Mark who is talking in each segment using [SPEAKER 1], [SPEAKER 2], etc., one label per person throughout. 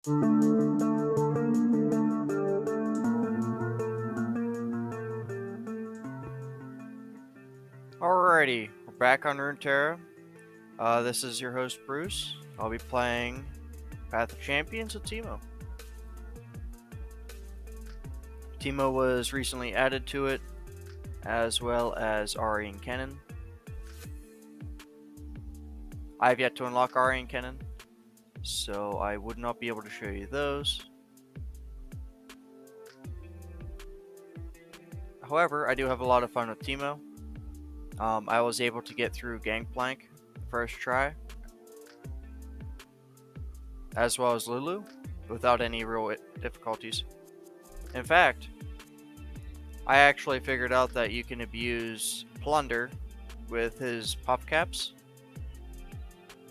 [SPEAKER 1] Alrighty, we're back on Runeterra. This is your host Bruce. I'll be playing Path of Champions with Teemo. Teemo was recently added to it, as well as Ari and Kennen. I have yet to unlock Ari and Kennen, so I would not be able to show you those. However, I do have a lot of fun with Teemo. I was able to get through Gangplank the first try, as well as Lulu, without any real difficulties. In fact, I actually figured out that you can abuse Plunder with his puff caps,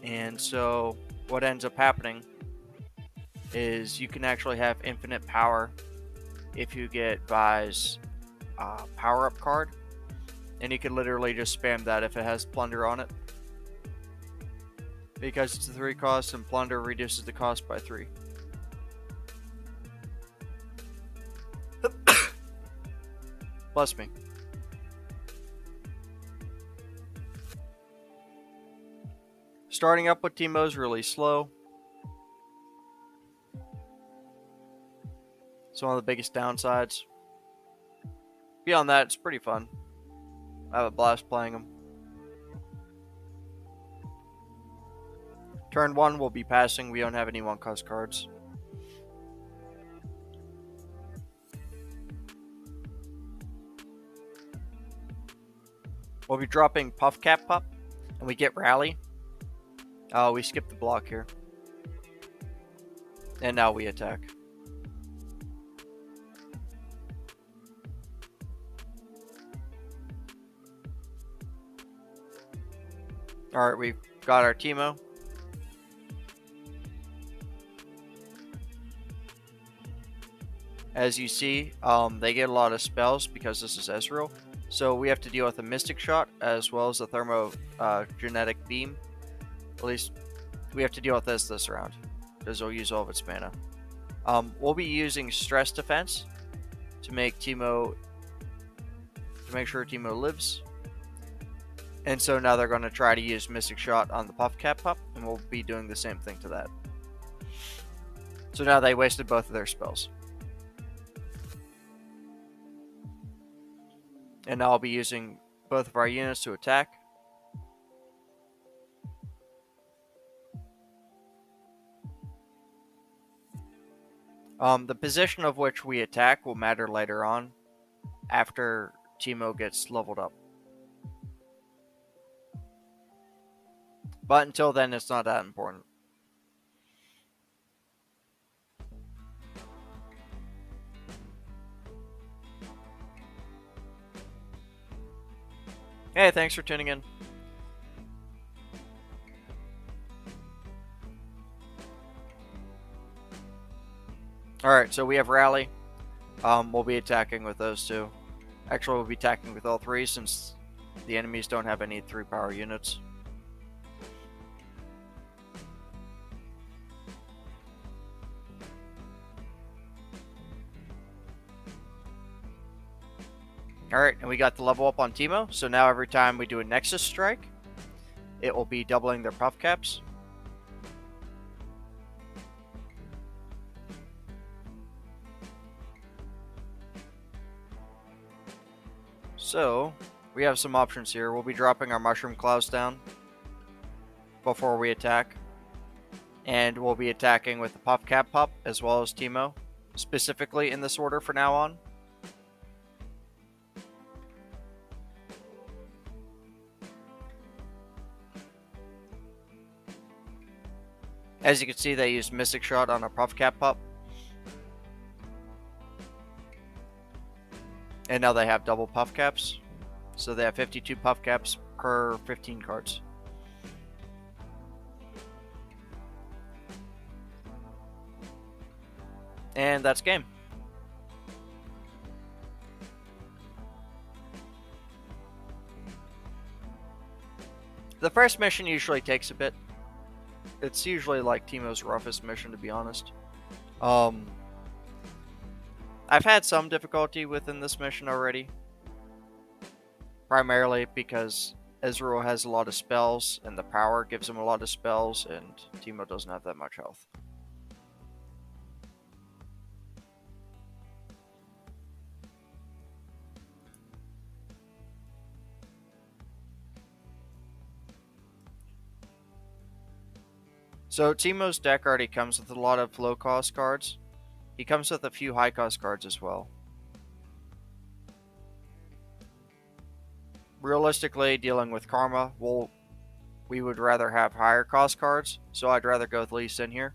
[SPEAKER 1] and so what ends up happening is you can actually have infinite power if you get Vi's power-up card. And you can literally just spam that if it has Plunder on it. Because it's a 3 cost and Plunder reduces the cost by 3. Bless me. Starting up with Teemo is really slow. It's one of the biggest downsides. Beyond that, it's pretty fun. I have a blast playing them. Turn 1 will be passing. We don't have any 1-cost cards. We'll be dropping Puff Cap Pup, and we get Rally. We skip the block here. And now we attack. Alright, we've got our Teemo. As you see, they get a lot of spells because this is Ezreal. So we have to deal with a Mystic Shot as well as a Thermogenetic Beam. At least we have to deal with this round, because it'll use all of its mana. We'll be using Stress Defense to make sure Teemo lives. And so now they're going to try to use Mystic Shot on the Puff Cap Pup, and we'll be doing the same thing to that. So now they wasted both of their spells. And now I'll be using both of our units to attack. The position of which we attack will matter later on, after Teemo gets leveled up. But until then, it's not that important. Hey, thanks for tuning in. Alright, so we have Rally. We'll be attacking with those two. Actually, we'll be attacking with all 3 since the enemies don't have any 3-power units. Alright, and we got the level up on Teemo, so now every time we do a Nexus Strike, it will be doubling their puff caps. So, we have some options here. We'll be dropping our Mushroom Clouds down before we attack. And we'll be attacking with the Puff Cap Pup as well as Teemo, specifically in this order for now on. As you can see, they used Mystic Shot on a Puff Cap Pup. And now they have double Puff Caps. So they have 52 Puff Caps per 15 cards. And that's game. The first mission usually takes a bit. It's usually like Teemo's roughest mission, to be honest. Um, I've had some difficulty within this mission already, primarily because Ezreal has a lot of spells, and the power gives him a lot of spells, and Teemo doesn't have that much health. So Teemo's deck already comes with a lot of low-cost cards. He comes with a few high-cost cards as well. Realistically, dealing with Karma, we would rather have higher cost cards, so I'd rather go with Lee Sin here.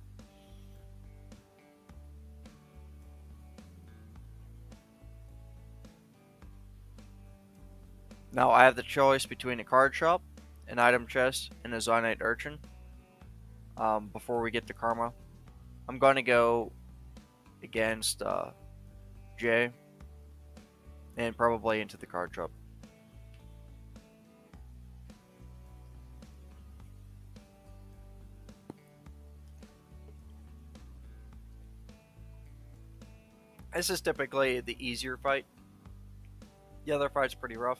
[SPEAKER 1] Now I have the choice between a card shop, an item chest, and a Zonite Urchin. Before we get to Karma, I'm going to go against Jay and probably into the card shop. This is typically the easier fight. The other fight's pretty rough.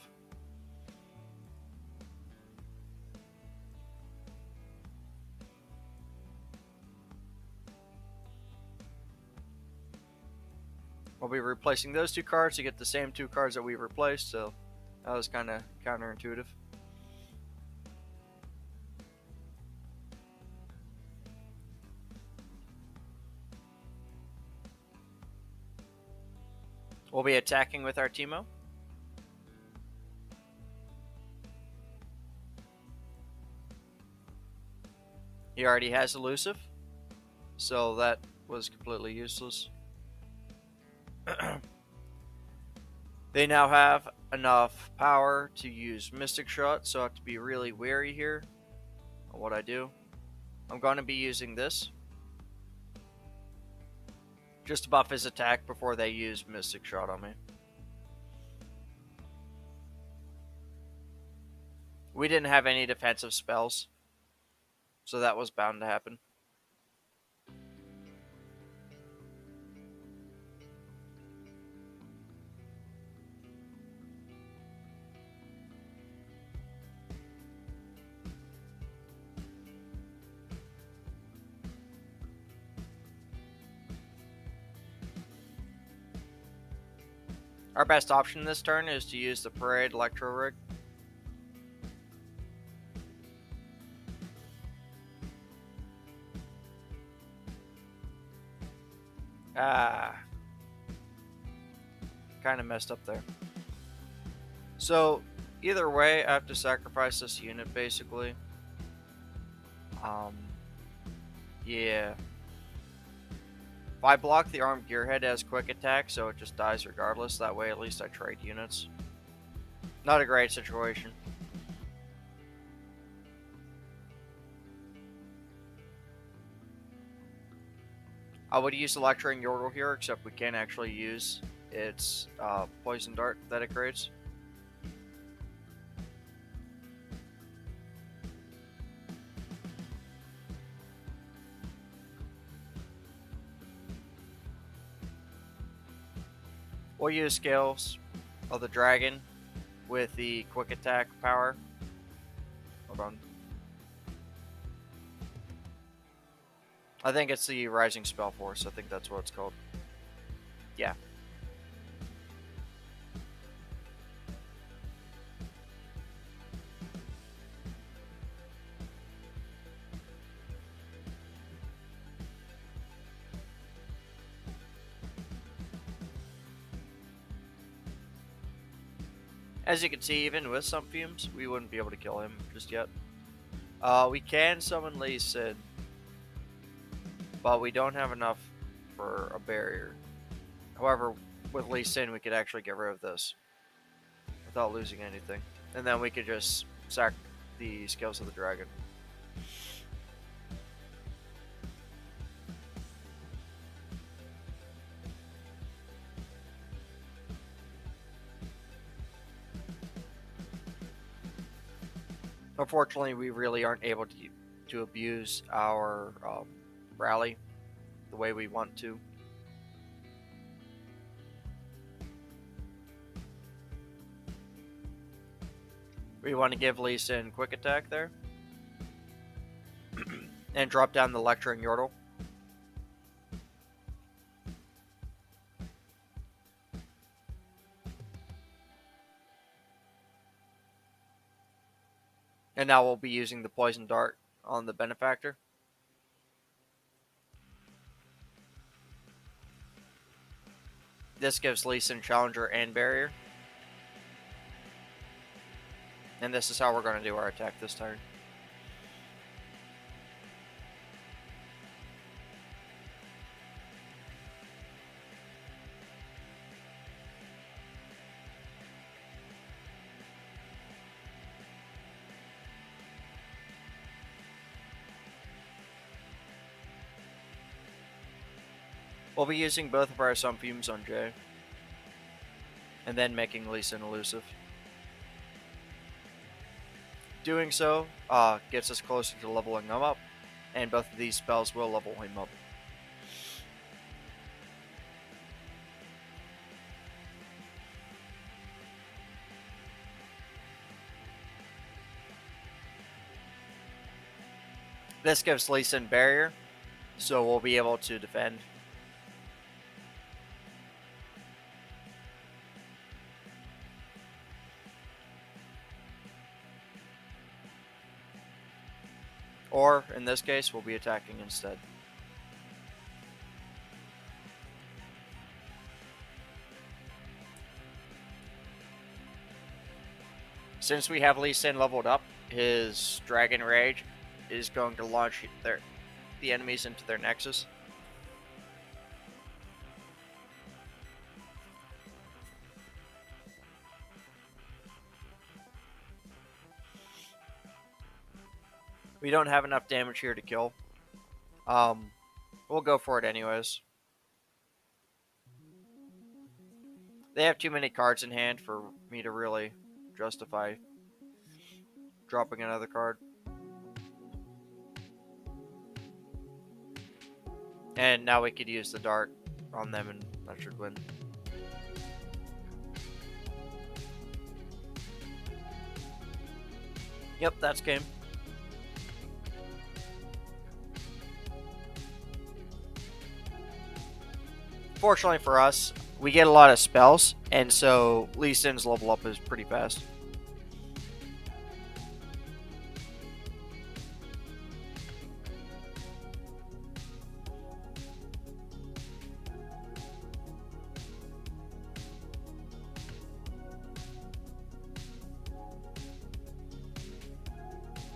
[SPEAKER 1] We'll be replacing those two cards to get the same two cards that we replaced, so that was kind of counterintuitive. We'll be attacking with our Teemo. He already has elusive, so that was completely useless. They now have enough power to use Mystic Shot, so I have to be really wary here on what I do. I'm going to be using this just to buff his attack before they use Mystic Shot on me. We didn't have any defensive spells, so that was bound to happen. Our best option this turn is to use the Parade Electro Rig. Kind of messed up there. So, either way, I have to sacrifice this unit, basically. Yeah. If I block the armed gearhead, it has quick attack, so it just dies regardless. That way, at least I trade units. Not a great situation. I would use Electro Yordle here, except we can't actually use its Poison Dart that it creates. We'll use Scales of the Dragon with the quick attack power. Hold on. I think it's the Rising Spell Force. I think that's what it's called. Yeah. As you can see, even with some fumes, we wouldn't be able to kill him just yet. We can summon Lee Sin, but we don't have enough for a barrier. However, with Lee Sin, we could actually get rid of this without losing anything. And then we could just sack the Scales of the Dragon. Unfortunately, we really aren't able to abuse our rally the way we want to. We want to give Lee Sin quick attack there. And drop down the Lecturing Yordle. And now we'll be using the Poison Dart on the Benefactor. This gives Lee Sin Challenger and Barrier. And this is how we're going to do our attack this turn. We'll be using both of our Sun Fumes on Jay. And then making Lee Sin elusive. Doing so gets us closer to leveling him up. And both of these spells will level him up. This gives Lee Sin Barrier, so we'll be able to defend. Or, in this case, we'll be attacking instead. Since we have Lee Sin leveled up, his Dragon Rage is going to launch the enemies into their Nexus. We don't have enough damage here to kill. We'll go for it anyways. They have too many cards in hand for me to really justify dropping another card. And now we could use the dart on them and that should win. Yep, that's game. Fortunately for us, we get a lot of spells, and so Lee Sin's level up is pretty fast.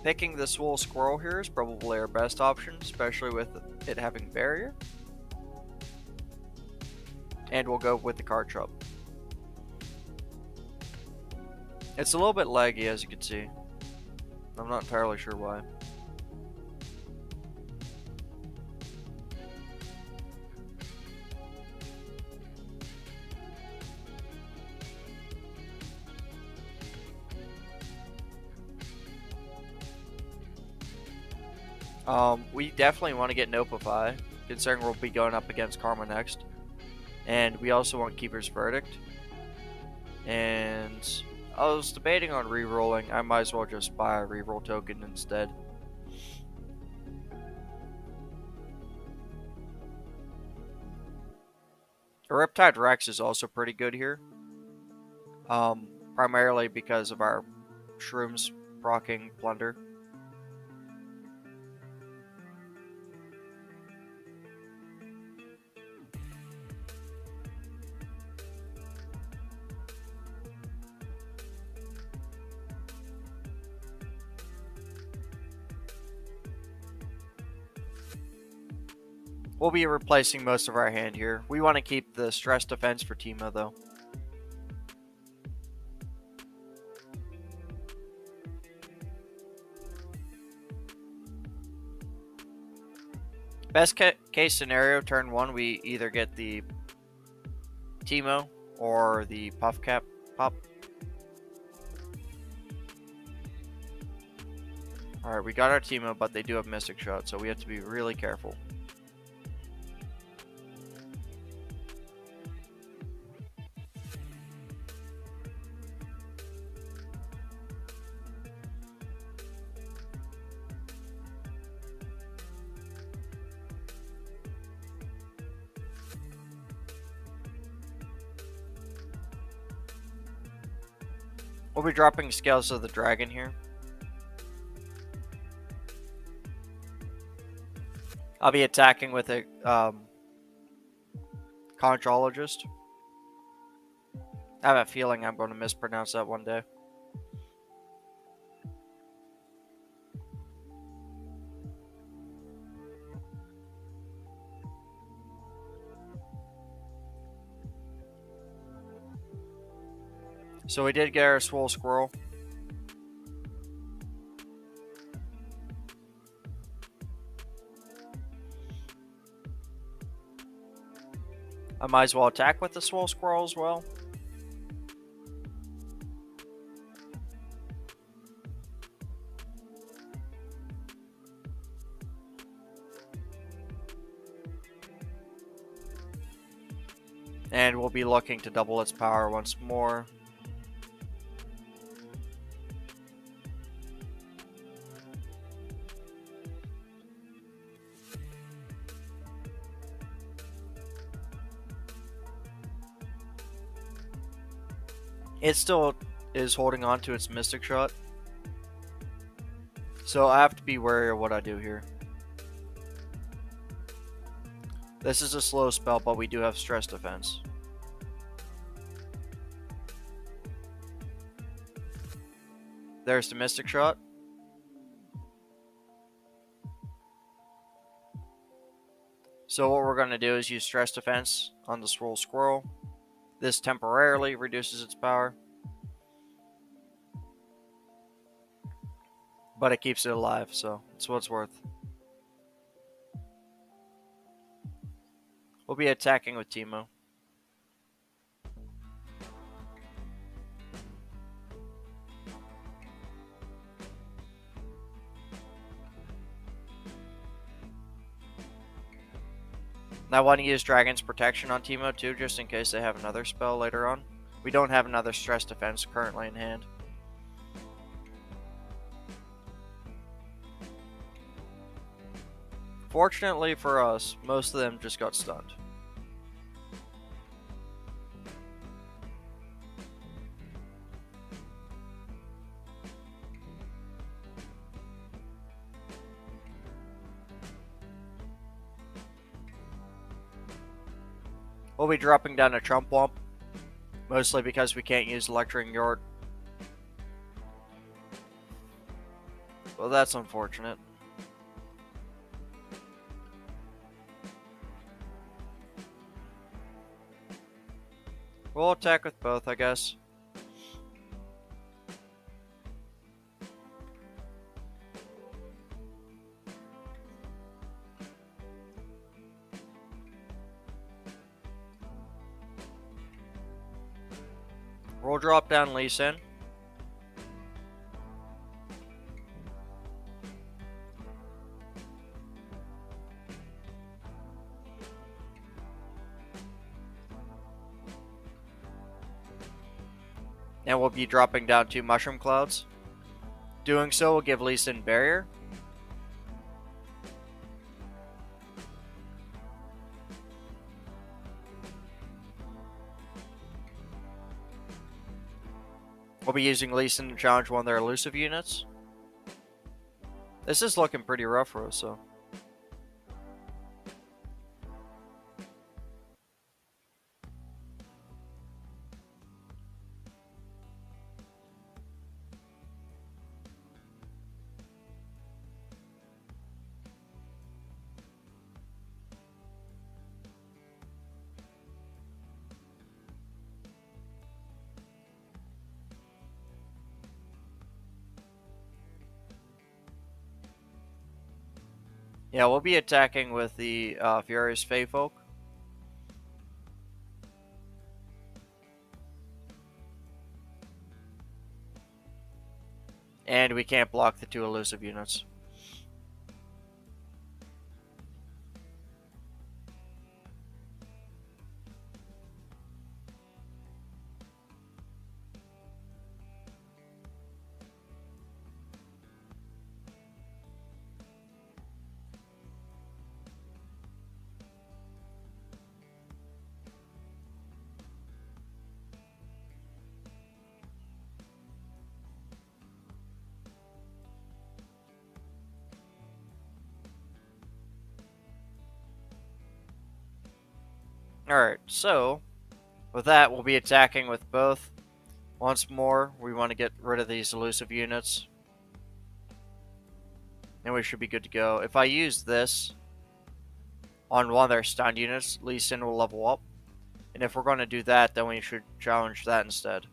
[SPEAKER 1] Picking the Swole Squirrel here is probably our best option, especially with it having Barrier. And we'll go with the card shop. It's a little bit laggy, as you can see. I'm not entirely sure why. We definitely want to get Nopify, considering we'll be going up against Karma next. And we also want Keeper's Verdict. And I was debating on re-rolling. I might as well just buy a re-roll token instead. A Riptide Rex is also pretty good here. Primarily because of our Shrooms proccing Plunder. We'll be replacing most of our hand here. We want to keep the stress defense for Teemo though. Best case scenario, turn 1, we either get the Teemo or the Puff Cap pop. Alright, we got our Teemo, but they do have Mystic Shot, so we have to be really careful. We'll be dropping Scales of the Dragon here. I'll be attacking with a Contrologist. I have a feeling I'm going to mispronounce that one day. So we did get our Swole Squirrel. I might as well attack with the Swole Squirrel as well. And we'll be looking to double its power once more. It still is holding on to its Mystic Shot. So I have to be wary of what I do here. This is a slow spell, but we do have Stress Defense. There's the Mystic Shot. So what we're going to do is use Stress Defense on the Swole Squirrel. This temporarily reduces its power, but it keeps it alive, so it's what it's worth. We'll be attacking with Teemo. I want to use Dragon's Protection on Teemo too, just in case they have another spell later on. We don't have another Stress Defense currently in hand. Fortunately for us, most of them just got stunned. We'll be dropping down a Trump Wump, mostly because we can't use Lecturing Yort. Well, that's unfortunate. We'll attack with both, I guess. We'll drop down Lee Sin. And we'll be dropping down 2 Mushroom Clouds. Doing so will give Lee Sin Barrier. We'll be using Lee Sin to challenge one of their elusive units. This is looking pretty rough for us, so. Yeah, we'll be attacking with the Furious Fae Folk. And we can't block the 2 elusive units. Alright, so with that, we'll be attacking with both. Once more, we want to get rid of these elusive units. And we should be good to go. If I use this on one of their stunned units, Lee Sin will level up. And if we're going to do that, then we should challenge that instead.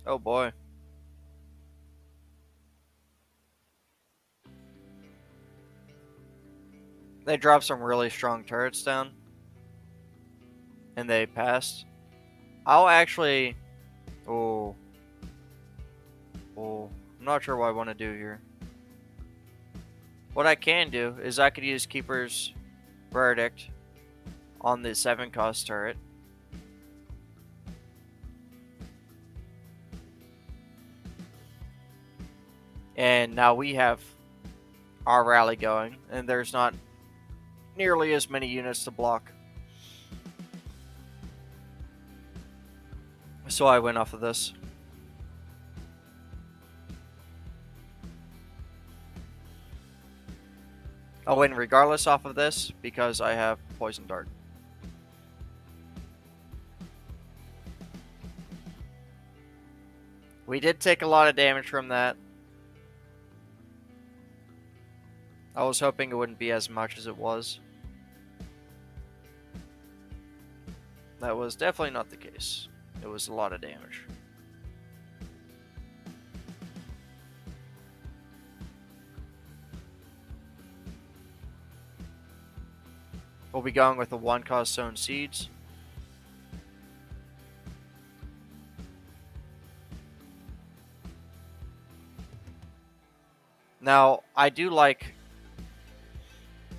[SPEAKER 1] Oh boy. They dropped some really strong turrets down. And they passed. I'll actually... Oh. I'm not sure what I want to do here. What I can do is I could use Keeper's Verdict on the 7-cost turret. And now we have our rally going, and there's not nearly as many units to block. So I went off of this. I'll win regardless off of this because I have Poison Dart. We did take a lot of damage from that. I was hoping it wouldn't be as much as it was. That was definitely not the case. It was a lot of damage. We'll be going with the 1-cost Sown Seeds. Now, I do like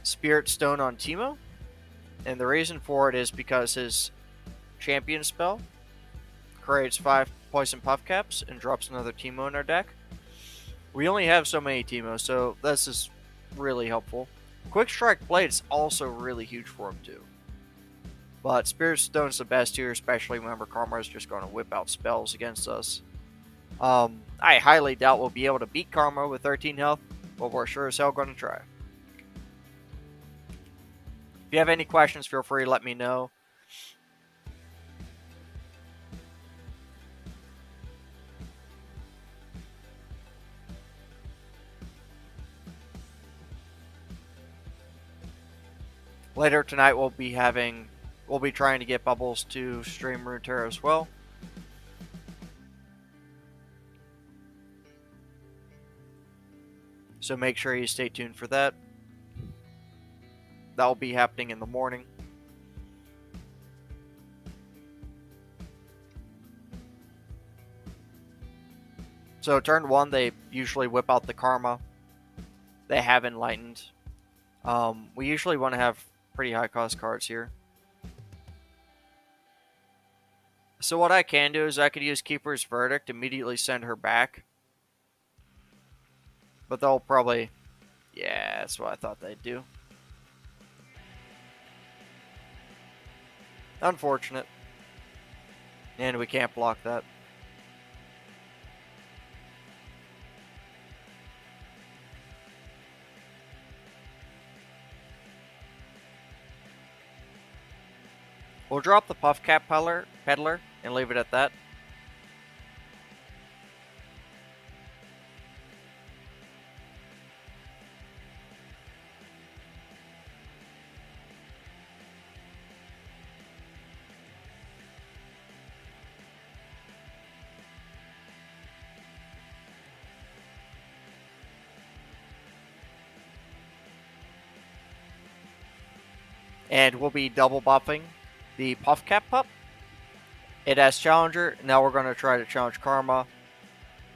[SPEAKER 1] Spirit Stone on Teemo, and the reason for it is because his champion spell creates 5 Poison Puff Caps and drops another Teemo in our deck. We only have so many Teemo, so this is really helpful. Quick Strike Blade is also really huge for him too. But Spirit Stone's the best here, especially whenever Karma is just going to whip out spells against us. I highly doubt we'll be able to beat Karma with 13 health, but we're sure as hell going to try. If you have any questions, feel free to let me know. Later tonight we'll be trying to get Bubbles to stream Runeterra as well. So make sure you stay tuned for that. That will be happening in the morning. So turn 1, they usually whip out the Karma. They have Enlightened. We usually want to have pretty high cost cards here. So what I can do is I could use Keeper's Verdict, immediately send her back. But they'll probably... Yeah, that's what I thought they'd do. Unfortunate. And we can't block that. We'll drop the Puff Cap Peddler and leave it at that. And we'll be double buffing the Puff Cap Pup. It has Challenger. Now we're going to try to challenge Karma.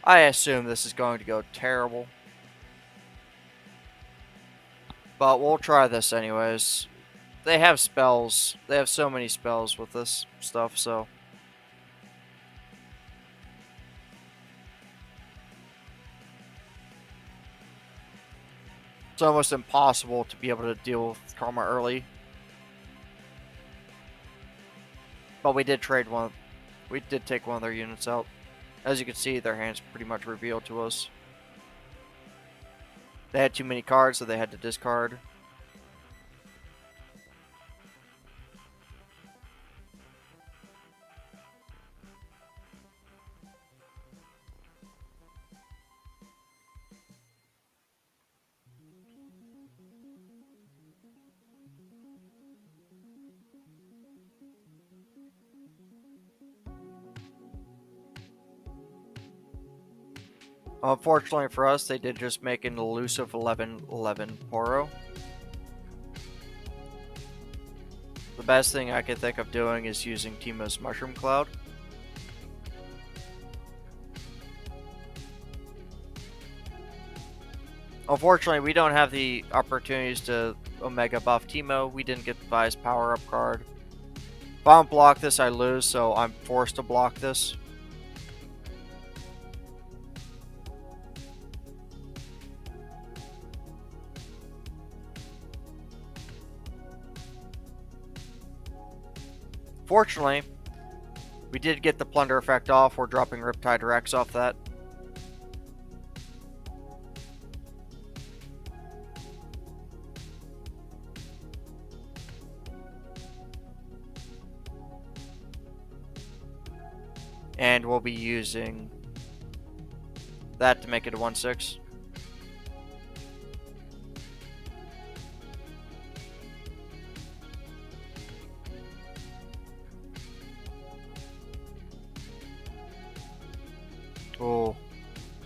[SPEAKER 1] I assume this is going to go terrible. But we'll try this anyways. They have spells. They have so many spells with this stuff, so. It's almost impossible to be able to deal with Karma early. But we did trade one. We did take one of their units out. As you can see, their hands pretty much revealed to us. They had too many cards, so they had to discard. Unfortunately for us, they did just make an elusive 11/11 Poro. The best thing I could think of doing is using Teemo's Mushroom Cloud. Unfortunately, we don't have the opportunities to Omega buff Teemo. We didn't get the Vi's power-up card. If I don't block this, I lose, so I'm forced to block this. Fortunately, we did get the Plunder effect off. We're dropping Riptide Rex off that. And we'll be using that to make it a 1/6. Oh.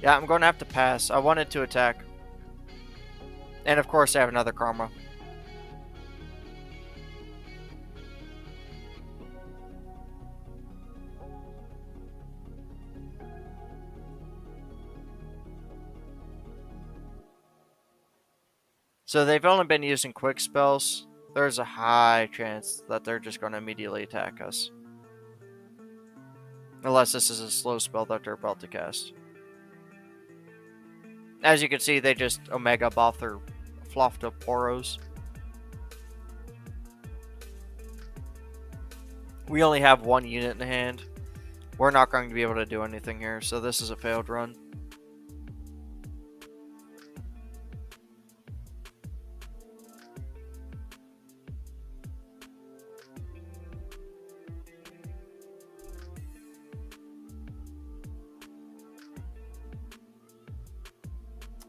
[SPEAKER 1] Yeah, I'm going to have to pass. I wanted to attack. And of course, I have another Karma. So they've only been using quick spells. There's a high chance that they're just going to immediately attack us. Unless this is a slow spell that they're about to cast. As you can see, they just Omega buff their Flofta Poros. We only have one unit in hand. We're not going to be able to do anything here, so this is a failed run.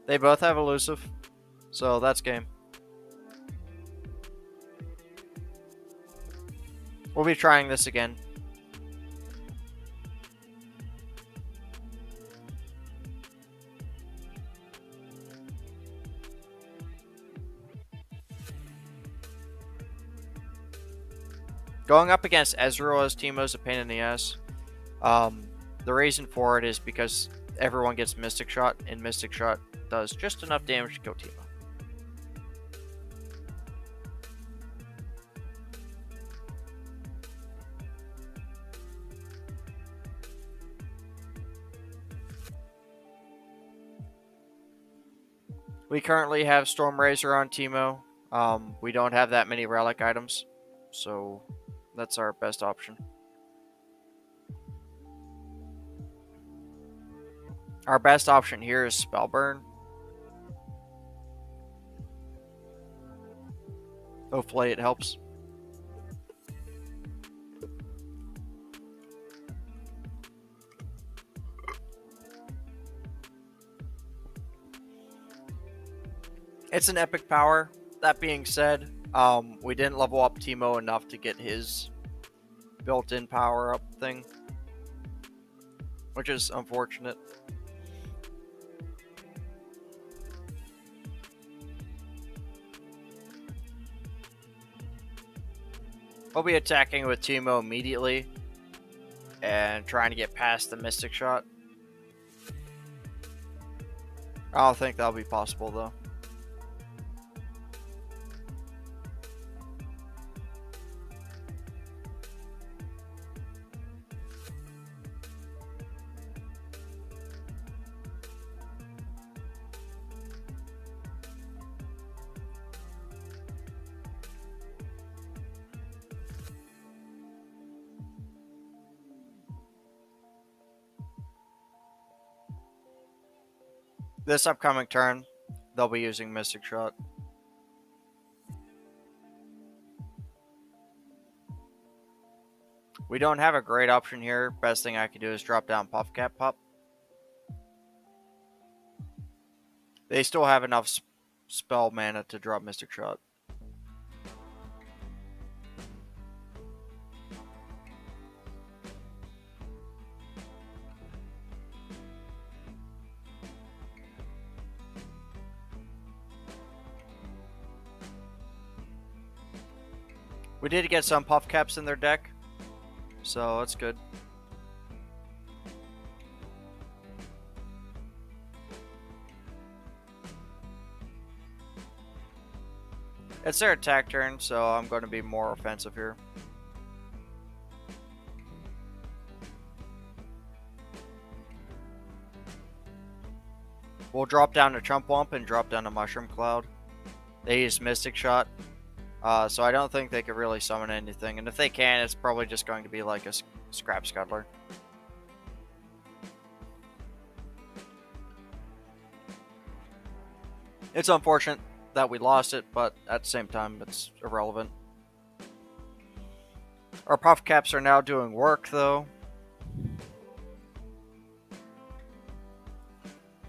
[SPEAKER 1] They both have elusive, so that's game. We'll be trying this again. Going up against Ezreal as Teemo is a pain in the ass. The reason for it is because everyone gets Mystic Shot, and Mystic Shot does just enough damage to kill Teemo. We currently have Storm Razor on Teemo. We don't have that many relic items, so that's our best option. Our best option here is Spellburn. Hopefully it helps. It's an epic power. That being said, we didn't level up Teemo enough to get his built-in power-up thing, which is unfortunate. We'll be attacking with Teemo immediately and trying to get past the Mystic Shot. I don't think that'll be possible, though. This upcoming turn, they'll be using Mystic Shot. We don't have a great option here. Best thing I can do is drop down Puffcat Pup. They still have enough spell mana to drop Mystic Shot. We did get some Puff Caps in their deck, so that's good. It's their attack turn, so I'm going to be more offensive here. We'll drop down to Chumpwump and drop down to Mushroom Cloud. They use Mystic Shot, so I don't think they could really summon anything. And if they can, it's probably just going to be like a Scrap Scuttler. It's unfortunate that we lost it, but at the same time, it's irrelevant. Our Puff Caps are now doing work, though.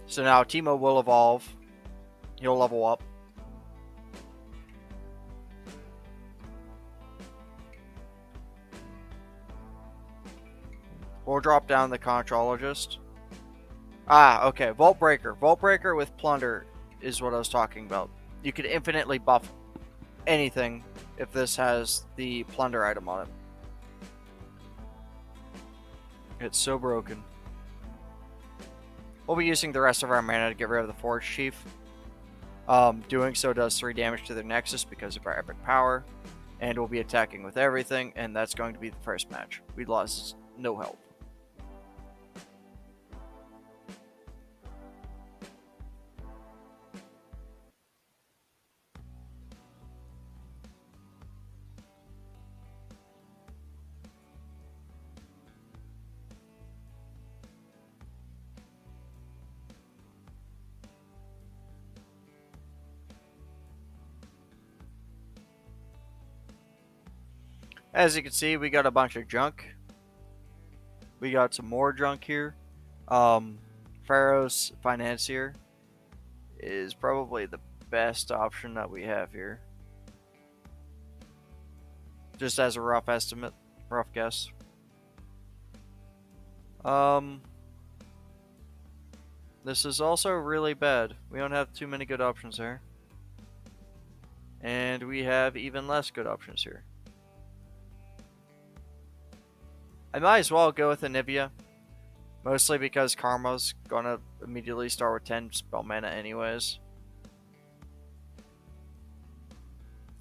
[SPEAKER 1] So now Teemo will evolve. He'll level up. We'll drop down the Contrologist. Ah, okay. Vault Breaker. Vault Breaker with Plunder is what I was talking about. You could infinitely buff anything if this has the Plunder item on it. It's so broken. We'll be using the rest of our mana to get rid of the Forge Chief. Doing so does 3 damage to their Nexus because of our epic power. And we'll be attacking with everything, and that's going to be the first match. We lost no health. As you can see, we got a bunch of junk. We got some more junk here. Pharaoh's Financier is probably the best option that we have here. Just as a rough estimate, rough guess. This is also really bad. We don't have too many good options here. And we have even less good options here. I might as well go with Anivia. Mostly because Karma's gonna immediately start with 10 spell mana anyways.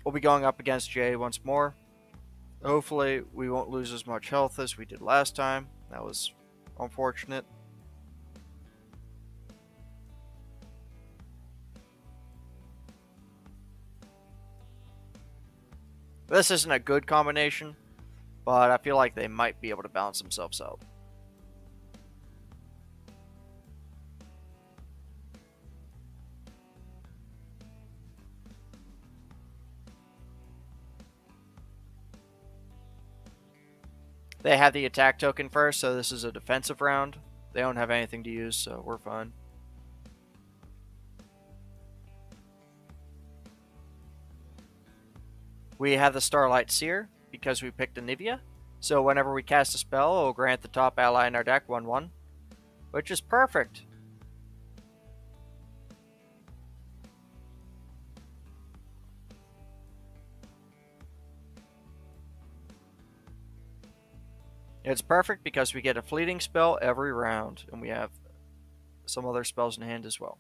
[SPEAKER 1] We'll be going up against Jay once more. Hopefully we won't lose as much health as we did last time. That was unfortunate. This isn't a good combination, but I feel like they might be able to balance themselves out. They have the attack token first, so this is a defensive round. They don't have anything to use, so we're fine. We have the Starlight Seer, because we picked Anivia. So whenever we cast a spell, it will grant the top ally in our deck 1/1, which is perfect. It's perfect because we get a fleeting spell every round, and we have some other spells in hand as well.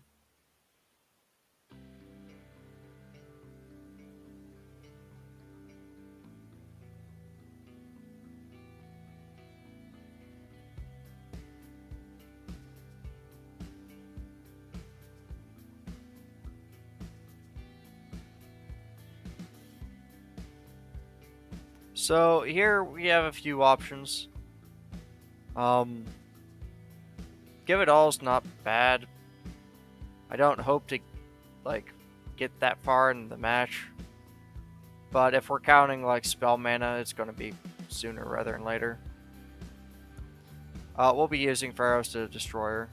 [SPEAKER 1] So here we have a few options. Give It All is not bad. I don't hope to like get that far in the match, but if we're counting like spell mana, it's going to be sooner rather than later. We'll be using Pharaohs to Destroyer.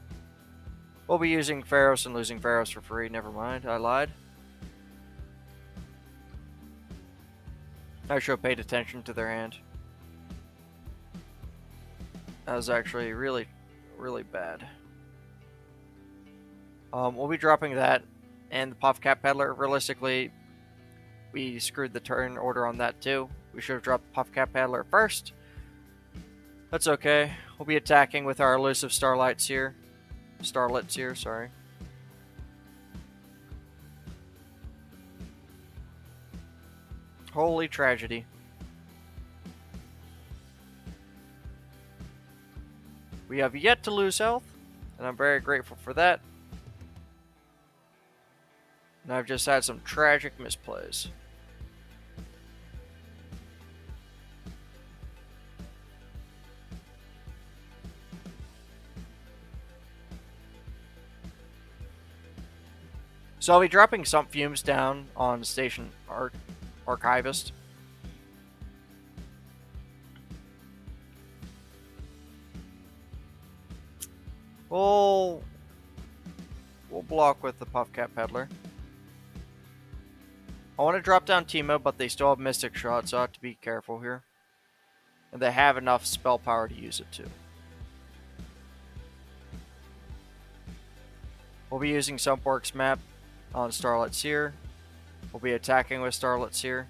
[SPEAKER 1] We'll be using Pharaohs and losing Pharaohs for free. Never mind, I lied. I should have paid attention to their hand. That was actually really, really bad. We'll be dropping that and the Puffcap Peddler. Realistically, we screwed the turn order on that too. We should have dropped the Puffcap Peddler first. That's okay. We'll be attacking with our elusive Starlets here. Sorry. Holy tragedy. We have yet to lose health, and I'm very grateful for that. And I've just had some tragic misplays. So I'll be dropping some fumes down on Station Archivist. We'll block with the Puffcap Peddler. I want to drop down Teemo, but they still have Mystic Shot, so I have to be careful here. And they have enough spell power to use it too. We'll be using Sunpork's map on Starlet Seer. We'll be attacking with Starlet Seer.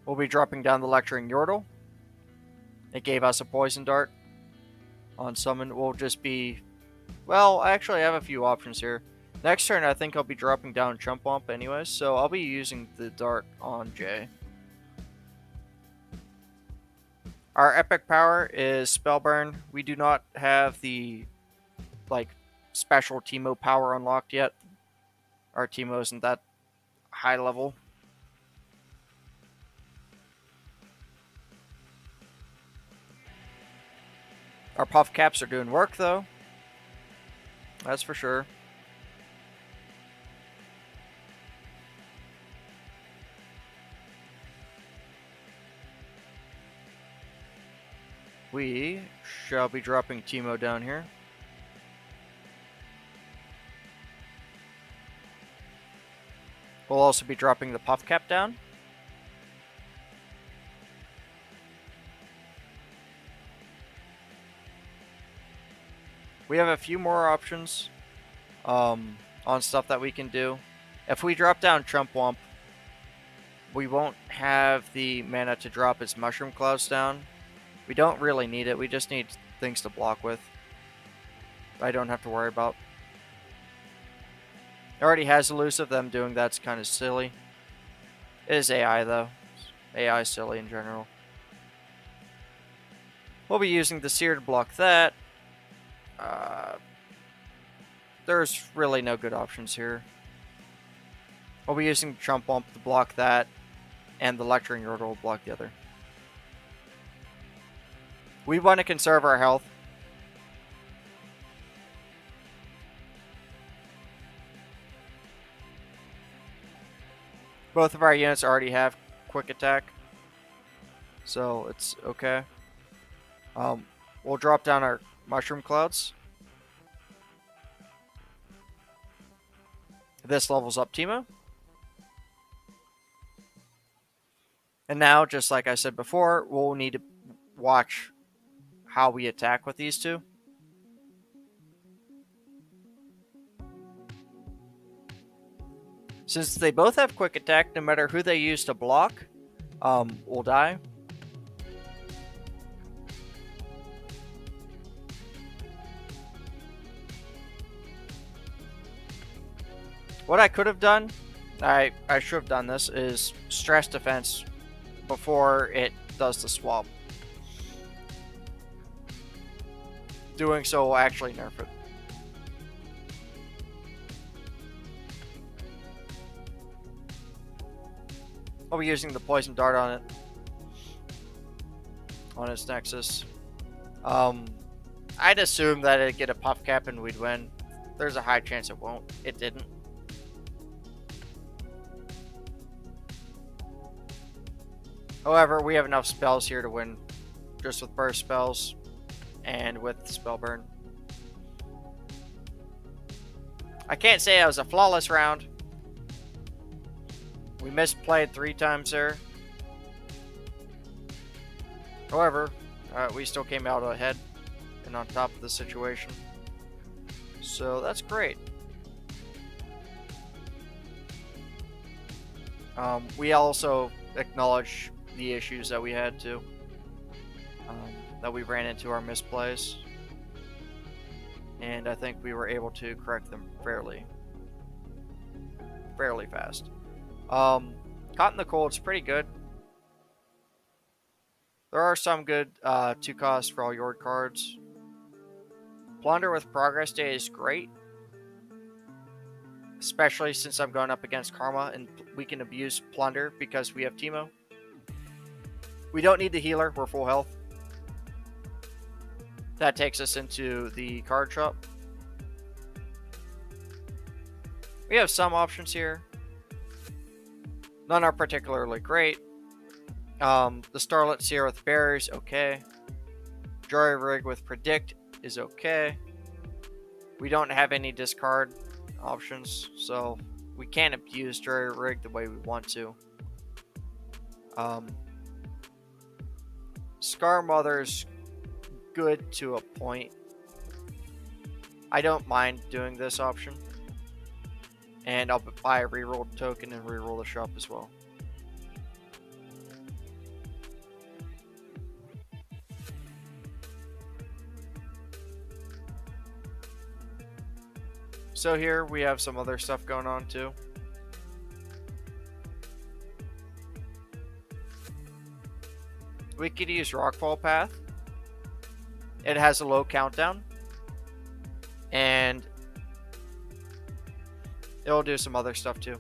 [SPEAKER 1] We'll be dropping down the Lecturing Yordle. It gave us a Poison Dart. On summon, we'll just be... Well, I actually have a few options here. Next turn, I think I'll be dropping down Chump Womp anyways, so I'll be using the Dart on Jay. Our epic power is Spellburn. We do not have the special Teemo power unlocked yet. Our Teemo isn't that high level. Our puff caps are doing work though. That's for sure. We shall be dropping Teemo down here. We'll also be dropping the puff cap down. We have a few more options on stuff that we can do. If we drop down Chump Womp, we won't have the mana to drop his Mushroom Clouds down. We don't really need it. We just need things to block with. I don't have to worry about. It already has elusive. Them doing that's kind of silly. It is AI though. AI is silly in general. We'll be using the Seer to block that. There's really no good options here. We'll be using Chump Womp to block that, and the Lecturing Yordle will block the other. We want to conserve our health. Both of our units already have quick attack, so it's okay. We'll drop down our Mushroom Clouds. This levels up Teemo. And now, just like I said before, we'll need to watch how we attack with these two. Since they both have quick attack, no matter who they use to block, will die. What I could have done, I should have done this, is stress defense before it does the swap. Doing so will actually nerf it. I'll be using the poison dart on it. On its Nexus. I'd assume that it'd get a puff cap and we'd win. There's a high chance it won't. It didn't. However, we have enough spells here to win just with burst spells and with spell burn. I can't say it was a flawless round. We misplayed 3 times there. However, we still came out ahead and on top of the situation. So that's great. We also acknowledge the issues that we had to, that we ran into our misplays. And I think we were able to correct them fairly fast. Caught in the Cold's pretty good. There are some good 2 costs for all your cards. Plunder with Progress Day is great. Especially since I'm going up against Karma and we can abuse Plunder because we have Teemo. We don't need the healer, we're full health. That takes us into the card shop. We have some options here. None are particularly great. The Starlit Seer with Barriers, okay. Jury Rig with Predict is okay. We don't have any discard options, so we can't abuse Jury Rig the way we want to. Scar Mother's good to a point. I don't mind doing this option. And I'll buy a reroll token and reroll the shop as well. So here we have some other stuff going on too. We could use Rockfall Path. It has a low countdown. And it'll do some other stuff too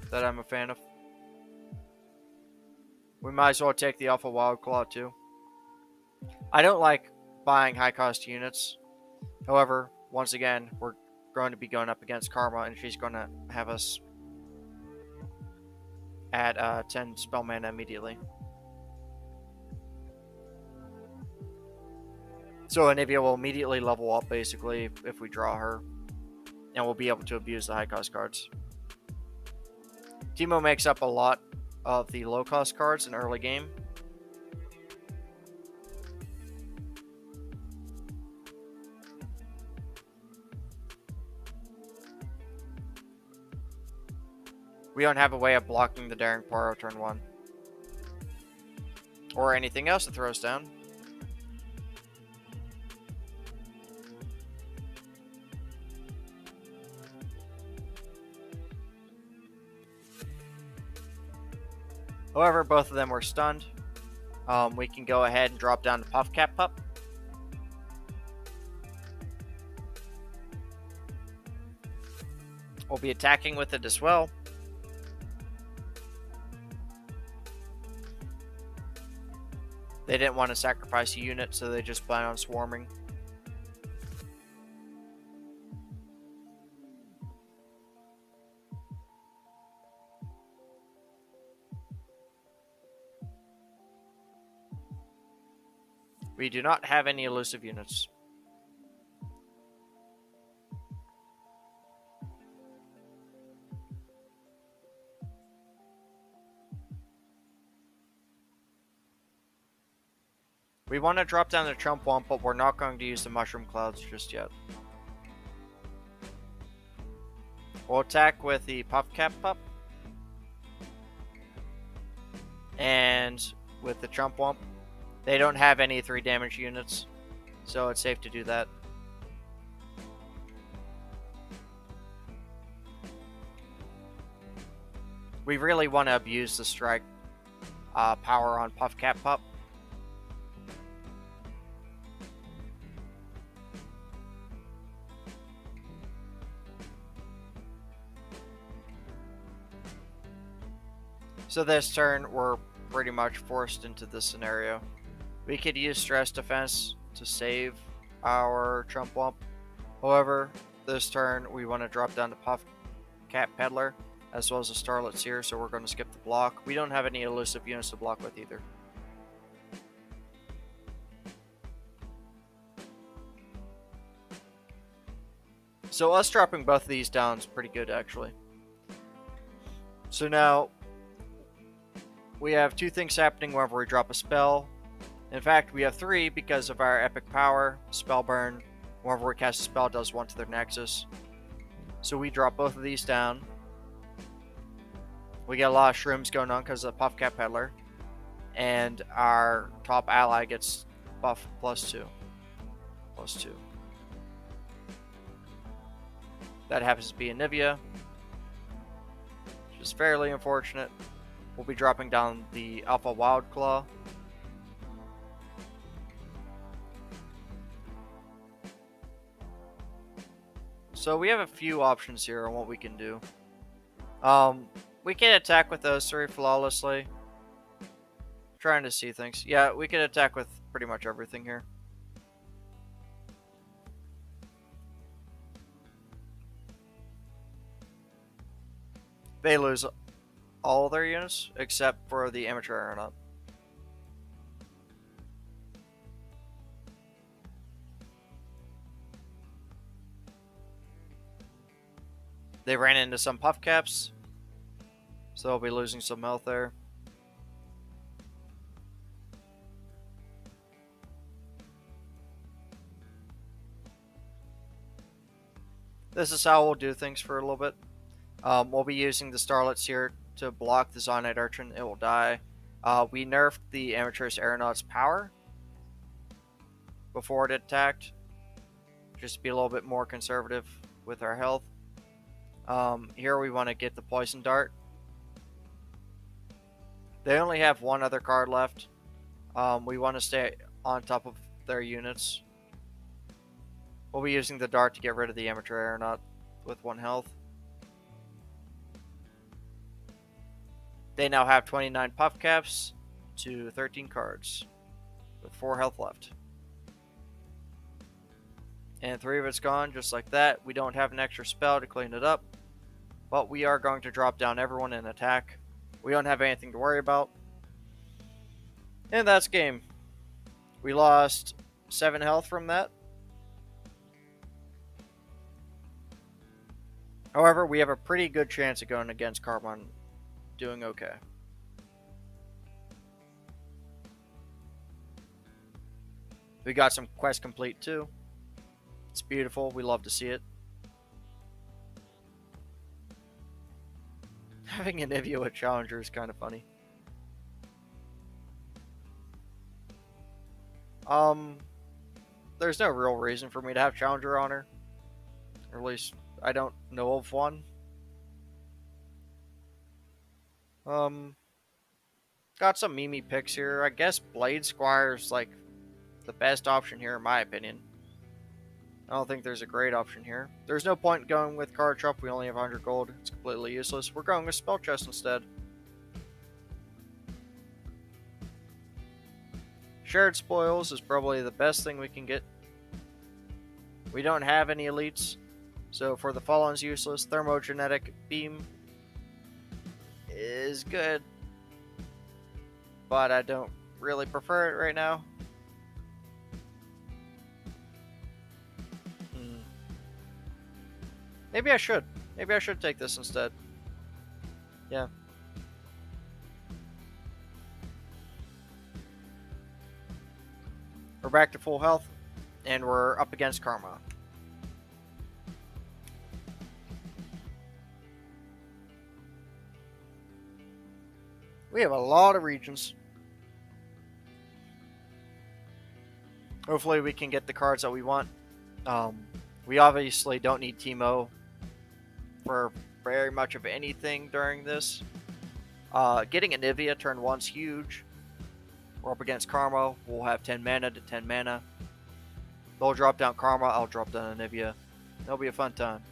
[SPEAKER 1] that I'm a fan of. We might as well take the Alpha Wild Claw too. I don't like buying high cost units. However, once again, we're going to be going up against Karma and she's going to have us at 10 spell mana immediately. So Anivia will immediately level up basically if we draw her. And we'll be able to abuse the high cost cards. Teemo makes up a lot of the low cost cards in early game. We don't have a way of blocking the Daring Paro turn 1. Or anything else that throws down. However, both of them were stunned. We can go ahead and drop down to Puff Cap Pup. We'll be attacking with it as well. They didn't want to sacrifice a unit, so they just plan on swarming. We do not have any elusive units. We want to drop down the Chump Womp, but we're not going to use the Mushroom Clouds just yet. We'll attack with the Puff Cap Pup. And with the Chump Womp. They don't have any 3 damage units, so it's safe to do that. We really want to abuse the strike power on Puff Cap Pup. So this turn, we're pretty much forced into this scenario. We could use Stress Defense to save our Chump Wump. However, this turn, we want to drop down to Puff Cat Peddler, as well as the Starlit Seer, so we're going to skip the block. We don't have any elusive units to block with either. So us dropping both of these down is pretty good, actually. So now, we have two things happening whenever we drop a spell. In fact, we have three because of our epic power. Spell burn, whenever we cast a spell, does one to their nexus. So we drop both of these down. We get a lot of shrooms going on because of Puff Cat Peddler. And our top ally gets buff +2. +2. That happens to be Anivia, which is fairly unfortunate. We'll be dropping down the Alpha Wild Claw. So we have a few options here on what we can do. We can attack with those three flawlessly. Trying to see things. Yeah, we can attack with pretty much everything here. They lose all their units except for the Amateur Aeronaut. They ran into some Puff Caps, so they'll be losing some health there. This is how we'll do things for a little bit. We'll be using the Starlit Seer to block the Zonite Urchin. It will die. We nerfed the Amateur's Aeronaut's power before it attacked, just to be a little bit more conservative with our health. Here we want to get the Poison Dart. They only have one other card left. We want to stay on top of their units. We'll be using the Dart to get rid of the Amateur Aeronaut with 1 health. They now have 29 Puff Caps to 13 cards with 4 health left. And 3 of it's gone just like that. We don't have an extra spell to clean it up, but we are going to drop down everyone in attack. We don't have anything to worry about. And that's game. We lost 7 health from that. However, we have a pretty good chance of going against Karma and doing okay. We got some quest complete too. It's beautiful. We love to see it. Having an Anivia with Challenger is kind of funny. There's no real reason for me to have Challenger on her. Or at least I don't know of one. Got some Mimi picks here. I guess Blade Squire is like the best option here in my opinion. I don't think there's a great option here. There's no point going with Card Trap. We only have 100 gold. It's completely useless. We're going with Spell Chest instead. Shared Spoils is probably the best thing we can get. We don't have any elites, so for the Fallen's useless. Thermogenetic Beam is good, but I don't really prefer it right now. Maybe I should. Maybe I should take this instead. Yeah. We're back to full health, and we're up against Karma. We have a lot of regions. Hopefully we can get the cards that we want. We obviously don't need Teemo for very much of anything during this. Getting Anivia turn 1's huge. We're up against Karma. We'll have 10 mana to 10 mana. They'll drop down Karma. I'll drop down Anivia. It'll be a fun time.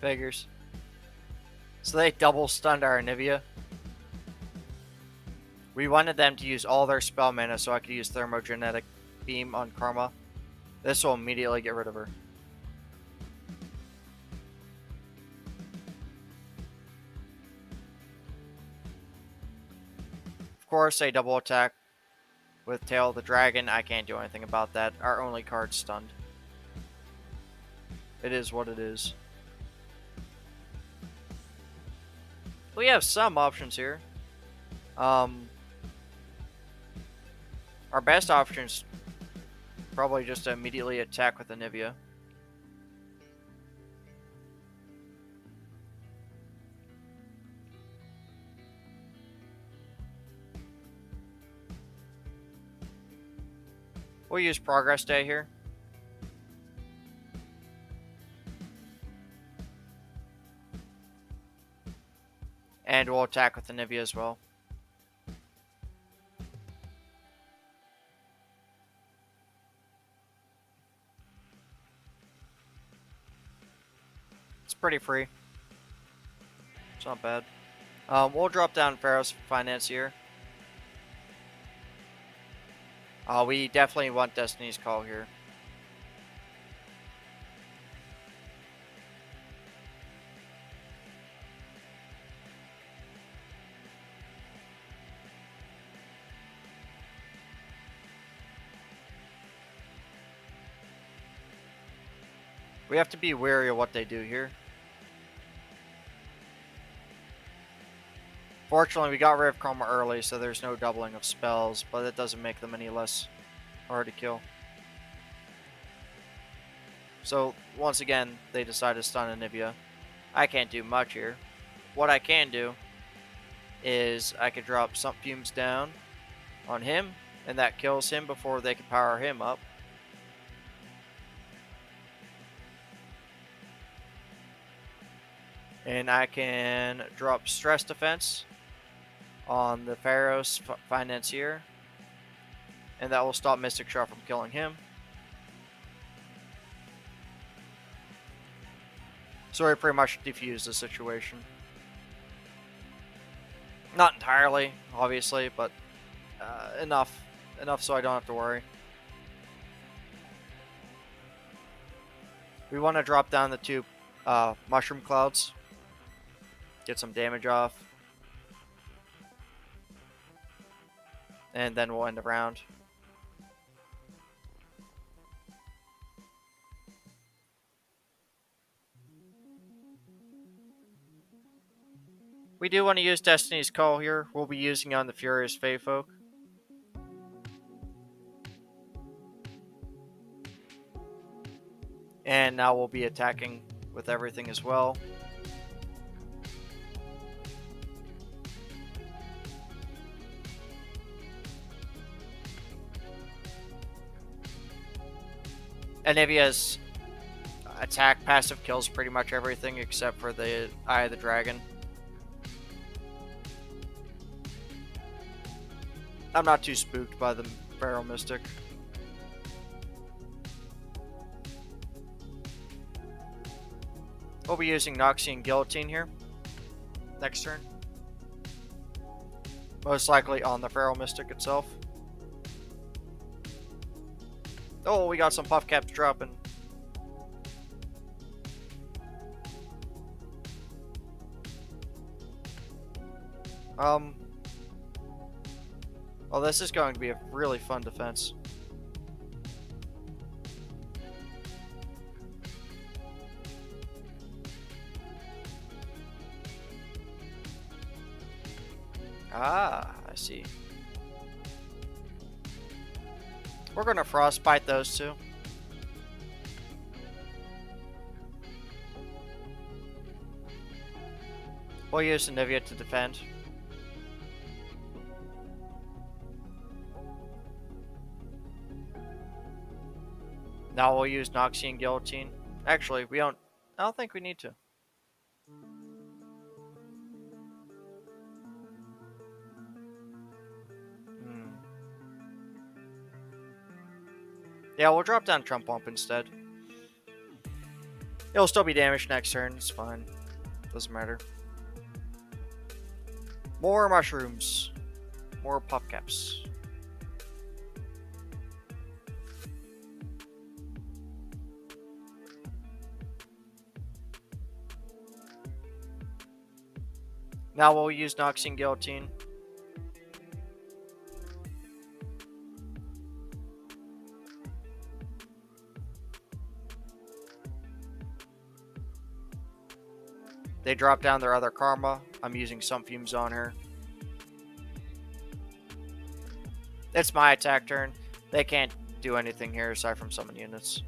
[SPEAKER 1] Figures. So they double stunned our Anivia. We wanted them to use all their spell mana so I could use Thermogenetic Beam on Karma. This will immediately get rid of her. Of course, a double attack with Tail of the Dragon. I can't do anything about that. Our only card's stunned. It is what it is. We have some options here. Our best option is probably just to immediately attack with Anivia. We'll use Progress Day here. And we'll attack with Anivia as well. It's pretty free. It's not bad. We'll drop down Pharaoh's Financier. We definitely want Destiny's Call here. We have to be wary of what they do here. Fortunately, we got rid of Chroma early, so there's no doubling of spells, but it doesn't make them any less hard to kill. So, once again, they decide to stun Anivia. I can't do much here. What I can do is I could drop Sump Fumes down on him, and that kills him before they can power him up. And I can drop Stress Defense on the Pharaoh's Financier, and that will stop Mystic Shot from killing him. So we pretty much defused the situation. Not entirely, obviously, but enough so I don't have to worry. We want to drop down the two Mushroom Clouds. Get some damage off. And then we'll end the round. We do want to use Destiny's Call here. We'll be using on the Furious Fae Folk. And now we'll be attacking with everything as well. Anivia's attack passive kills pretty much everything except for the Eye of the Dragon. I'm not too spooked by the Feral Mystic. We'll be using Noxian Guillotine here next turn. Most likely on the Feral Mystic itself. Oh, we got some Puff Caps dropping. Well, this is going to be a really fun defense. Ah, I see. We're going to Frostbite those two. We'll use Anivia to defend. Now we'll use Noxian Guillotine. Actually, I don't think we need to. Yeah, we'll drop down Trump Bump instead. It'll still be damaged next turn. It's fine. Doesn't matter. More mushrooms. More pop caps. Now we'll use Noxian Guillotine. They drop down their other Karma. I'm using some fumes on her. It's my attack turn. They can't do anything here aside from summon units.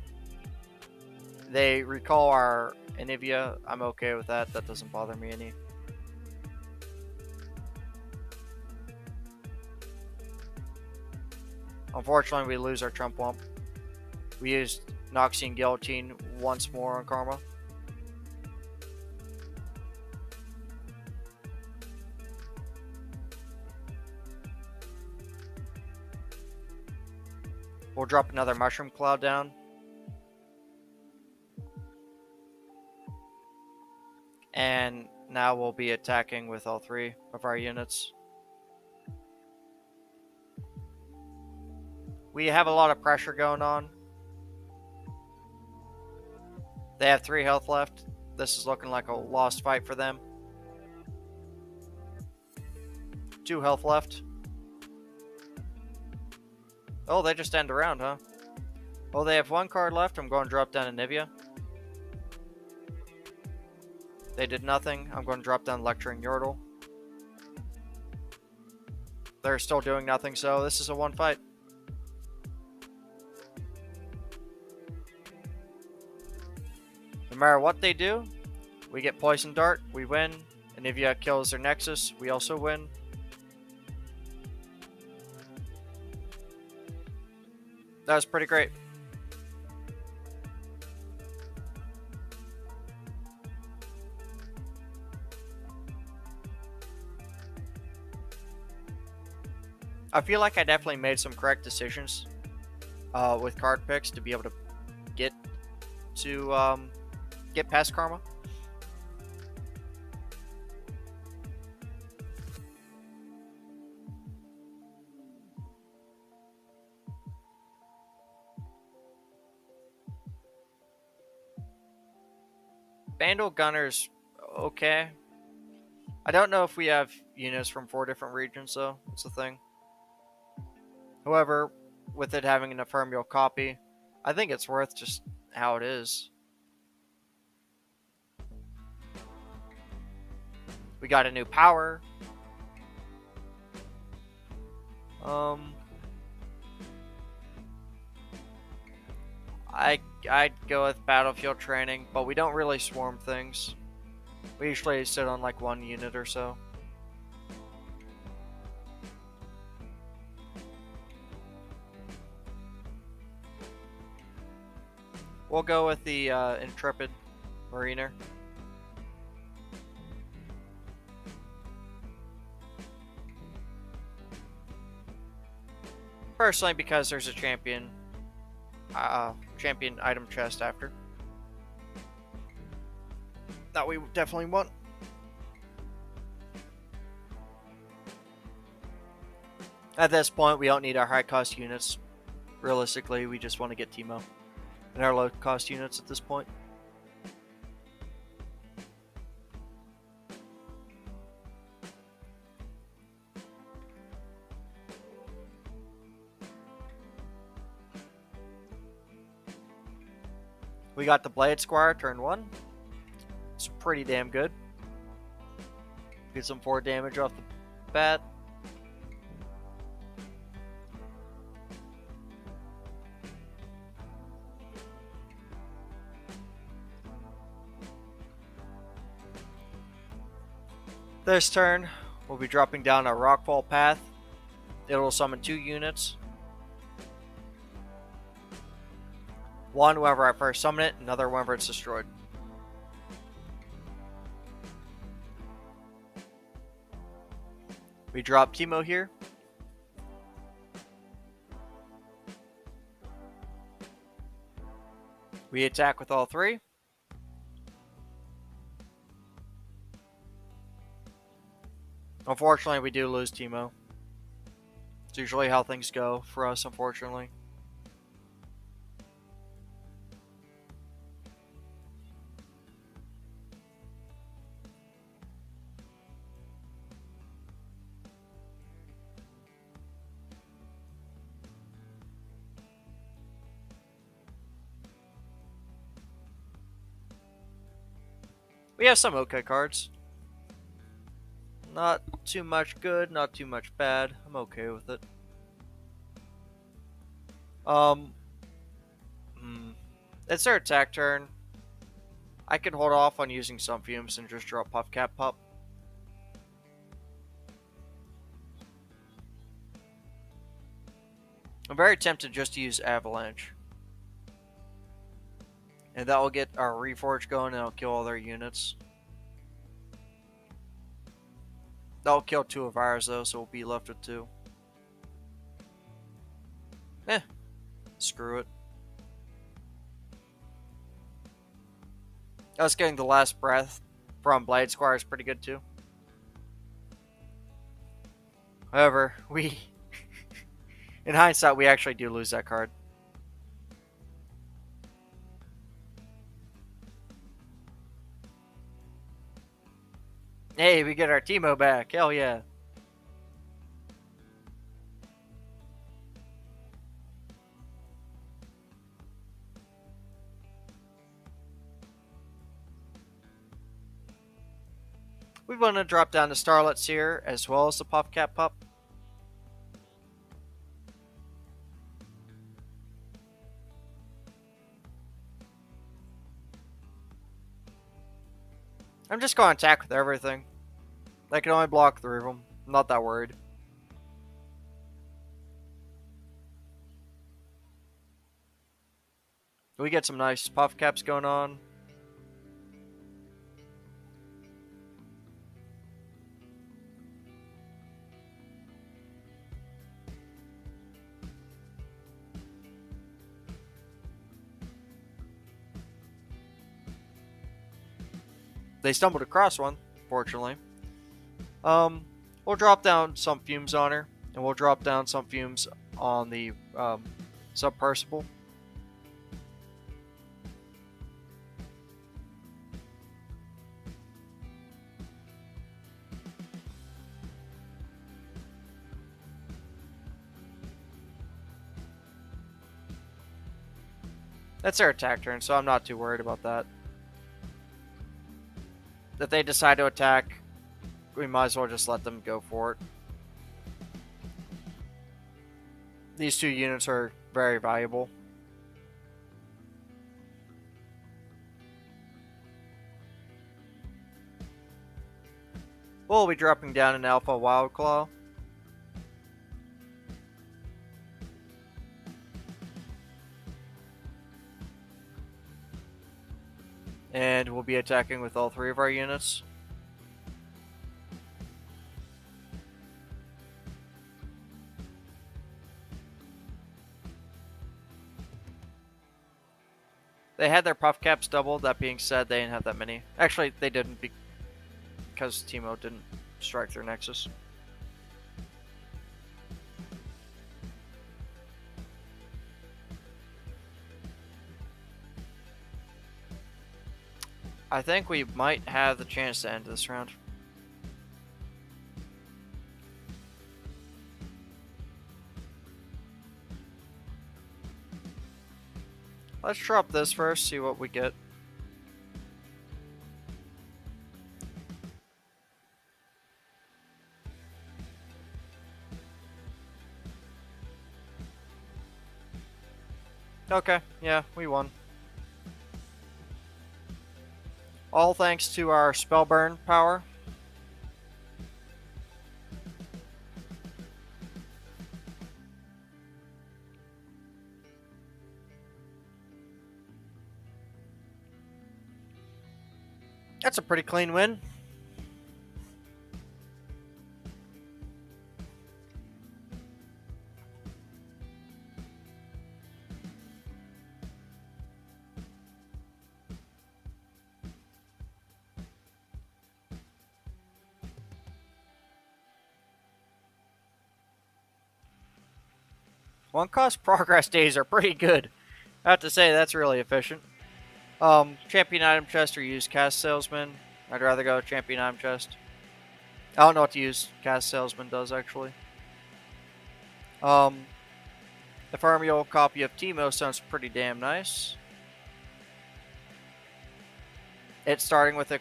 [SPEAKER 1] They recall our Anivia. I'm okay with that. That doesn't bother me any. Unfortunately, we lose our Trump Wump. We used Noxian Guillotine once more on Karma. We'll drop another Mushroom Cloud down. And now we'll be attacking with all 3 of our units. We have a lot of pressure going on. They have 3 health left. This is looking like a lost fight for them. 2 health left. Oh, they just end the round, huh? Oh, they have 1 card left. I'm going to drop down Anivia. They did nothing. I'm going to drop down Lecturing Yordle. They're still doing nothing, so this is a 1 fight. No matter what they do, we get Poison Dart, we win. Anivia kills their Nexus, we also win. That was pretty great. I feel like I definitely made some correct decisions with card picks to be able to get past Karma. Vandal Gunner's okay. I don't know if we have units from 4 different regions though. That's the thing. However, with it having an ephemeral copy, I think it's worth just how it is. We got a new power. I'd go with battlefield training, but we don't really swarm things. We usually sit on like 1 unit or so. We'll go with the Intrepid Mariner. Personally, because there's a champion item chest after. That we definitely want. At this point, we don't need our high cost units. Realistically, we just want to get Teemo and our low cost units at this point. We got the Blade Squire turn 1. It's pretty damn good. Get some 4 damage off the bat. This turn, we'll be dropping down a Rockfall Path. It will summon 2 units. One whenever I first summon it, another whenever it's destroyed. We drop Teemo here. We attack with all 3. Unfortunately, we do lose Teemo. It's usually how things go for us, unfortunately. We have some okay cards. Not too much good, not too much bad. I'm okay with it. Um, it's their attack turn. I can hold off on using some fumes and just drop Puff Cap Pup. I'm very tempted just to use Avalanche. And that will get our Reforge going and it'll kill all their units. That'll kill 2 of ours though, so we'll be left with 2. Screw it. Us getting the last breath from Blade Squire is pretty good too. However, in hindsight, we actually do lose that card. Hey, we get our Teemo back. Hell yeah. We want to drop down the Starlets here, as well as the Puff Cat Pup. I'm just going to attack with everything. I can only block 3 of them. I'm not that worried. We get some nice Puff Caps going on. They stumbled across one, fortunately. We'll drop down some fumes on her, and we'll drop down some fumes on the Submersible. That's their attack turn, so I'm not too worried about that. If they decide to attack, we might as well just let them go for it. These 2 units are very valuable. We'll be dropping down an Alpha Wildclaw. And we'll be attacking with all 3 of our units. They had their Puff Caps doubled. That being said, they didn't have that many. Actually, they didn't because Teemo didn't strike their Nexus. I think we might have the chance to end this round. Let's drop this first, see what we get. Okay, yeah, we won. All thanks to our spell burn power. That's a pretty clean win. One cost progress days are pretty good. I have to say, that's really efficient. Champion item chest or use cast salesman. I'd rather go champion item chest. I don't know what to use cast salesman does actually. The Ephemeral copy of Teemo sounds pretty damn nice. It starting with a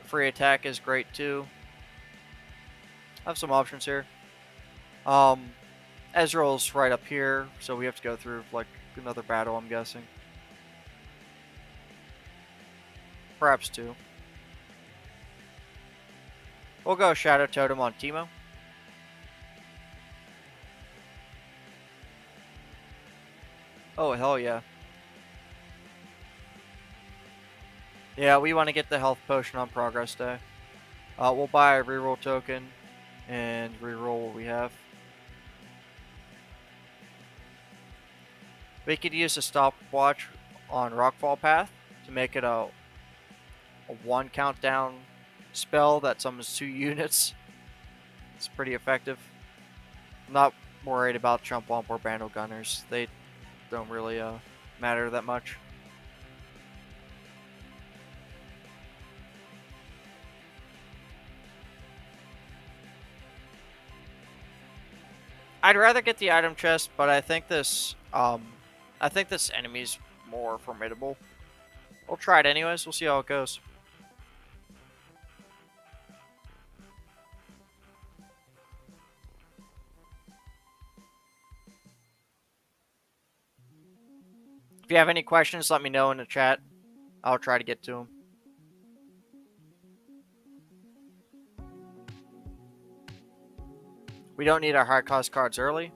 [SPEAKER 1] free attack is great too. I have some options here. Ezreal's right up here, so we have to go through like another battle, I'm guessing. Perhaps two. We'll go Shadow Totem on Teemo. Oh, hell yeah. Yeah, we want to get the health potion on progress day. We'll buy a reroll token and reroll what we have. We could use a stopwatch on Rockfall Path to make it a 1 countdown spell that summons 2 units. It's pretty effective. I'm not worried about Chump Womp or Bandle Gunners. They don't really matter that much. I'd rather get the item chest, but I think this enemy's more formidable. We'll try it anyways. We'll see how it goes. If you have any questions, let me know in the chat. I'll try to get to them. We don't need our high cost cards early.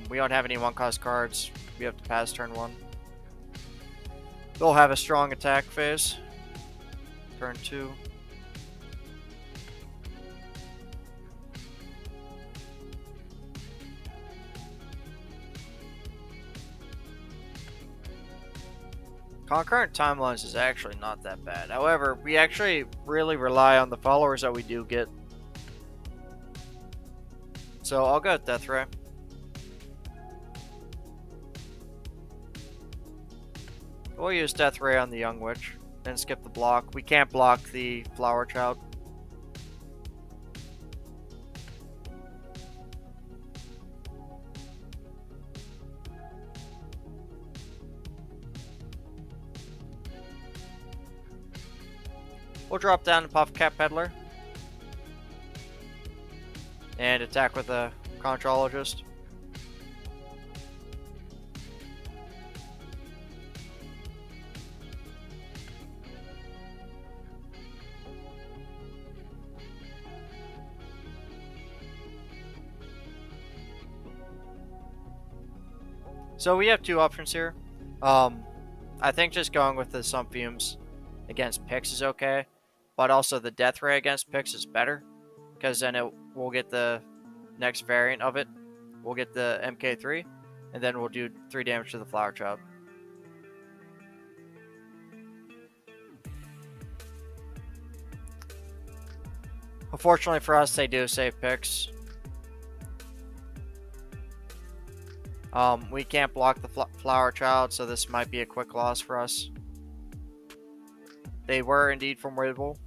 [SPEAKER 1] We don't have any 1 cost cards. We have to pass turn 1. They'll have a strong attack phase. Turn 2. Concurrent timelines is actually not that bad. However, we actually really rely on the followers that we do get. So I'll go with Death Ray. We'll use Death Ray on the Young Witch, then skip the block. We can't block the Flower Child. We'll drop down to Puff Cat Peddler and attack with a Contrologist. So we have 2 options here. I think just going with the Sun Fumes against Pix is okay, but also the Death Ray against Pix is better, because then we'll get the next variant of it. We'll get the MK3, and then we'll do 3 damage to the Flower Child. Unfortunately for us, they do save Pix. We can't block the Flower Child, so this might be a quick loss for us. They were indeed formidable.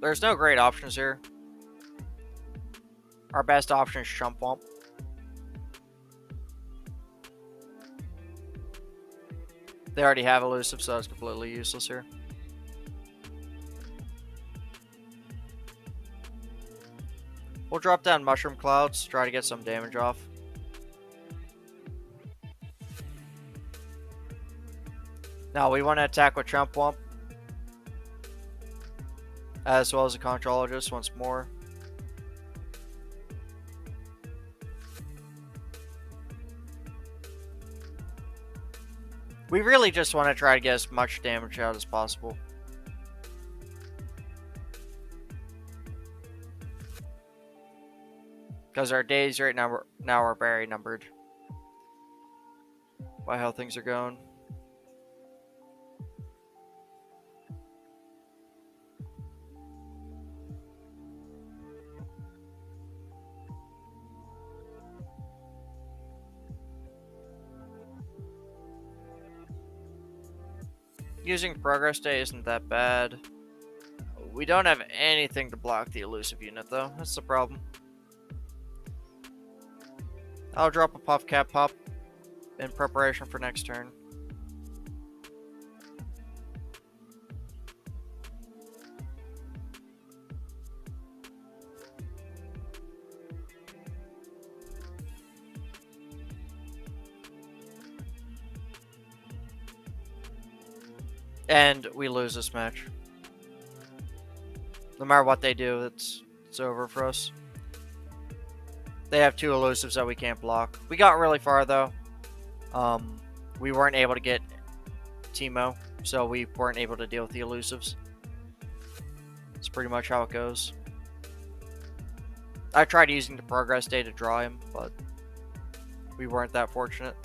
[SPEAKER 1] There's no great options here. Our best option is Chump Womp. They already have elusive, so it's completely useless here. We'll drop down Mushroom Clouds, try to get some damage off. Now we want to attack with Chump Womp, as well as a Contrologist once more. We really just want to try to get as much damage out as possible. Because our days right now are very numbered by how things are going. Using progress day isn't that bad. We don't have anything to block the elusive unit, though. That's the problem. I'll drop a puff cap pop in preparation for next turn. And we lose this match. No matter what they do, it's over for us. They have 2 elusives that we can't block. We got really far, though. We weren't able to get Teemo, so we weren't able to deal with the elusives. It's pretty much how it goes. I tried using the progress day to draw him, but we weren't that fortunate.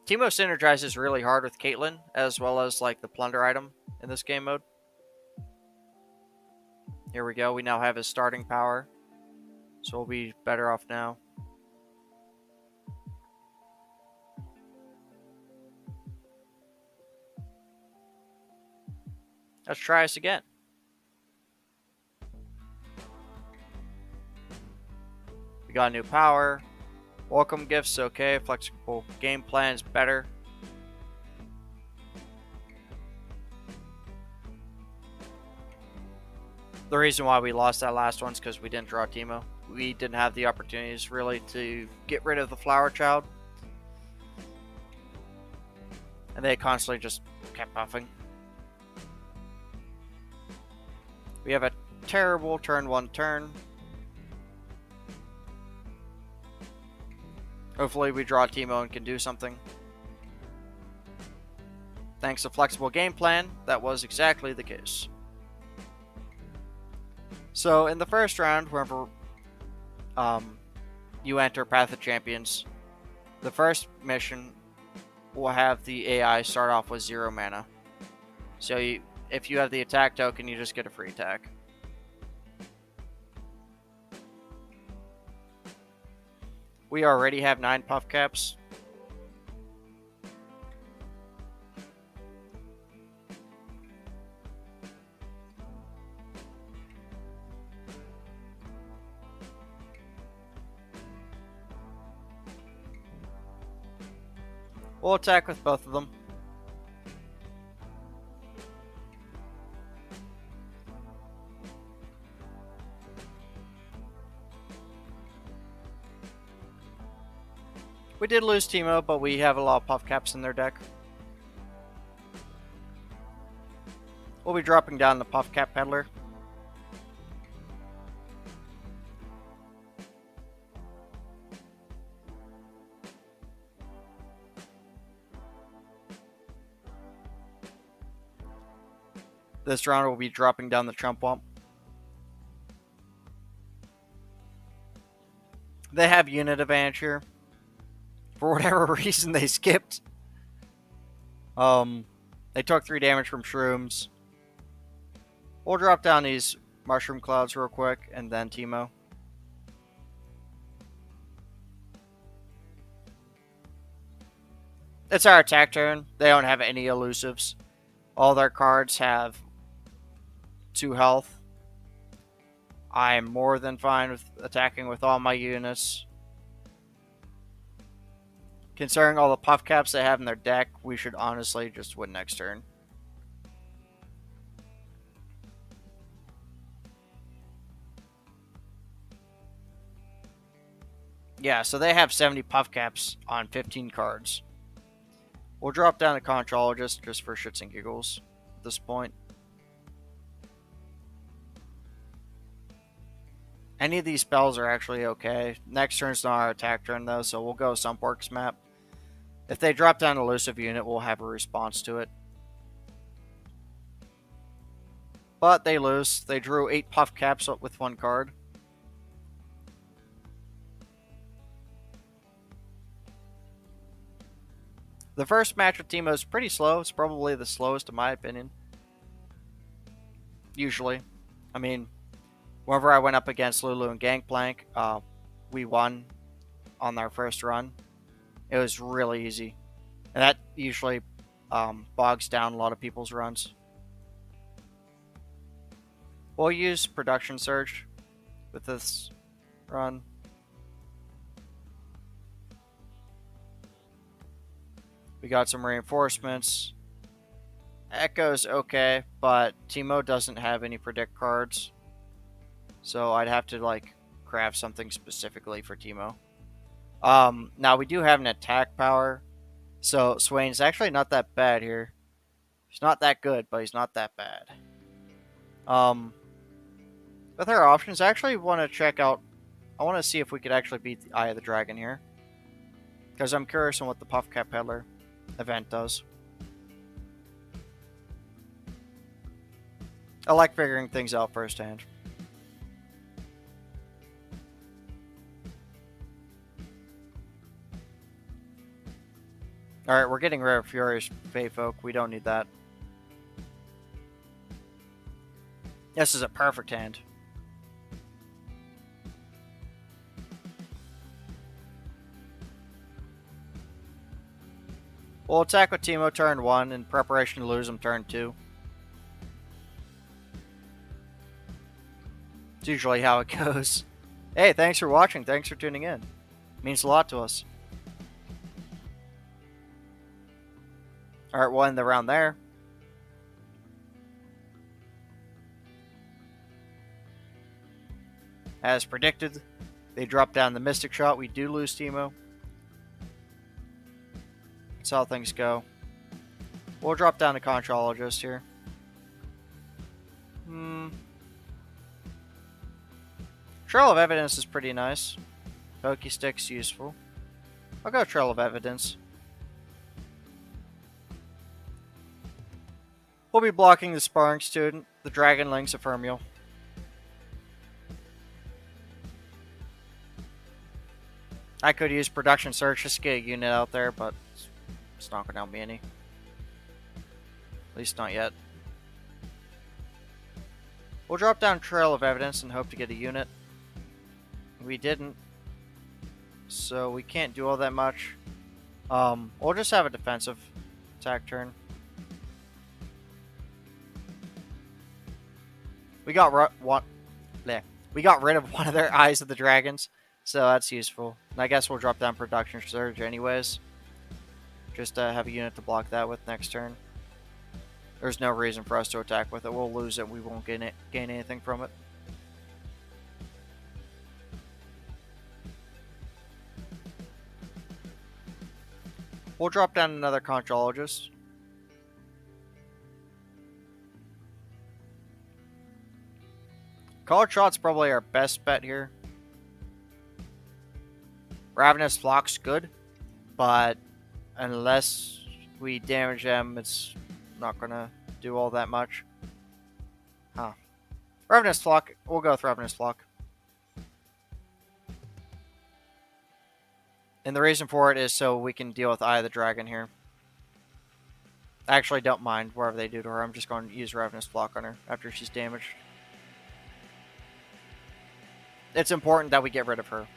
[SPEAKER 1] Teemo synergizes really hard with Caitlyn, as well as like the plunder item in this game mode. Here we go. We now have his starting power, so we'll be better off now. Let's try this again. We got a new power. Welcome gifts, okay. Flexible game plan is better. The reason why we lost that last one is because we didn't draw Teemo. We didn't have the opportunities really to get rid of the Flower Child. And they constantly just kept buffing. We have a terrible turn 1 turn. Hopefully we draw Teemo and can do something. Thanks to flexible game plan, that was exactly the case. So in the first round, wherever you enter Path of Champions, the first mission will have the AI start off with 0 mana. So if you have the attack token, you just get a free attack. We already have 9 puff caps. We'll attack with both of them. We did lose Teemo, but we have a lot of puff caps in their deck. We'll be dropping down the puff cap peddler. This round we'll be dropping down the Trump Womp. They have unit advantage here. For whatever reason, they skipped. They took 3 damage from shrooms. We'll drop down these mushroom clouds real quick, and then Teemo. It's our attack turn. They don't have any elusives. All their cards have 2 health. I am more than fine with attacking with all my units. Considering all the puff caps they have in their deck, we should honestly just win next turn. Yeah, so they have 70 puff caps on 15 cards. We'll drop down the Contrologist just for shits and giggles at this point. Any of these spells are actually okay. Next turn's not our attack turn though, so we'll go Sunpork's map. If they drop down an elusive unit, we'll have a response to it. But they lose. They drew 8 puff caps with 1 card. The first match with Teemo is pretty slow. It's probably the slowest in my opinion. Usually. I mean, whenever I went up against Lulu and Gangplank, we won on our first run. It was really easy. And that usually bogs down a lot of people's runs. We'll use Production Surge with this run. We got some reinforcements. Echo's okay, but Teemo doesn't have any predict cards. So I'd have to like craft something specifically for Teemo. Now we do have an attack power. So Swain's actually not that bad here. He's not that good, but he's not that bad. With our options, I actually want to check out... I want to see if we could actually beat the Eye of the Dragon here. Because I'm curious on what the Puff Cap Peddler event does. I like figuring things out firsthand. Alright, we're getting rid of Furious Fey Folk. We don't need that. This is a perfect hand. We'll attack with Teemo turn 1 in preparation to lose him turn 2. It's usually how it goes. Hey, thanks for watching. Thanks for tuning in. It means a lot to us. Alright, we'll end the round there. As predicted, they drop down the Mystic Shot. We do lose Teemo. That's how things go. We'll drop down the Conchologist here. Trail of Evidence is pretty nice. Pokey Stick's useful. I'll go Trail of Evidence. We'll be blocking the Sparring Student, the Dragonlings of Fermiel. I could use Production Search just to get a unit out there, but it's not going to help me any. At least not yet. We'll drop down Trail of Evidence and hope to get a unit. We didn't. So we can't do all that much. We'll just have a defensive attack turn. We got rid of one of their Eyes of the Dragons, so that's useful. And I guess we'll drop down Production Surge anyways. Just to have a unit to block that with next turn. There's no reason for us to attack with it. We'll lose it. We won't gain anything from it. We'll drop down another Conchologist. Called Shot's probably our best bet here. Ravenous Flock's good, but unless we damage them, it's not gonna do all that much. Huh. Ravenous Flock. We'll go with Ravenous Flock. And the reason for it is so we can deal with Eye of the Dragon here. I actually don't mind whatever they do to her. I'm just going to use Ravenous Flock on her after she's damaged. It's important that we get rid of her.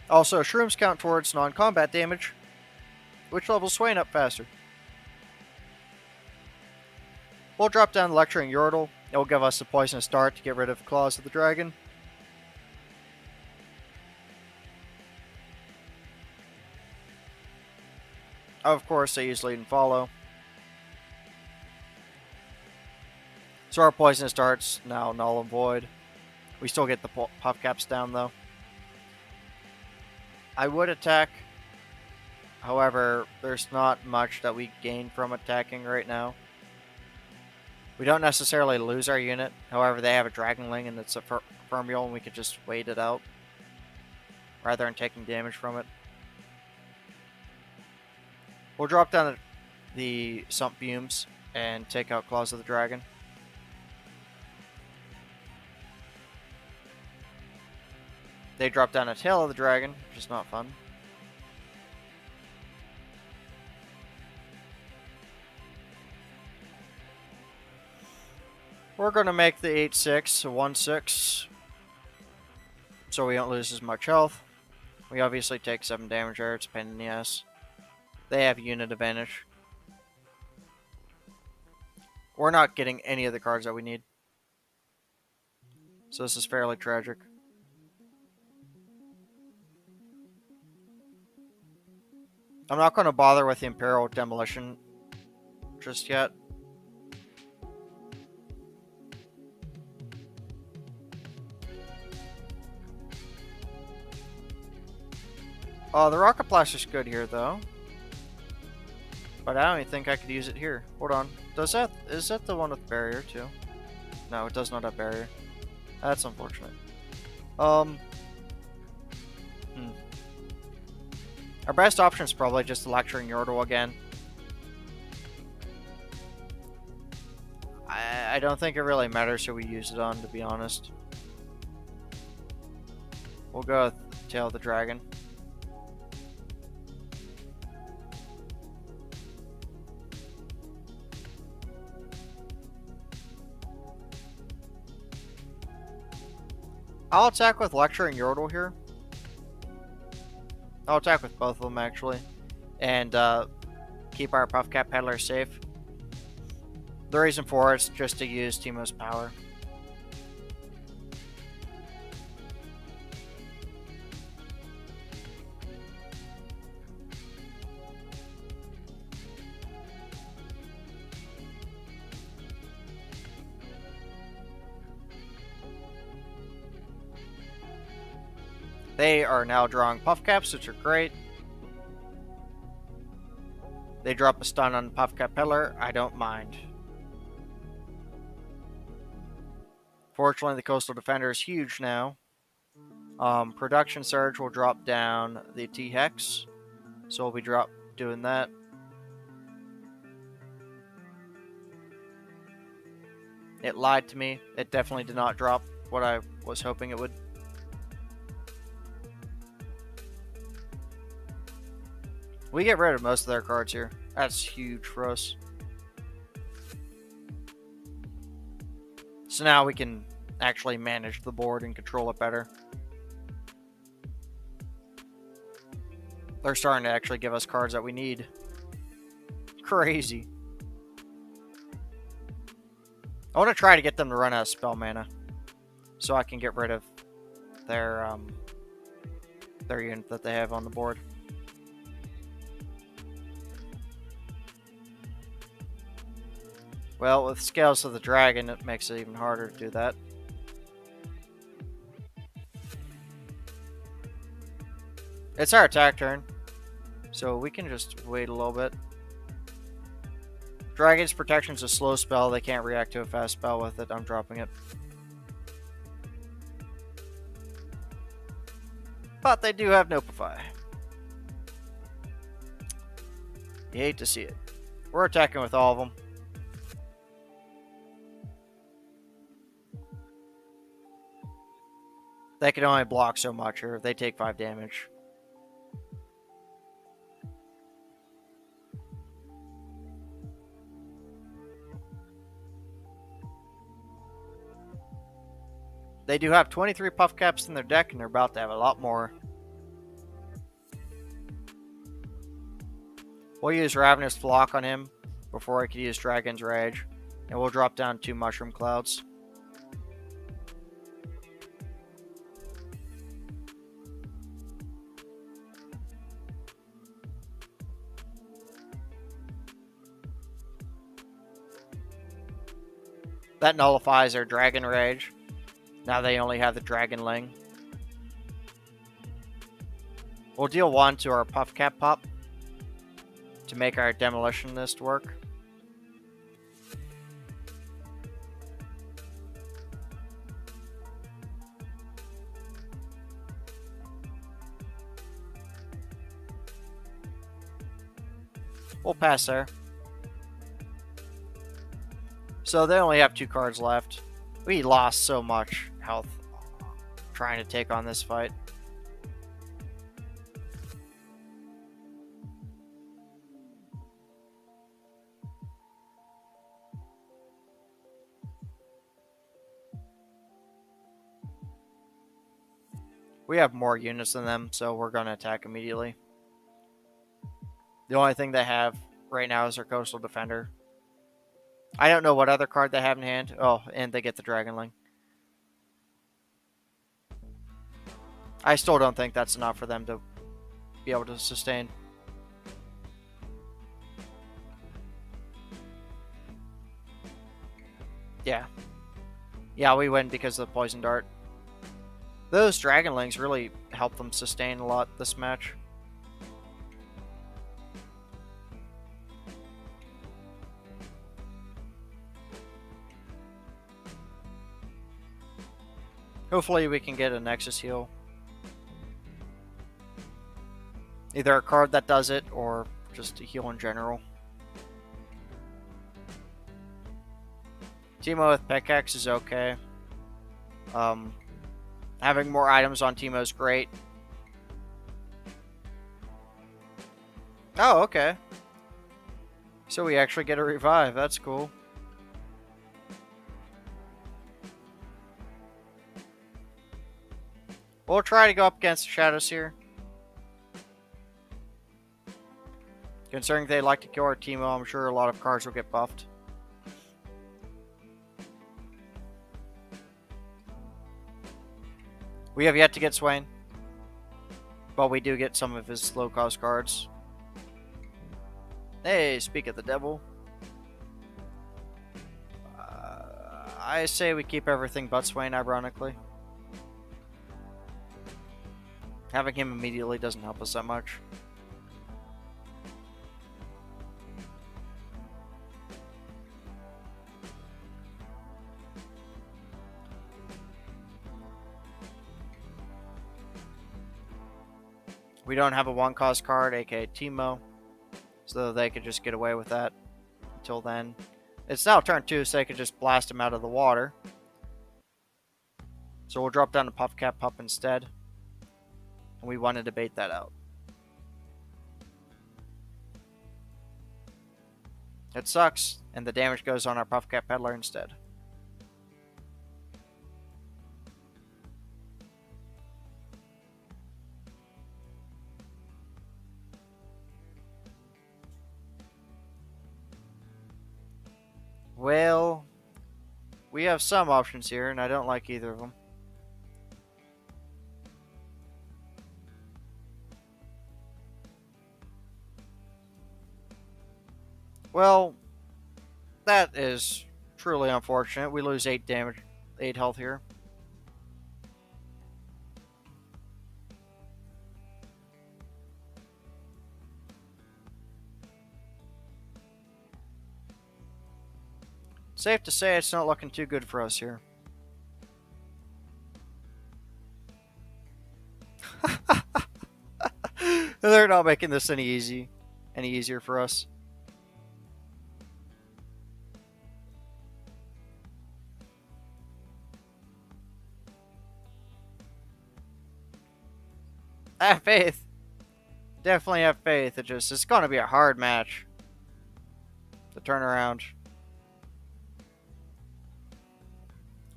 [SPEAKER 1] Also, shrooms count towards non-combat damage, which levels Swain up faster. We'll drop down Lecturing Yordle. It will give us a Poisonous Dart to get rid of Claws of the Dragon. Of course, they use Lead and Follow. So our Poisonous Dart's now null and void. We still get the Puff Caps down, though. I would attack. However, there's not much that we gain from attacking right now. We don't necessarily lose our unit. However, they have a Dragonling and it's a Fermiel and we could just wait it out. rather than taking damage from it. We'll drop down the Sump Fumes and take out Claws of the Dragon. They drop down a Tail of the Dragon, which is not fun. We're going to make the 8-6 a 1-6, so we don't lose as much health. We obviously take 7 damage there, it's a pain in the ass. They have unit advantage. We're not getting any of the cards that we need. So this is fairly tragic. I'm not going to bother with the Imperial Demolition just yet. The Rocket Blaster's good here, though. But I don't even think I could use it here. Hold on. Is that the one with barrier, too? No, it does not have barrier. That's unfortunate. Our best option is probably just Lecturing Yordle again. I don't think it really matters who we use it on, to be honest. We'll go with Tail of the Dragon. I'll attack with Lecturing Yordle here. I'll attack with both of them, actually. And keep our Puffcat Peddler safe. The reason for it is just to use Teemo's power. They are now drawing Puff Caps, which are great. They drop a stun on Puff Cap Pillar. I don't mind. Fortunately, the Coastal Defender is huge now. Production Surge will drop down the T-Hex. So we'll be doing that. It lied to me. It definitely did not drop what I was hoping it would. We get rid of most of their cards here. That's huge for us. So now we can actually manage the board and control it better. They're starting to actually give us cards that we need. Crazy. I want to try to get them to run out of spell mana, so I can get rid of their unit that they have on the board. Well, with Scales of the Dragon, it makes it even harder to do that. It's our attack turn, so we can just wait a little bit. Dragon's Protection is a slow spell. They can't react to a fast spell with it. I'm dropping it. But they do have Notify. You hate to see it. We're attacking with all of them. They can only block so much, or they take 5 damage. They do have 23 Puff Caps in their deck, and they're about to have a lot more. We'll use Ravenous Flock on him before I can use Dragon's Rage, and we'll drop down 2 Mushroom Clouds. That nullifies their Dragon Rage. Now they only have the Dragon Ling. We'll deal 1 to our Puff Cap Pop to make our Demolitionist work. We'll pass there. So they only have 2 cards left. We lost so much health trying to take on this fight. We have more units than them, so we're going to attack immediately. The only thing they have right now is their Coastal Defender. I don't know what other card they have in hand. Oh, and they get the Dragonling. I still don't think that's enough for them to be able to sustain. Yeah. Yeah, we win because of the Poison Dart. Those Dragonlings really help them sustain a lot this match. Hopefully we can get a Nexus heal. Either a card that does it, or just a heal in general. Teemo with Pickaxe is okay. Having more items on Teemo is great. Oh, okay. So we actually get a revive. That's cool. We'll try to go up against the Shadows here. Considering they like to kill our Teemo, I'm sure a lot of cards will get buffed. We have yet to get Swain, but we do get some of his low-cost cards. Hey, speak of the devil. I say we keep everything but Swain, ironically. Having him immediately doesn't help us that much. We don't have a one-cost card, aka Teemo, so they could just get away with that until then. It's now turn 2, so they could just blast him out of the water. So we'll drop down to Puffcat Pup instead. And we wanted to bait that out. It sucks, and the damage goes on our Puffcat Peddler instead. Well, we have some options here, and I don't like either of them. Well, that is truly unfortunate. We lose 8 damage, 8 health here. Safe to say it's not looking too good for us here. They're not making this any easier for us. I have faith. Definitely have faith. It's going to be a hard match to turn around.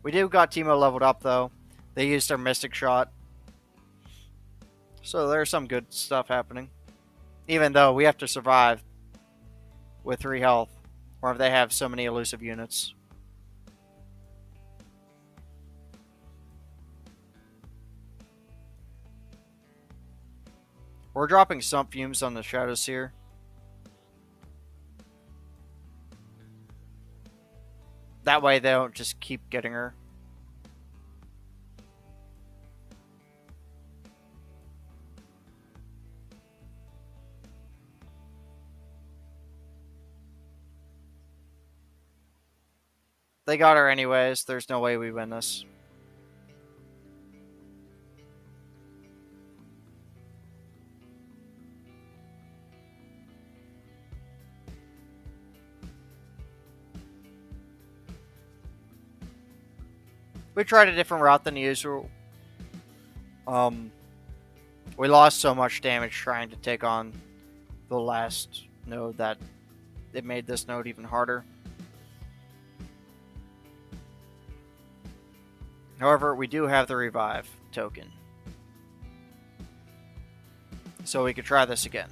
[SPEAKER 1] We do got Teemo leveled up, though. They used their Mystic Shot. So there's some good stuff happening. Even though we have to survive with 3 health. Or if they have so many elusive units. We're dropping Sump Fumes on the Shadows here. That way they don't just keep getting her. They got her anyways. There's no way we win this. We tried a different route than usual. We lost so much damage trying to take on the last node that it made this node even harder. However, we do have the revive token, so we could try this again.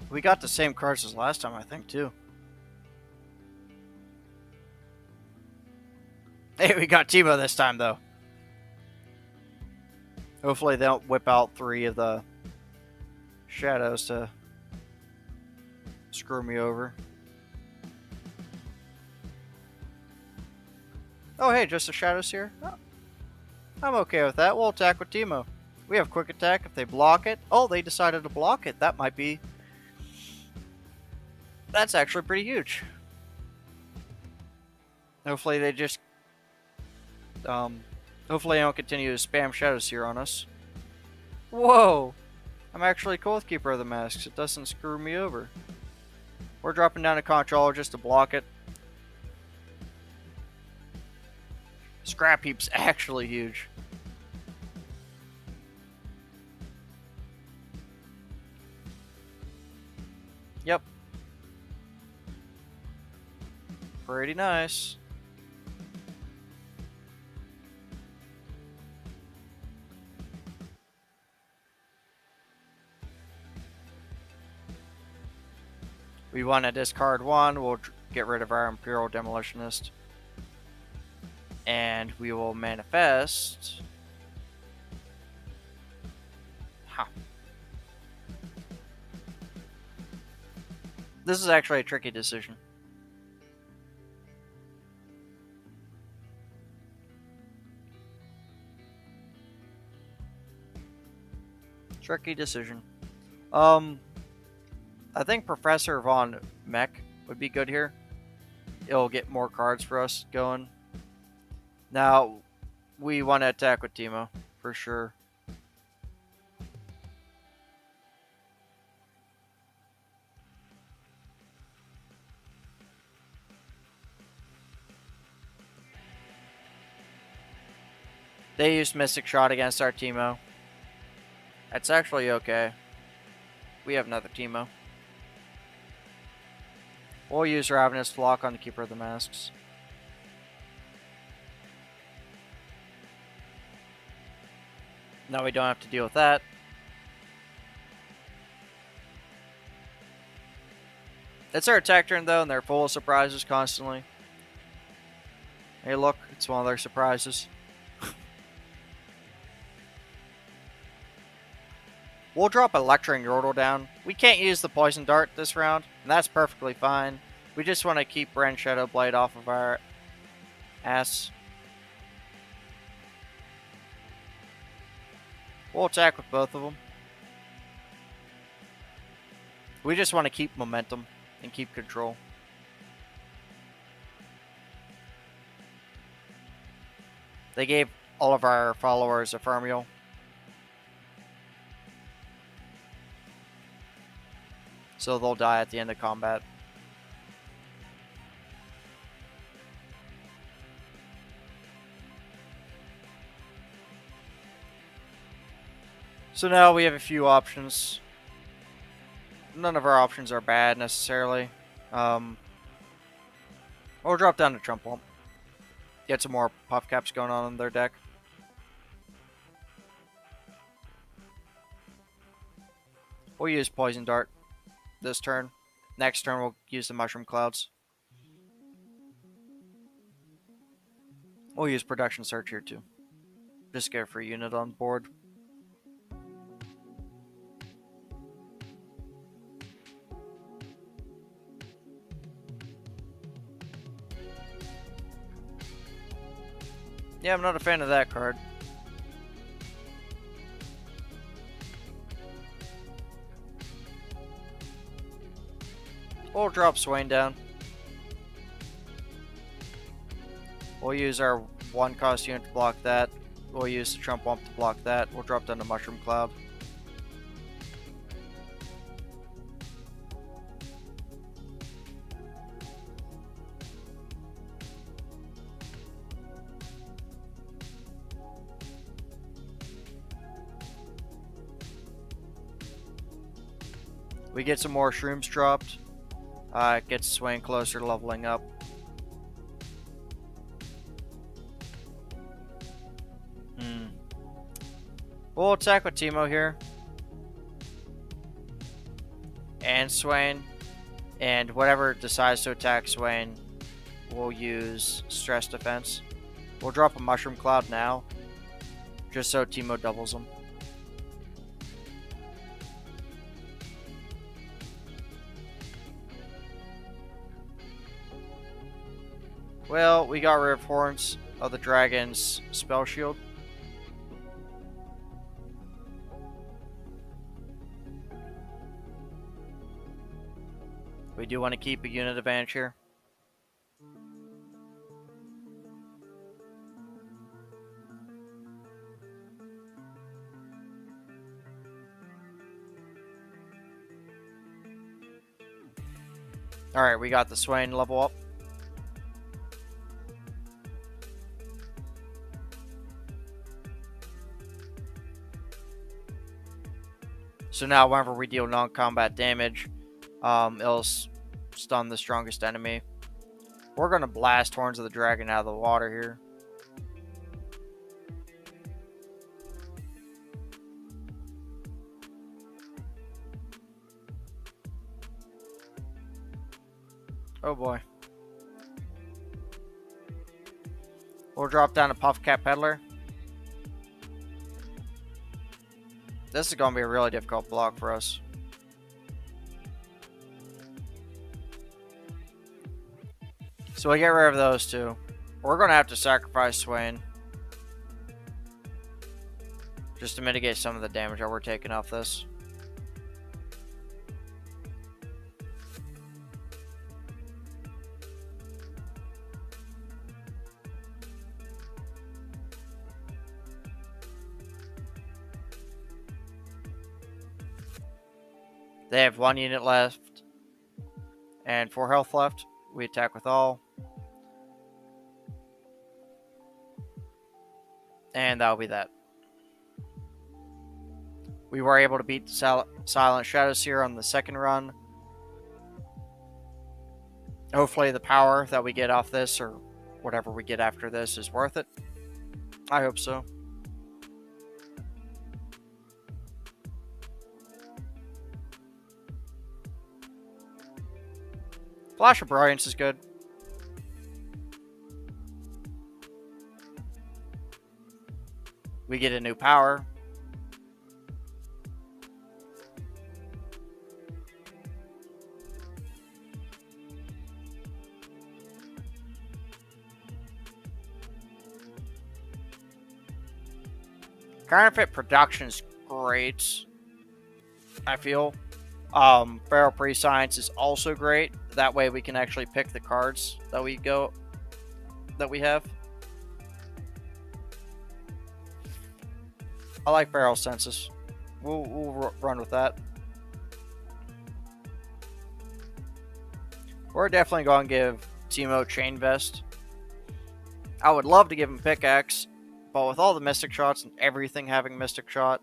[SPEAKER 1] We got the same cards as last time, I think, too. Hey, we got Teemo this time, though. Hopefully they don't whip out 3 of the shadows to screw me over. Oh, hey, just the shadows here? Oh, I'm okay with that. We'll attack with Teemo. We have quick attack if they block it. Oh, they decided to block it. That might be... That's actually pretty huge. Hopefully they just... hopefully they don't continue to spam shadows here on us. Whoa! I'm actually cool with Keeper of the Masks. It doesn't screw me over. We're dropping down a controller just to block it. Scrap heap's actually huge. Yep. Pretty nice. We want to discard 1. We'll get rid of our Imperial Demolitionist. And we will manifest... Huh. This is actually a tricky decision. Tricky decision. I think Professor Von Mech would be good here. It'll get more cards for us going. Now, we want to attack with Teemo, for sure. They used Mystic Shot against our Teemo. That's actually okay. We have another Teemo. We'll use Ravenous Flock on the Keeper of the Masks. Now we don't have to deal with that. It's our attack turn though, and they're full of surprises constantly. Hey look, it's one of their surprises. We'll drop a Lecturing Yordle down. We can't use the Poison Dart this round, and that's perfectly fine. We just want to keep Ren Shadow Blade off of our ass. We'll attack with both of them. We just want to keep momentum and keep control. They gave all of our followers a Fermial. So they'll die at the end of combat. So now we have a few options. None of our options are bad necessarily. We'll drop down to Trump Wump. Get some more Puff Caps going on in their deck. We'll use Poison Dart this turn. Next turn we'll use the Mushroom Clouds. We'll use Production Search here too. Just get a free unit on board. Yeah, I'm not a fan of that card. We'll drop Swain down. We'll use our 1 cost unit to block that. We'll use the Trump Wump to block that. We'll drop down to Mushroom Cloud. We get some more shrooms dropped. It gets Swain closer to leveling up. We'll attack with Teemo here. And Swain. And whatever decides to attack Swain, we'll use Stress Defense. We'll drop a Mushroom Cloud now, just so Teemo doubles them. Well, we got rid of Horns of the Dragon's Spell Shield. We do want to keep a unit advantage here. Alright, we got the Swain level up. So now whenever we deal non-combat damage, it'll stun the strongest enemy. We're going to blast Horns of the Dragon out of the water here. Oh boy. We'll drop down a Puffcat Peddler. This is going to be a really difficult block for us. So we get rid of those two. We're going to have to sacrifice Swain, just to mitigate some of the damage that we're taking off this. They have 1 unit left and 4 health left. We attack with all. And that'll be that. We were able to beat the Silent Shadows here on the second run. Hopefully the power that we get off this, or whatever we get after this, is worth it. I hope so. Flash of Brilliance is good. We get a new power. Counterfeit production's great, I feel. Feral Prescience is also great. That way we can actually pick the cards that we have. I like Feral Census. We'll run with that. We're definitely going to give Teemo Chain Vest. I would love to give him Pickaxe, but with all the Mystic Shots and everything having Mystic Shot,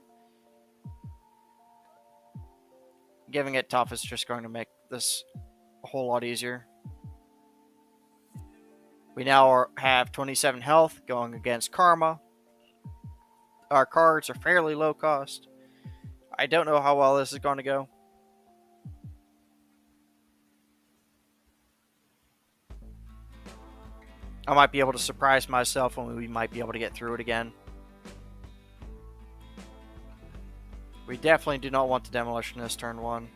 [SPEAKER 1] giving it Tough is just going to make this a whole lot easier. We now have 27 health going against Karma. Our cards are fairly low cost. I don't know how well this is going to go. I might be able to surprise myself when we might be able to get through it again. We definitely do not want the Demolitionist turn 1.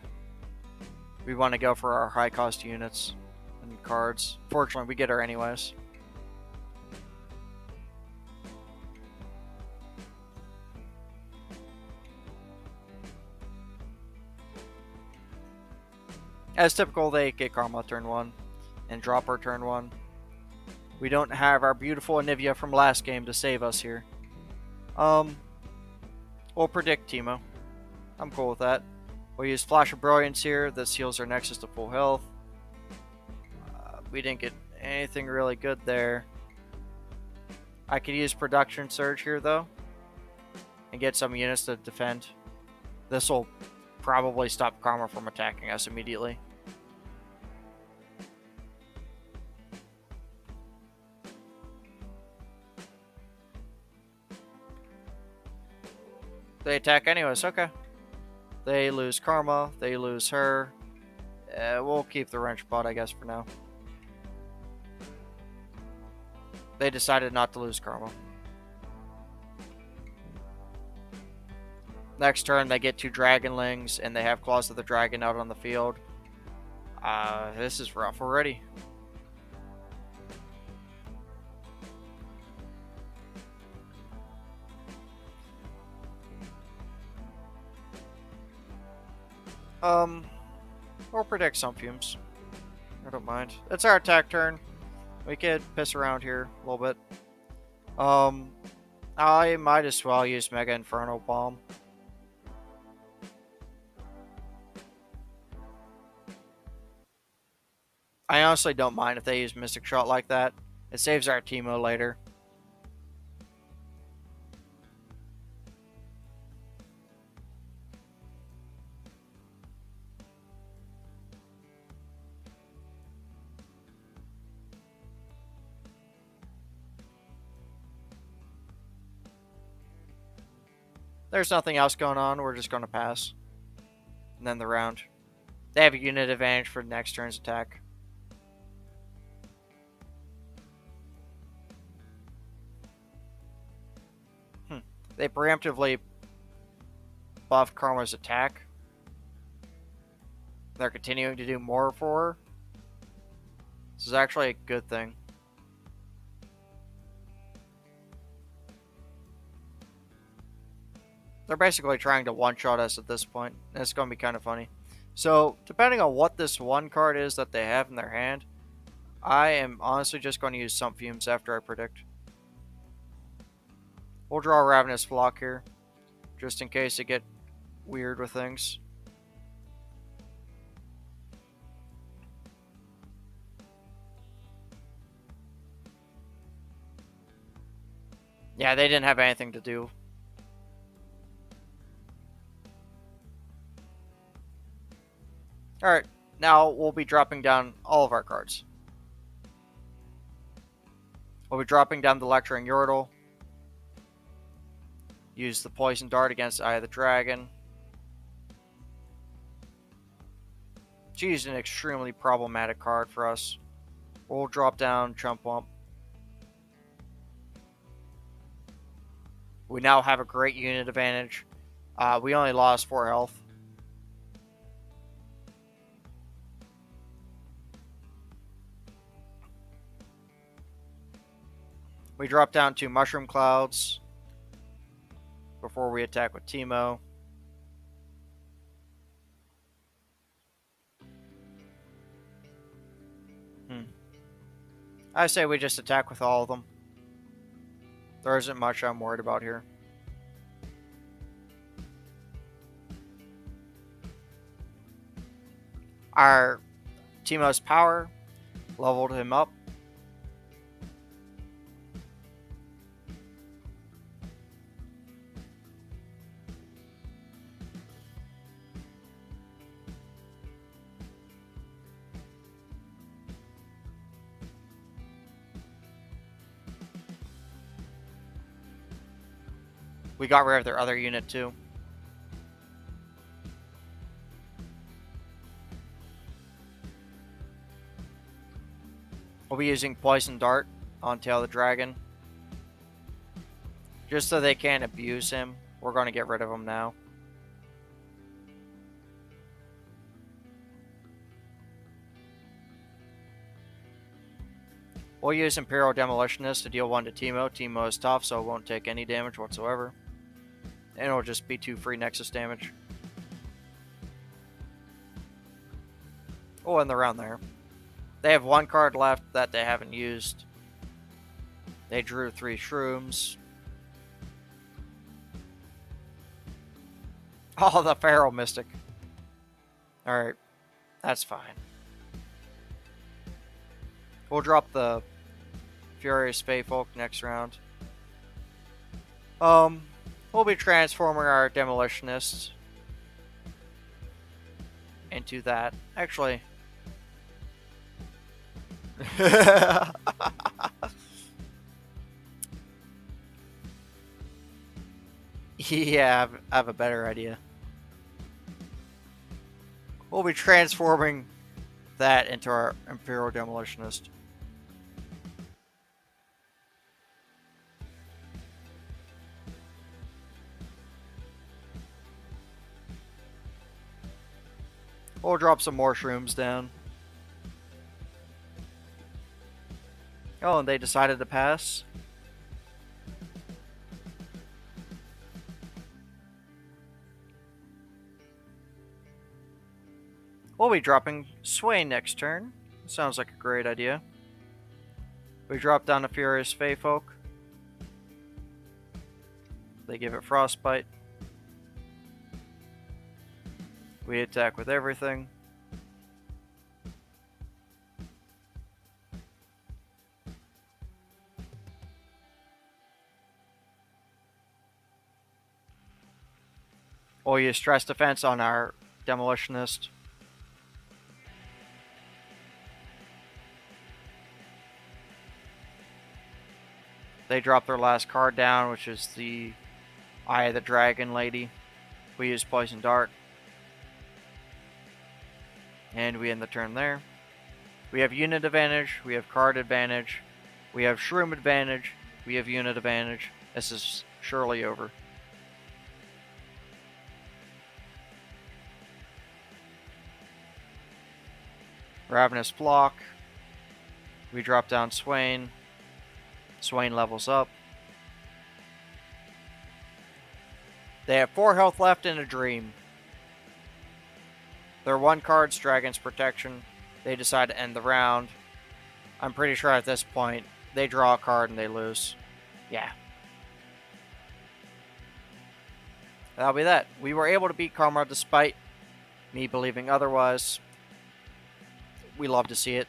[SPEAKER 1] We want to go for our high cost units and cards. Fortunately, we get her anyways. As typical, they get Karma turn 1 and drop her turn 1. We don't have our beautiful Anivia from last game to save us here. We'll predict Teemo. I'm cool with that. We'll use Flash of Brilliance here. This heals our Nexus to full health. We didn't get anything really good there. I could use Production Surge here, though, and get some units to defend. This will probably stop Karma from attacking us immediately. They attack anyways, okay. They lose Karma, they lose her. We'll keep the Wrench Bot, I guess, for now. They decided not to lose Karma. Next turn, they get 2 Dragonlings, and they have Claws of the Dragon out on the field. This is rough already. We'll predict some fumes. I don't mind. It's our attack turn. We could piss around here a little bit. I might as well use Mega Inferno Bomb. I honestly don't mind if they use Mystic Shot like that. It saves our Teemo later. There's nothing else going on. We're just going to pass. And then the round. They have a unit advantage for next turn's attack. They preemptively buff Karma's attack. They're continuing to do more for her. This is actually a good thing. They're basically trying to one-shot us at this point. And it's going to be kind of funny. So, depending on what this one card is that they have in their hand, I am honestly just going to use some fumes after I predict. We'll draw a Ravenous Flock here, just in case they get weird with things. Yeah, they didn't have anything to do. Alright, now we'll be dropping down all of our cards. We'll be dropping down the Lecturing Yordle. Use the Poison Dart against Eye of the Dragon. She's an extremely problematic card for us. We'll drop down Chump Wump. We now have a great unit advantage. We only lost 4 health. We drop down 2 Mushroom Clouds before we attack with Teemo. I say we just attack with all of them. There isn't much I'm worried about here. Our Teemo's power leveled him up. We got rid of their other unit too. We'll be using Poison Dart on Tail of the Dragon. Just so they can't abuse him. We're going to get rid of him now. We'll use Imperial Demolitionist to deal 1 to Teemo. Teemo is tough, so it won't take any damage whatsoever. And it'll just be 2 free Nexus damage. We'll end the round there. They have 1 card left that they haven't used. They drew 3 shrooms. Oh, the Feral Mystic. Alright, that's fine. We'll drop the Furious Faefolk next round. We'll be transforming our Demolitionists into that. Actually... yeah, I have a better idea. We'll be transforming that into our Imperial Demolitionist. We'll drop some more shrooms down. Oh, and they decided to pass. We'll be dropping Swain next turn. Sounds like a great idea. We drop down a Furious Faefolk. They give it Frostbite. We attack with everything. We'll use Stress Defense on our Demolitionist. They drop their last card down, which is the Eye of the Dragon Lady. We use Poison Dart. And we end the turn there. We have unit advantage, we have card advantage, we have shroom advantage, we have unit advantage. This is surely over. Ravenous Flock. We drop down Swain. Swain levels up. They have 4 health left in a Dream. Their 1 card's Dragon's Protection. They decide to end the round. I'm pretty sure at this point, they draw a card and they lose. Yeah. That'll be that. We were able to beat Karma despite me believing otherwise. We love to see it.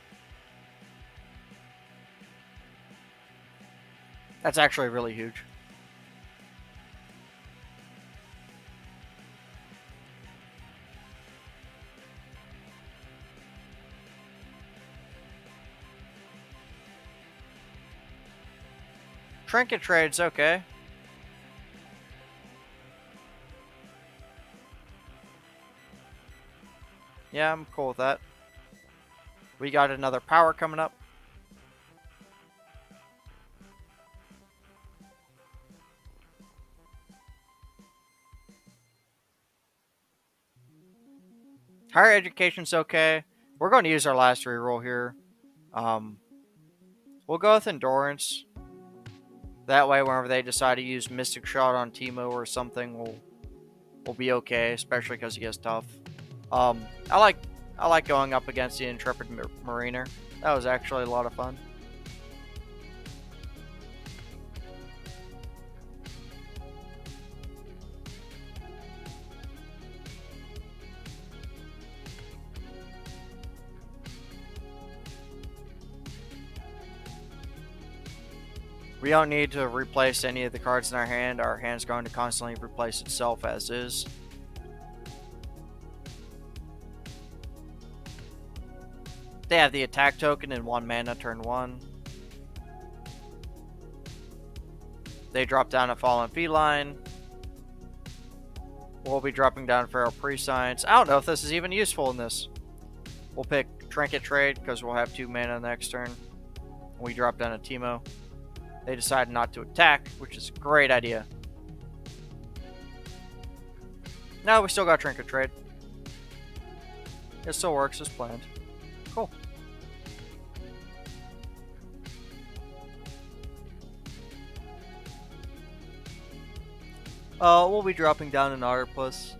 [SPEAKER 1] That's actually really huge. Trinket trade's okay. Yeah, I'm cool with that. We got another power coming up. Higher education's okay. We're going to use our last reroll here. We'll go with Endurance. That way, whenever they decide to use Mystic Shot on Teemo or something, we'll be okay, especially because he is tough. I like going up against the Intrepid Mariner. That was actually a lot of fun. We don't need to replace any of the cards in our hand. Our hand's going to constantly replace itself as is. They have the attack token in 1 mana turn 1. They drop down a Fallen Feline. We'll be dropping down Feral Prescience. I don't know if this is even useful in this. We'll pick Trinket Trade because we'll have 2 mana next turn. We drop down a Teemo. They decide not to attack, which is a great idea. No, we still got Trinket Trade. It still works as planned. Cool. We'll be dropping down an Octopus.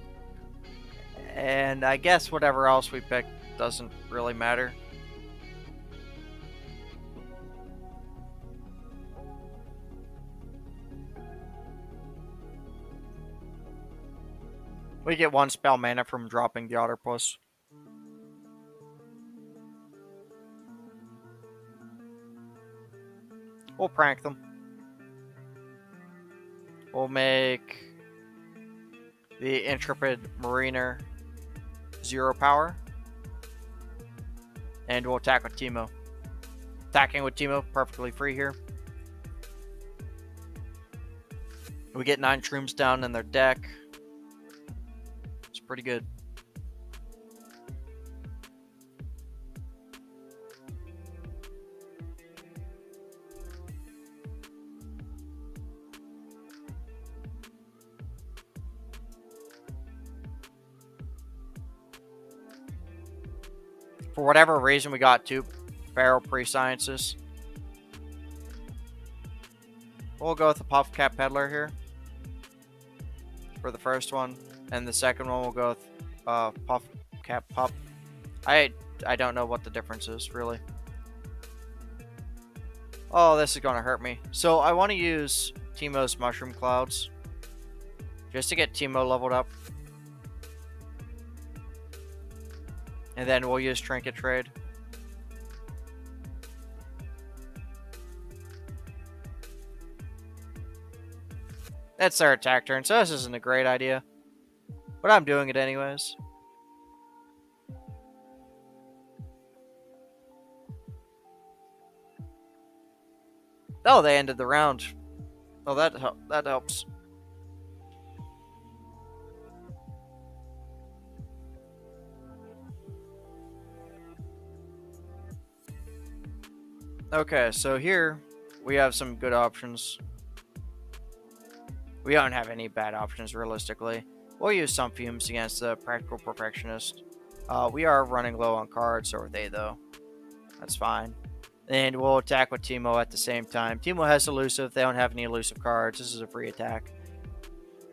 [SPEAKER 1] And I guess whatever else we pick doesn't really matter. We get 1 spell mana from dropping the Otterpuss. We'll prank them. We'll make the Intrepid Mariner 0 power. And we'll attack with Teemo. Attacking with Teemo, perfectly free here. We get 9 shrooms down in their deck. It's pretty good. For whatever reason, we got 2 Feral Pre-Sciences. We'll go with the Puff Cap Peddler here for the first one, and the second one we'll go with Puff Cap Pup. I don't know what the difference is, really. Oh, this is gonna hurt me. So I want to use Teemo's Mushroom Clouds just to get Teemo leveled up. And then we'll use Trinket Trade. That's their attack turn, so this isn't a great idea. But I'm doing it anyways. Oh, they ended the round. Oh, that helps. Okay, so here we have some good options. We don't have any bad options, realistically. We'll use some fumes against the Practical Perfectionist. We are running low on cards, so are they, though. That's fine. And we'll attack with Teemo at the same time. Teemo has elusive. They don't have any elusive cards. This is a free attack.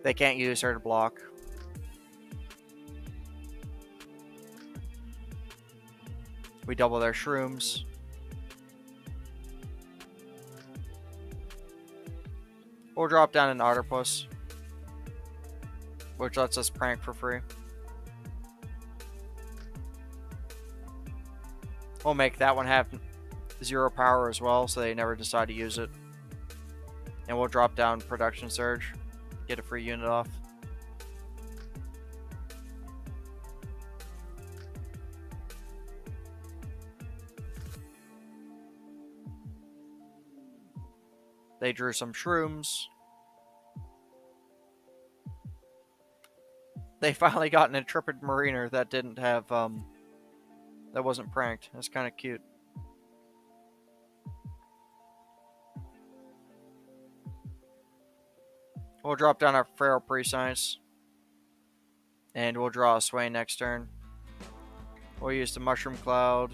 [SPEAKER 1] They can't use her to block. We double their shrooms. We'll drop down an Otterpuss, which lets us prank for free. We'll make that one have 0 power as well, so they never decide to use it. And we'll drop down Production Surge, get a free unit off. They drew some shrooms. They finally got an Intrepid Mariner that didn't have, that wasn't pranked. That's kind of cute. We'll drop down our Feral Pre-Science. And we'll draw a Swain next turn. We'll use the Mushroom Cloud.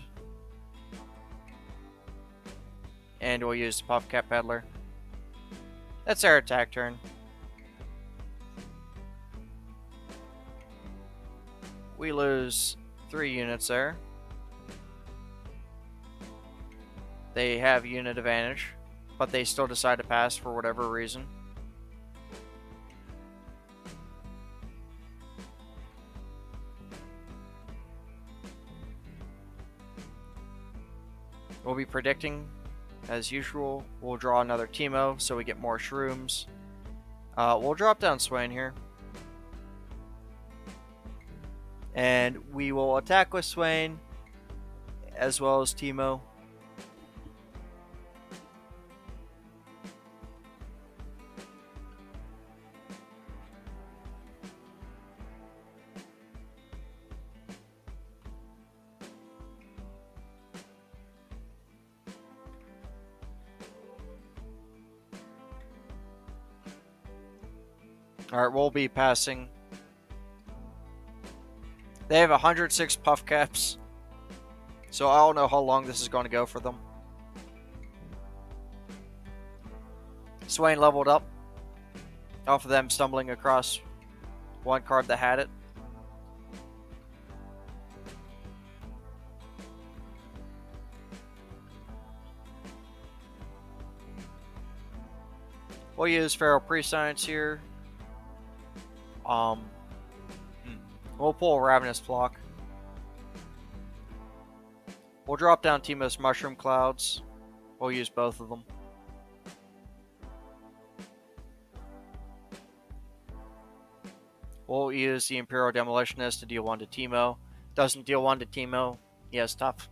[SPEAKER 1] And we'll use the Puff Cap Peddler. That's our attack turn. We lose 3 units there. They have unit advantage, but they still decide to pass for whatever reason. We'll be predicting. As usual, we'll draw another Teemo so we get more shrooms. We'll drop down Swain here. And we will attack with Swain as well as Teemo. Alright, we'll be passing. They have 106 puff caps. So I don't know how long this is going to go for them. Swain leveled up off of them stumbling across one card that had it. We'll use Feral Pre-Science here. We'll pull Ravenous Flock. We'll drop down Teemo's Mushroom Clouds. We'll use both of them. We'll use the Imperial Demolitionist to deal 1 to Teemo. Doesn't deal 1 to Teemo. He has tough.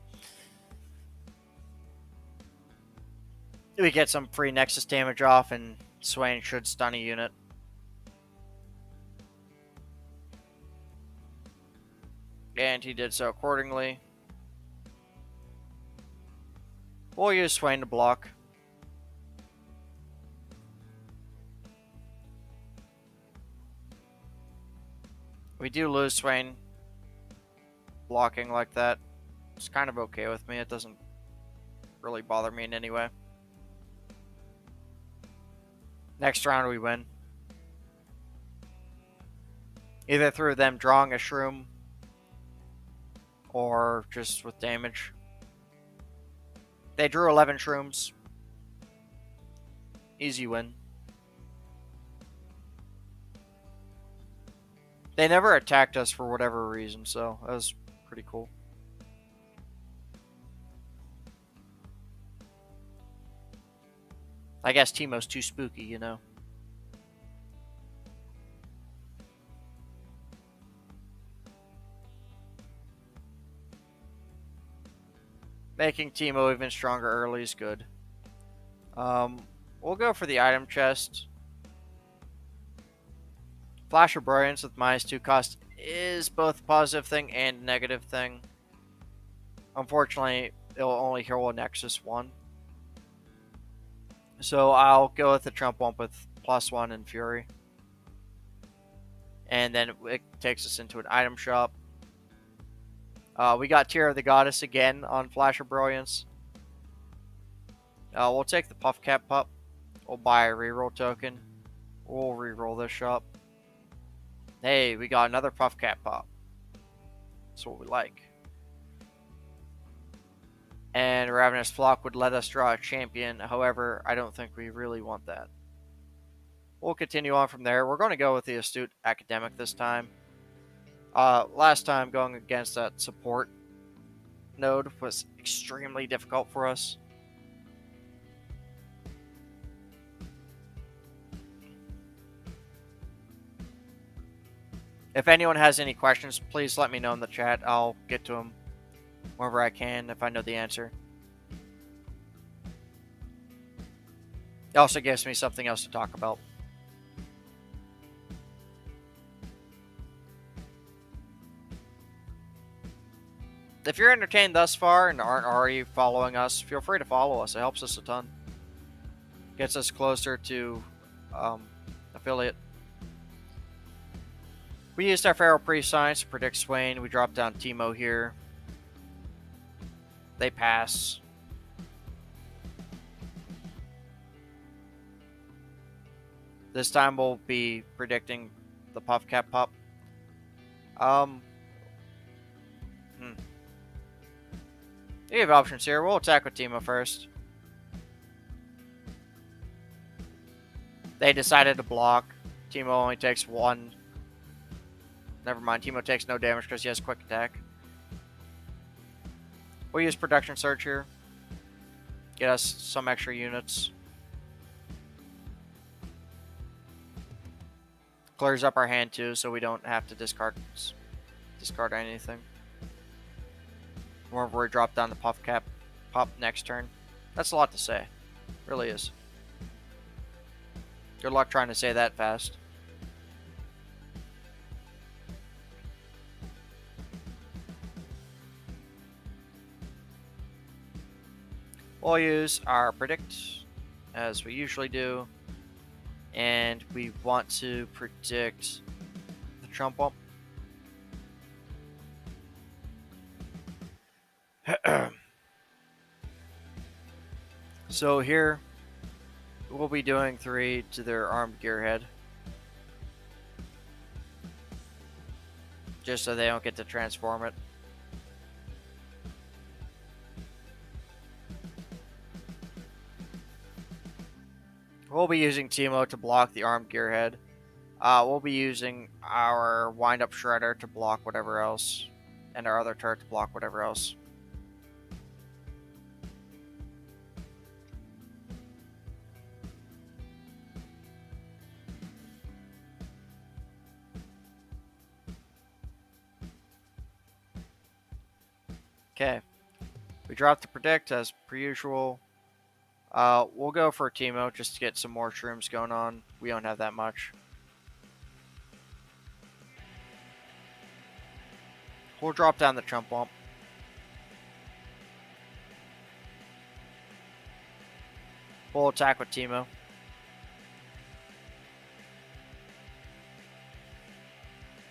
[SPEAKER 1] We get some free Nexus damage off, and Swain should stun a unit. And he did so accordingly. We'll use Swain to block. We do lose Swain blocking like that. It's kind of okay with me. It doesn't really bother me in any way. Next round we win. Either through them drawing a shroom or just with damage. They drew 11 shrooms. Easy win. They never attacked us for whatever reason, so that was pretty cool. I guess Teemo's too spooky, you know. Making Teemo even stronger early is good. We'll go for the item chest. Flash of Brilliance with -2 cost is both a positive thing and a negative thing. Unfortunately, it'll only heal a Nexus 1. So I'll go with the Trump Bump with +1 and Fury. And then it takes us into an item shop. We got Tear of the Goddess again on Flash of Brilliance. We'll take the Puff Cap Pup. We'll buy a reroll token. We'll reroll this shop. Hey, we got another Puff Cap Pup. That's what we like. And Ravenous Flock would let us draw a champion. However, I don't think we really want that. We'll continue on from there. We're going to go with the Astute Academic this time. Last time going against that support node was extremely difficult for us. If anyone has any questions, please let me know in the chat. I'll get to them whenever I can if I know the answer. It also gives me something else to talk about. If you're entertained thus far and aren't already following us, feel free to follow us. It helps us a ton. Gets us closer to affiliate. We used our Pharaoh Priest Science to predict Swain. We dropped down Teemo here. They pass. This time we'll be predicting the Puff Cap Pup. We have options here. We'll attack with Teemo first. They decided to block. Teemo only takes 1. Never mind. Teemo takes no damage because he has quick attack. We'll use Production Search here. Get us some extra units. Clears up our hand too, so we don't have to discard anything. Whenever we drop down the Puff Cap Pup next turn. That's a lot to say. Really is. Good luck trying to say that fast. We'll use our Predict, as we usually do. And we want to predict the Trump Bump. So here, we'll be doing 3 to their Armed Gearhead. Just so they don't get to transform it. We'll be using Teemo to block the Armed Gearhead. We'll be using our wind-up shredder to block whatever else, and our other turret to block whatever else. Okay, we dropped the predict as per usual. We'll go for Teemo just to get some more shrooms going on. We don't have that much. We'll drop down the Chump Wump. We'll attack with Teemo.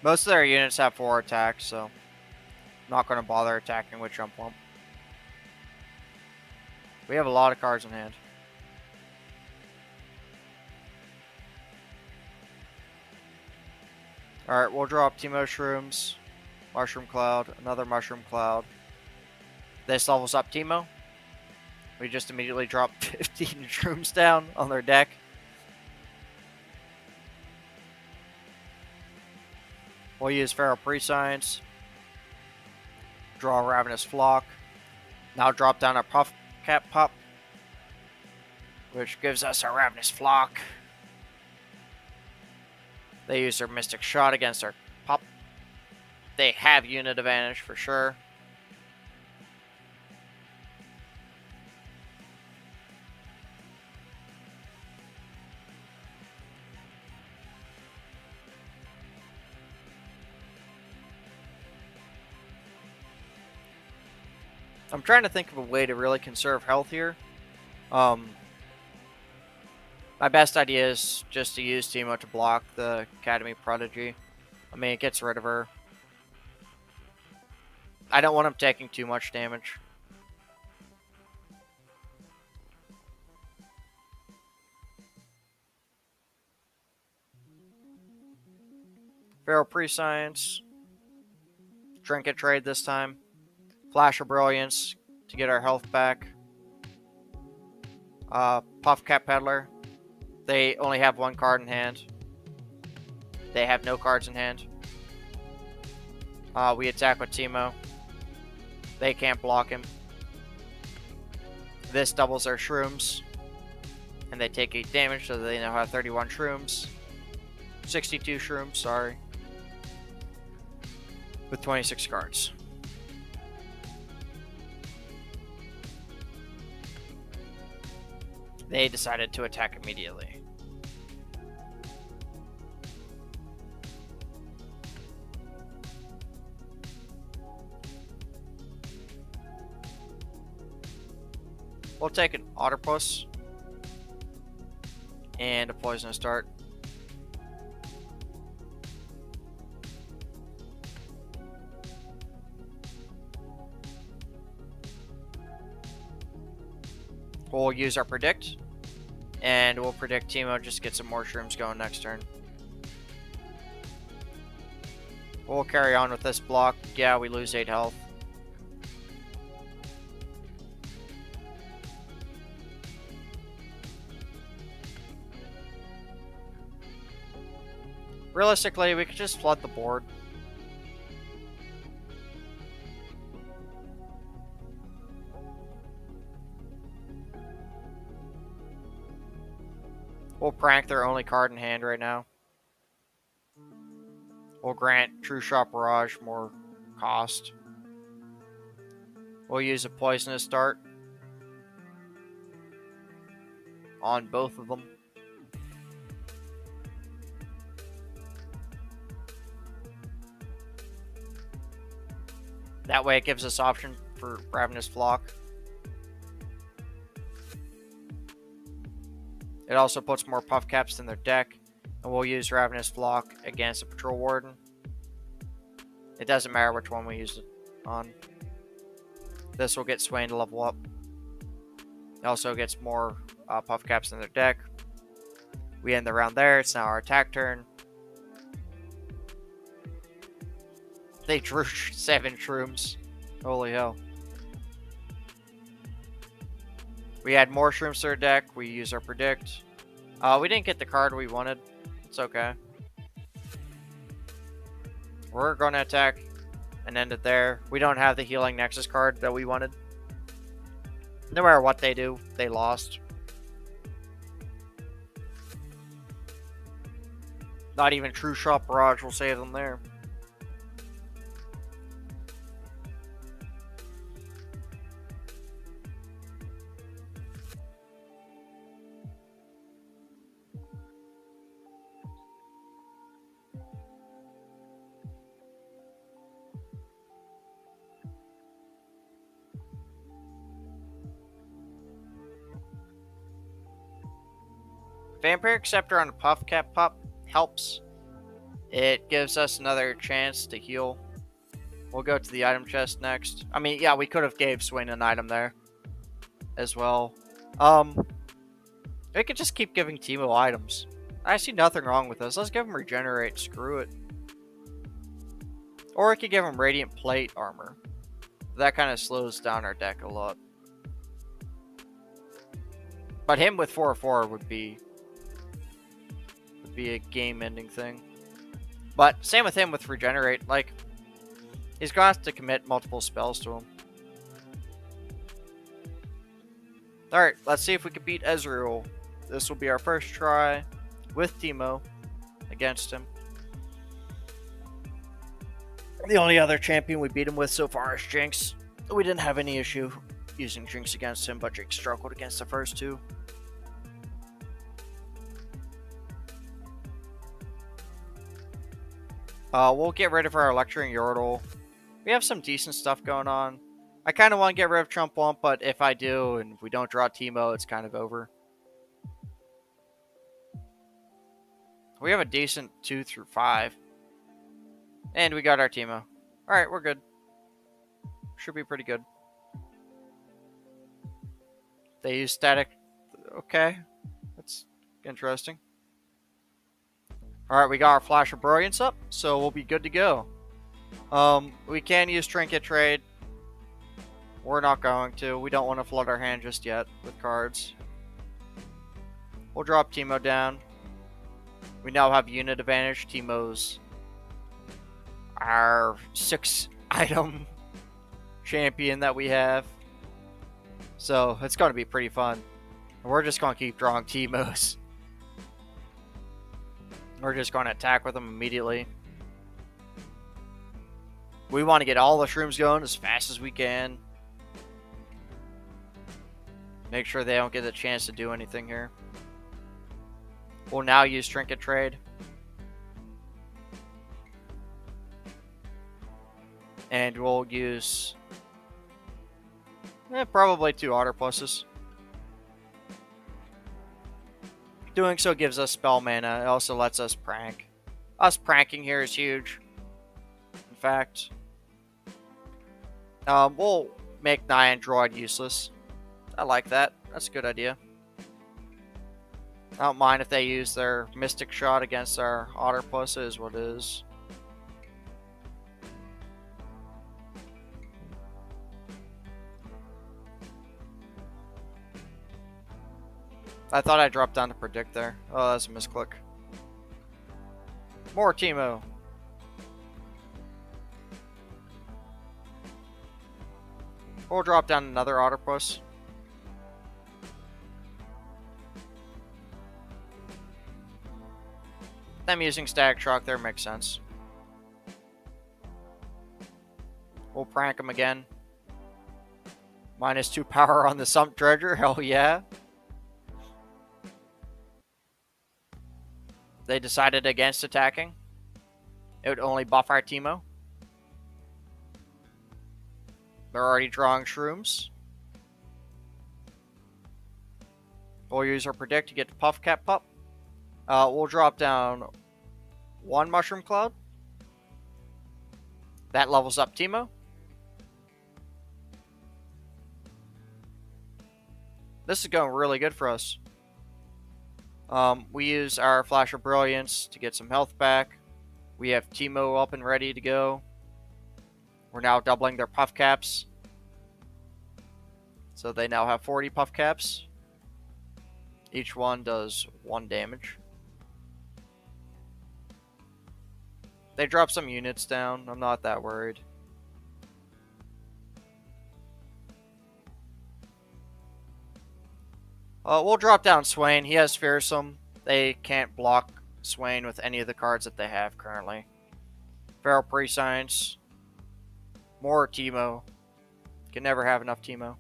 [SPEAKER 1] Most of their units have 4 attacks, so I'm not going to bother attacking with Chump Wump. We have a lot of cards in hand. Alright, we'll drop Teemo Shrooms, Mushroom Cloud, another Mushroom Cloud. This levels up Teemo. We just immediately drop 15 Shrooms down on their deck. We'll use Feral Prescience. Draw a Ravenous Flock. Now drop down a Puff Cap Pup, which gives us a Ravenous Flock. They use their Mystic Shot against our Pup. They have unit advantage for sure. I'm trying to think of a way to really conserve health here. My best idea is just to use Teemo to block the Academy Prodigy. I mean, it gets rid of her. I don't want him taking too much damage. Feral Prescience. Trinket Trade this time. Flash of Brilliance to get our health back. Puff Cap Peddler. They only have 1 card in hand. They have no cards in hand. We attack with Teemo. They can't block him. This doubles their shrooms. And they take 8 damage, so they now have 31 shrooms. 62 shrooms, sorry. With 26 cards. They decided to attack immediately. We'll take an Otterpuss and a Poisonous Dart. We'll use our predict, and we'll predict Teemo just to get some more shrooms going next turn. We'll carry on with this block. Yeah, we lose 8 health. Realistically, we could just flood the board. We'll prank their only card in hand right now. We'll grant True Shot Barrage more cost. We'll use a Poisonous Dart on both of them. That way it gives us option for Ravenous Flock. It also puts more Puff Caps in their deck, and we'll use Ravenous Flock against the Patrol Warden. It doesn't matter which one we use it on. This will get Swain to level up. It also gets more Puff Caps in their deck. We end the round there. It's now our attack turn. They drew 7 shrooms. Holy hell. We add more shrooms to our deck. We use our predict. We didn't get the card we wanted. It's okay. We're going to attack and end it there. We don't have the healing Nexus card that we wanted. No matter what they do, they lost. Not even True Shot Barrage will save them there. Vampiric Scepter on a Puff Cap Pup helps. It gives us another chance to heal. We'll go to the item chest next. I mean, yeah, we could have gave Swain an item there as well. We could just keep giving Teemo items. I see nothing wrong with this. Let's give him Regenerate. Screw it. Or we could give him Radiant Plate armor. That kind of slows down our deck a lot. But him with 4/4 would be a game-ending thing. But same with him with Regenerate. Like, he's going to have to commit multiple spells to him. Alright, let's see if we can beat Ezreal. This will be our first try with Teemo against him. The only other champion we beat him with so far is Jinx. We didn't have any issue using Jinx against him, but Jinx struggled against the first two. We'll get rid of our Electring Yordle. We have some decent stuff going on. I kind of want to get rid of Trump Wump, but if I do and we don't draw Teemo, it's kind of over. We have a decent 2 through 5. And we got our Teemo. Alright, we're good. Should be pretty good. They use static. Okay. That's interesting. Alright, we got our Flash of Brilliance up, so we'll be good to go. We can use Trinket Trade. We're not going to. We don't want to flood our hand just yet with cards. We'll drop Teemo down. We now have unit advantage. Teemo's our 6-item champion that we have. So, it's going to be pretty fun. We're just going to keep drawing Teemos. We're just going to attack with them immediately. We want to get all the shrooms going as fast as we can. Make sure they don't get a chance to do anything here. We'll now use Trinket Trade. And we'll use probably 2 Otter Pluses. Doing so gives us spell mana. It also lets us prank. Us pranking here is huge. In fact, we'll make Nyan Droid useless. I like that. That's a good idea. I don't mind if they use their Mystic Shot against our Otter Plus. It is what it is. I thought I dropped down to predict there. Oh, that's a misclick. More Teemo. We'll drop down another Otter Plus. Them using Static Shock there makes sense. We'll prank him again. -2 power on the Sump Dredger. Hell yeah. They decided against attacking. It would only buff our Teemo. They're already drawing shrooms. We'll use our predict to get to Puff Cap Pup. We'll drop down 1 Mushroom Cloud. That levels up Teemo. This is going really good for us. We use our Flash of Brilliance to get some health back. We have Teemo up and ready to go. We're now doubling their Puff Caps. So they now have 40 Puff Caps. Each one does 1 damage. They dropped some units down. I'm not that worried. We'll drop down Swain. He has Fearsome. They can't block Swain with any of the cards that they have currently. Feral Prescience. More Teemo. Can never have enough Teemo.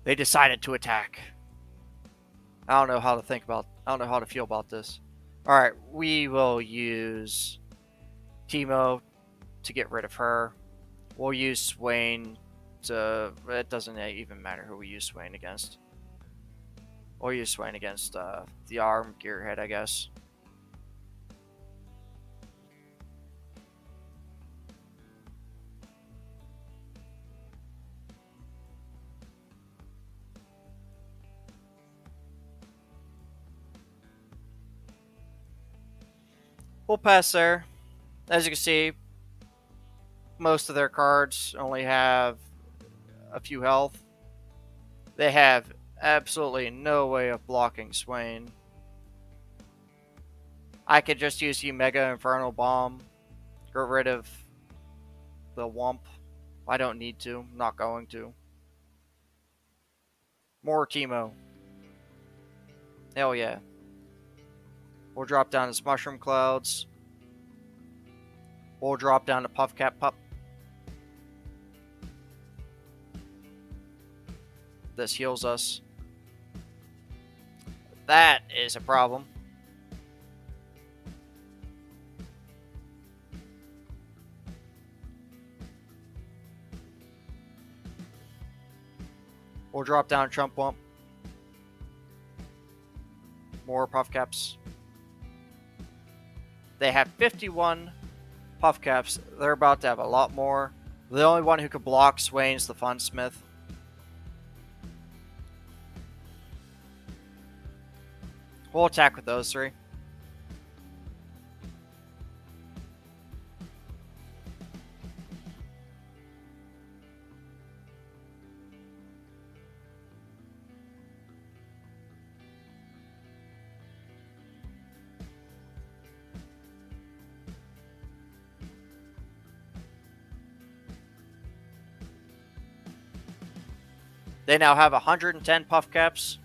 [SPEAKER 1] They decided to attack. I don't know how to feel about this. Alright, we will use Teemo to get rid of her. We'll use Swain to... It doesn't even matter who we use Swain against. We'll use Swain against the Arm Gearhead, I guess. We'll pass there. As you can see, most of their cards only have a few health. They have absolutely no way of blocking Swain. I could just use the Mega Infernal Bomb. Get rid of the Wump. I don't need to. I'm not going to. More Teemo. Hell yeah. We'll drop down to Mushroom Clouds. We'll drop down to Puffcat Pup. This heals us. That is a problem. We'll drop down Chump Wump. More Puffcaps. They have 51 Puffcaps. They're about to have a lot more. The only one who can block Swain's the Funsmith. We'll attack with those three. They now have 110 Puffcaps.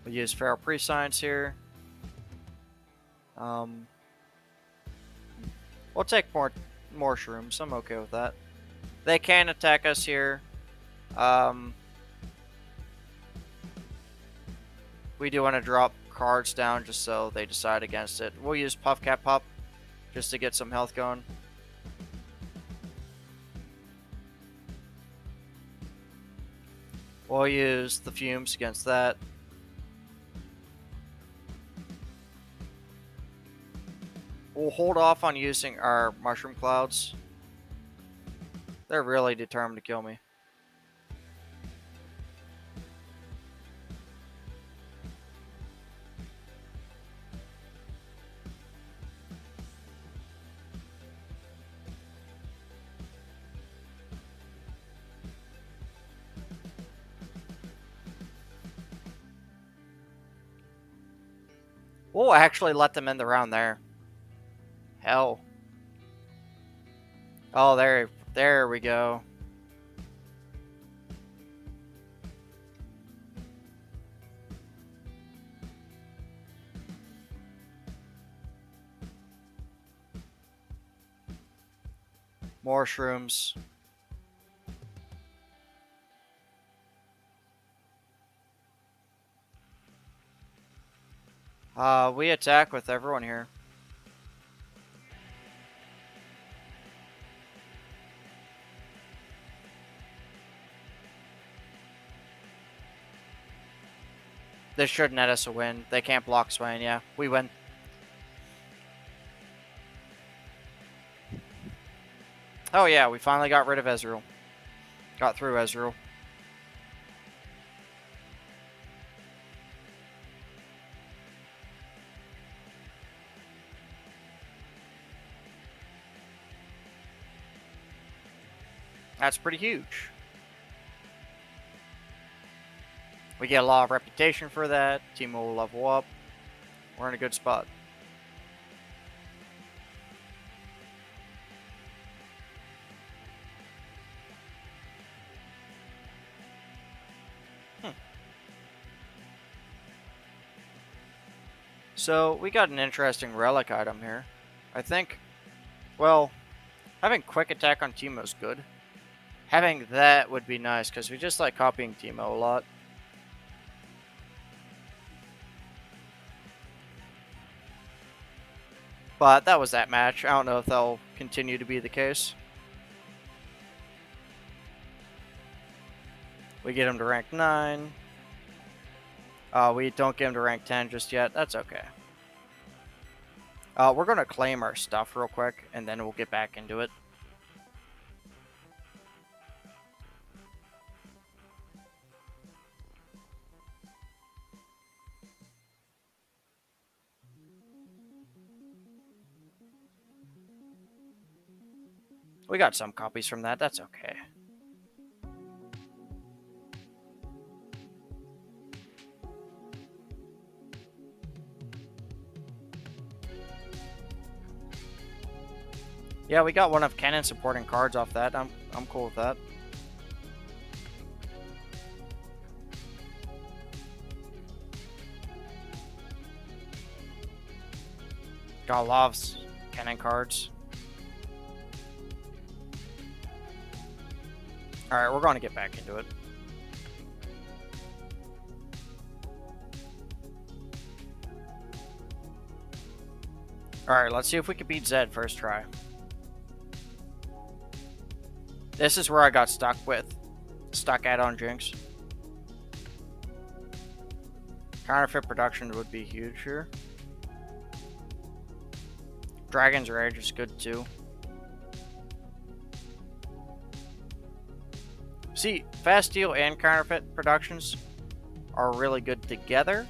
[SPEAKER 1] We'll use Feral Prescience here. We'll take more shrooms. I'm okay with that. They can attack us here. We do want to drop cards down just so they decide against it. We'll use Puffcat Pup just to get some health going. We'll use the Fumes against that. We'll hold off on using our Mushroom Clouds. They're really determined to kill me. We'll actually let them end the round there. Hell. Oh, there we go. More shrooms. We attack with everyone here. This should net us a win. They can't block Swain. Yeah, we win. Oh yeah, we finally got rid of Ezreal. Got through Ezreal. That's pretty huge. We get a lot of reputation for that. Teemo will level up. We're in a good spot. So, we got an interesting relic item here. I think, well, having quick attack on Teemo is good. Having that would be nice, because we just like copying Teemo a lot. But that was that match. I don't know if that'll continue to be the case. We get him to rank 9. We don't get him to rank 10 just yet. That's okay. We're going to claim our stuff real quick, and then we'll get back into it. We got some copies from that. That's okay. Yeah, we got one of Kennen supporting cards off that. I'm cool with that. Got a lot of Kennen cards. Alright, we're going to get back into it. Alright, let's see if we can beat Zed first try. This is where I got stuck at on Jinx. Counterfeit production would be huge here. Dragon's Rage is good too. See, Fast Deal and Counterfeit productions are really good together.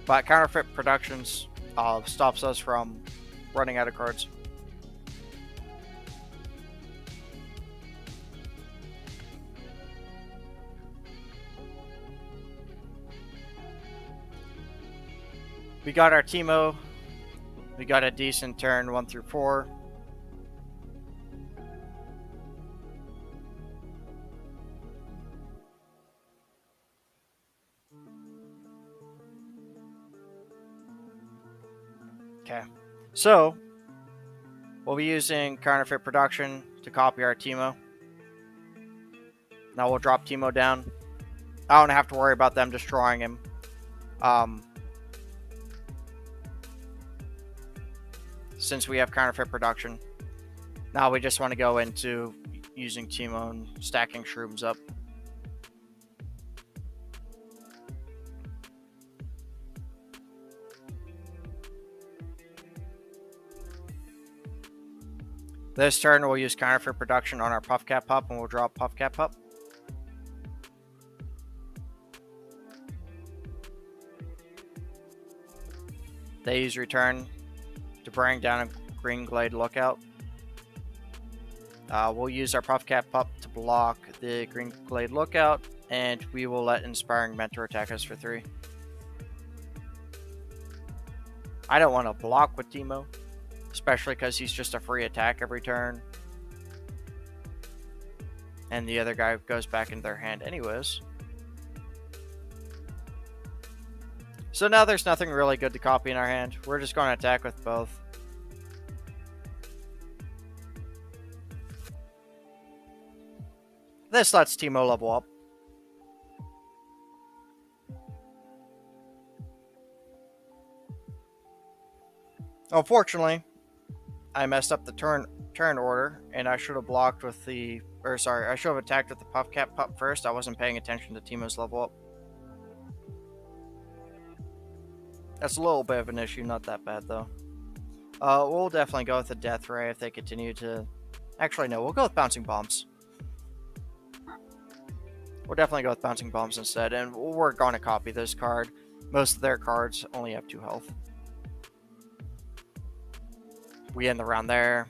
[SPEAKER 1] But Counterfeit productions stops us from running out of cards. We got our Teemo. We got a decent turn 1 through 4. Okay, so we'll be using Counterfeit Production to copy our Teemo. Now we'll drop Teemo down. I don't have to worry about them destroying him. Since we have Counterfeit Production. Now we just want to go into using Teemo and stacking shrooms up. This turn we'll use Counterfeit Production on our Puffcat Pup and we'll drop Puffcat Pup. They use Return to bring down a Green Glade Lookout. We'll use our Puffcat Pup to block the Green Glade Lookout, and we will let Inspiring Mentor attack us for 3. I don't want to block with Teemo, especially because he's just a free attack every turn. And the other guy goes back into their hand anyways. So now there's nothing really good to copy in our hand. We're just going to attack with both. This lets Teemo level up. Unfortunately, I messed up the turn order, and I should have blocked with the... Or sorry, I should have attacked with the Puffcat Pup first. I wasn't paying attention to Teemo's level up. That's a little bit of an issue, not that bad though. We'll definitely go with the Death Ray if they continue to... Actually, no, we'll go with Bouncing Bombs. We'll definitely go with Bouncing Bombs instead, and we're going to copy this card. Most of their cards only have 2 health. We end the round there.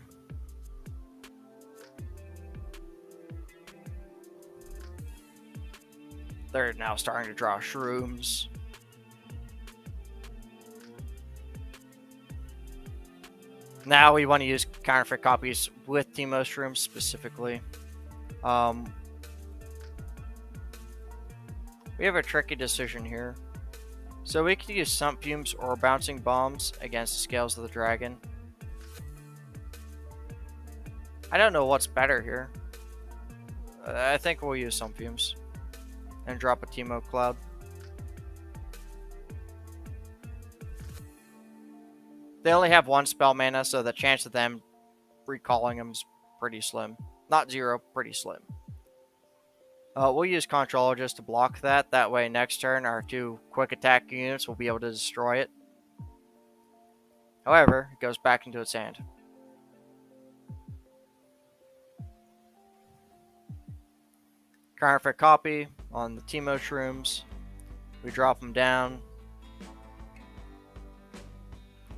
[SPEAKER 1] They're now starting to draw shrooms. Now we want to use counterfeit copies with Teemo shrooms specifically. We have a tricky decision here. So we could use Sump Fumes or Bouncing Bombs against the Scales of the Dragon. I don't know what's better here. I think we'll use Sump Fumes and drop a Teemo Cloud. They only have one spell mana, so the chance of them recalling them is pretty slim. Not zero, pretty slim. We'll use Contrologist to block that. That way, next turn, our 2 quick attack units will be able to destroy it. However, it goes back into its hand. Counterfeit copy on the Teemo shrooms. We drop them down.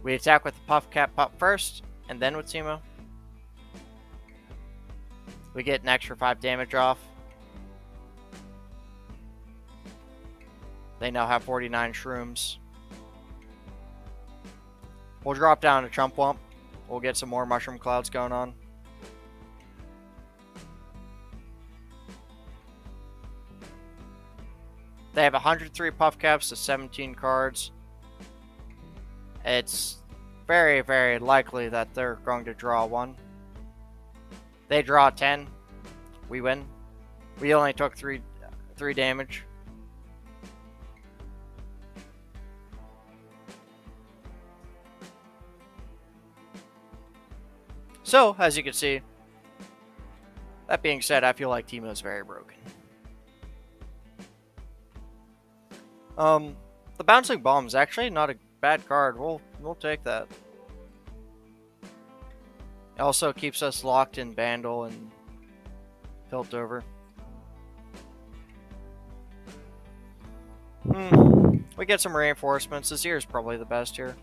[SPEAKER 1] We attack with the Puff Cap Pup first, and then with Teemo. We get an extra 5 damage off. They now have 49 shrooms. We'll drop down to Chump Wump. We'll get some more Mushroom Clouds going on. They have 103 Puff Caps to 17 cards. It's very, very likely that they're going to draw 1. They draw 10. We win. We only took 3 damage. So, as you can see, that being said, I feel like Teemo is very broken. The Bouncing Bomb is actually not a bad card. We'll take that. It also keeps us locked in Bandle and Piltover. We get some reinforcements. This here is probably the best here.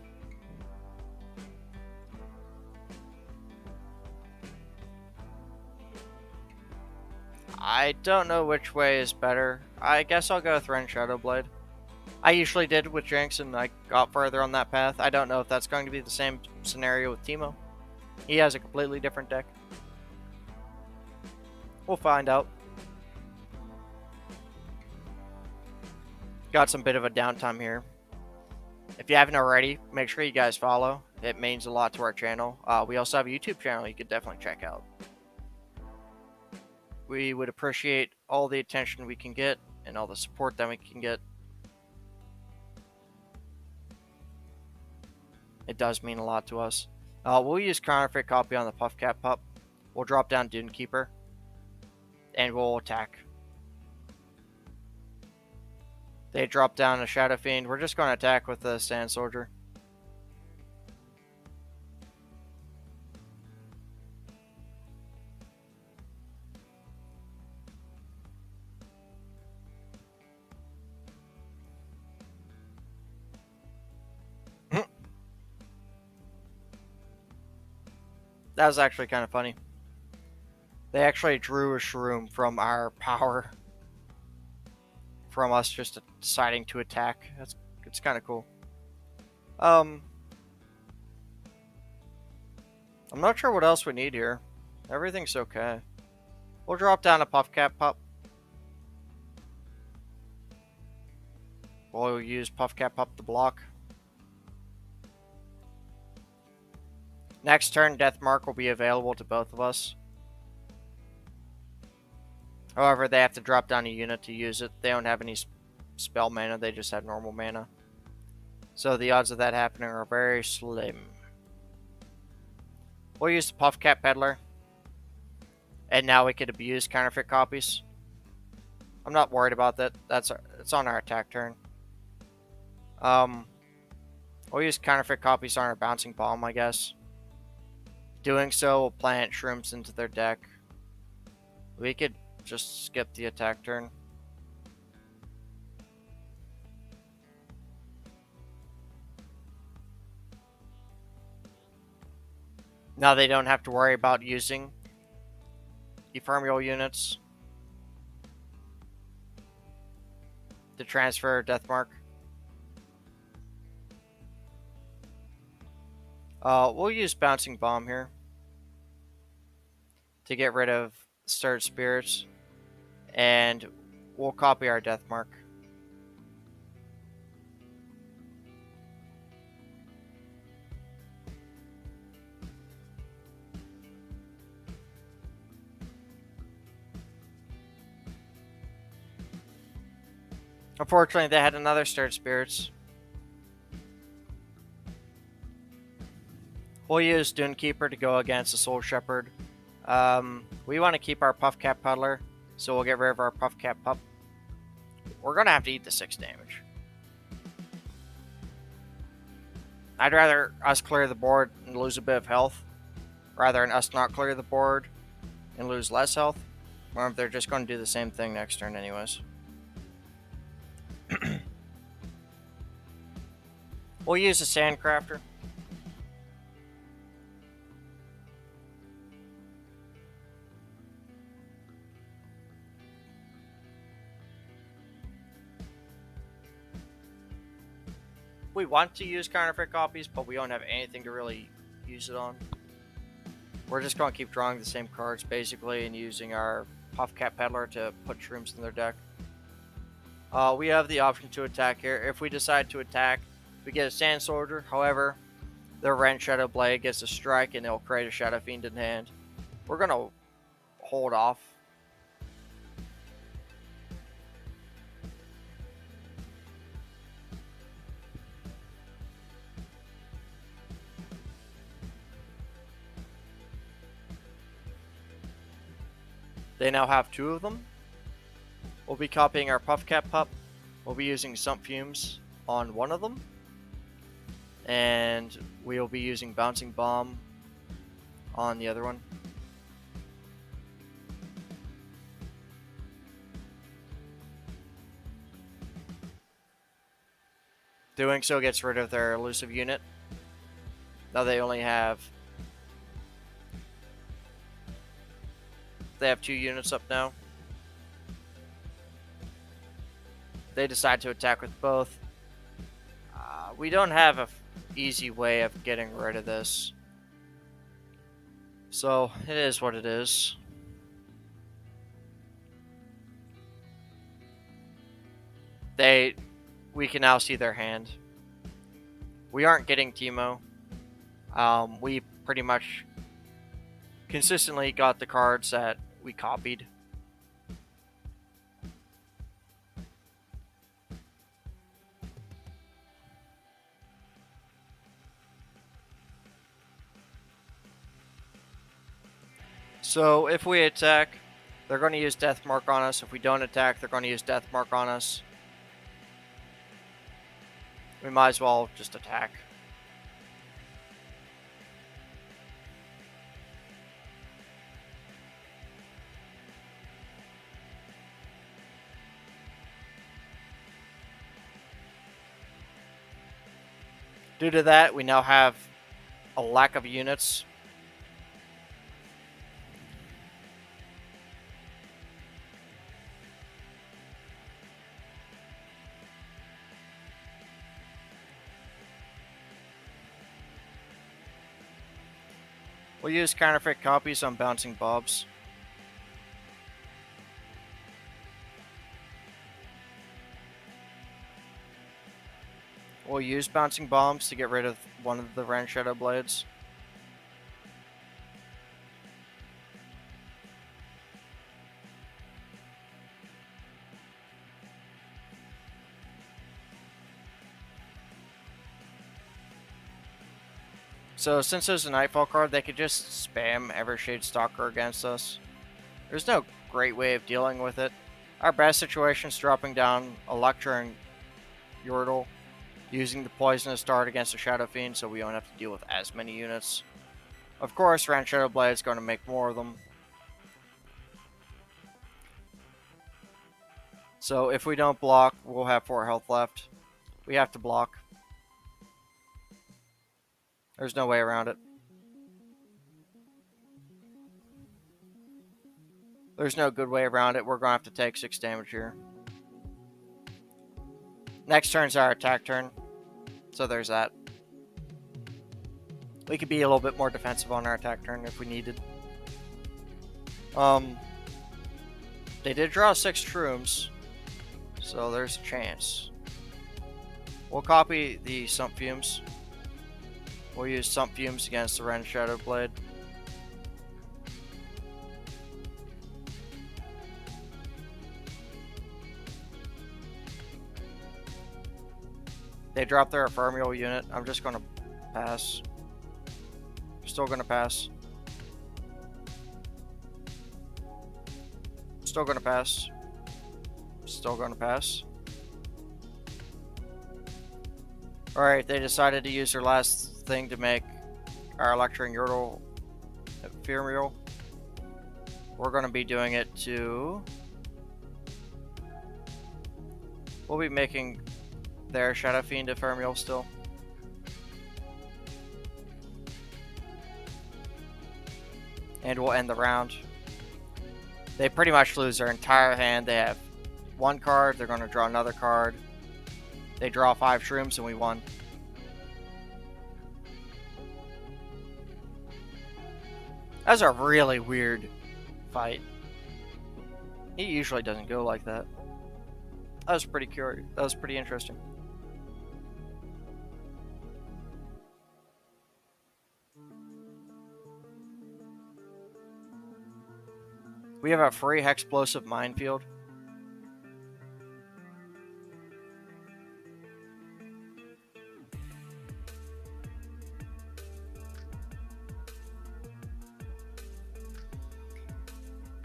[SPEAKER 1] I don't know which way is better. I guess I'll go with Ren Shadowblade. I usually did with Jinx and I got further on that path. I don't know if that's going to be the same scenario with Teemo. He has a completely different deck. We'll find out. Got some bit of a downtime here. If you haven't already, make sure you guys follow. It means a lot to our channel. We also have a YouTube channel you could definitely check out. We would appreciate all the attention we can get and all the support that we can get. It does mean a lot to us. We'll use Counterfeit Copy on the Puff Cap Pup. We'll drop down Dune Keeper. And we'll attack. They drop down a Shadow Fiend. We're just going to attack with the Sand Soldier. That was actually kind of funny. They actually drew a shroom from our power. From us just deciding to attack. It's kind of cool. I'm not sure what else we need here. Everything's okay. We'll drop down a Puff Cap Pup. We'll use Puff Cap Pup to block. Next turn, Death Mark will be available to both of us. However, they have to drop down a unit to use it. They don't have any spell mana, they just have normal mana. So the odds of that happening are very slim. We'll use the Puff Cap Peddler. And now we could abuse counterfeit copies. I'm not worried about that. It's on our attack turn. We'll use counterfeit copies on our Bouncing Bomb, I guess. Doing so will plant shrooms into their deck. We could just skip the attack turn. Now they don't have to worry about using ephemeral units to transfer Deathmark. We'll use Bouncing Bomb here to get rid of Stirred Spirits, and we'll copy our Deathmark. Unfortunately, they had another Stirred Spirits. We'll use Dunekeeper to go against the Soul Shepherd. We want to keep our Puffcat Puddler, so we'll get rid of our Puffcat Pup. We're going to have to eat the 6 damage. I'd rather us clear the board and lose a bit of health, rather than us not clear the board and lose less health. Or if they're just going to do the same thing next turn anyways. We'll use a Sandcrafter. We want to use counterfeit copies, but we don't have anything to really use it on. We're just going to keep drawing the same cards, basically, and using our Puffcat Peddler to put shrooms in their deck. We have the option to attack here. If we decide to attack, we get a Sand Soldier. However, their Rend Shadow Blade gets a strike, and it'll create a Shadow Fiend in hand. We're going to hold off. They now have 2 of them. We'll be copying our Puffcat Pup. We'll be using Sump Fumes on one of them. And we'll be using Bouncing Bomb on the other one. Doing so gets rid of their elusive unit. Now they only have... They have 2 units up now. They decide to attack with both. We don't have an easy way of getting rid of this. So, it is what it is. We can now see their hand. We aren't getting Teemo. We pretty much consistently got the cards that we copied. So if we attack, they're going to use Deathmark on us. If we don't attack, they're going to use Deathmark on us. We might as well just attack. Due to that, we now have a lack of units. We'll use counterfeit copies on Bouncing Bobs. We'll use Bouncing Bombs to get rid of one of the Rend Shadow Blades. So since there's a Nightfall card, they could just spam Evershade Stalker against us. There's no great way of dealing with it. Our best situation is dropping down Electra and Yordle, using the Poisonous Dart against the Shadow Fiend so we don't have to deal with as many units. Of course, Rend Shadow Blade is going to make more of them. So if we don't block, we'll have 4 health left. We have to block. There's no way around it. There's no good way around it. We're going to have to take 6 damage here. Next turn's our attack turn. So there's that. We could be a little bit more defensive on our attack turn if we needed. They did draw 6 shrooms. So there's a chance. We'll copy the Sump Fumes. We'll use Sump Fumes against the Ren Shadow Blade. They dropped their ephemeral unit. I'm just going to pass. Still going to pass. Still going to pass. Still going to pass. Alright, they decided to use their last thing to make our Electro Yordle ephemeral. We're going to be doing it to... We'll be making their Shadow Fiend ephemeral still. And we'll end the round. They pretty much lose their entire hand. They have 1 card, they're going to draw another card. They draw 5 shrooms and we won. That was a really weird fight. He usually doesn't go like that. That was pretty curious. That was pretty interesting. We have a free Hexplosive Minefield.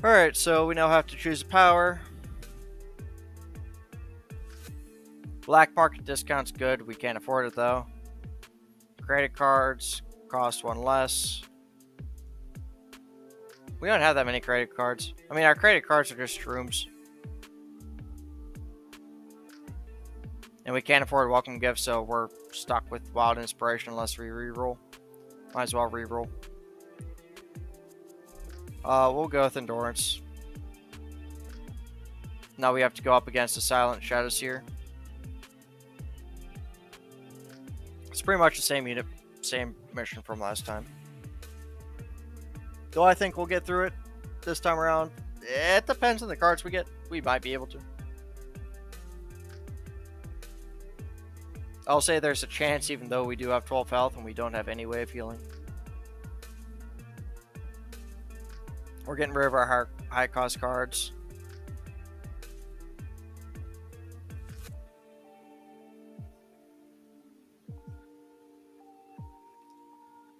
[SPEAKER 1] Alright, so we now have to choose a power. Black market discount's good. We can't afford it though. Credit cards cost 1 less. We don't have that many credit cards. I mean, our credit cards are just shrooms. And we can't afford welcome gifts, so we're stuck with Wild Inspiration unless we reroll. Might as well reroll. We'll go with Endurance. Now we have to go up against the Silent Shadows here. It's pretty much the same unit, same mission from last time. Do I think we'll get through it this time around? It depends on the cards we get. We might be able to. I'll say there's a chance even though we do have 12 health and we don't have any way of healing. We're getting rid of our high cost cards.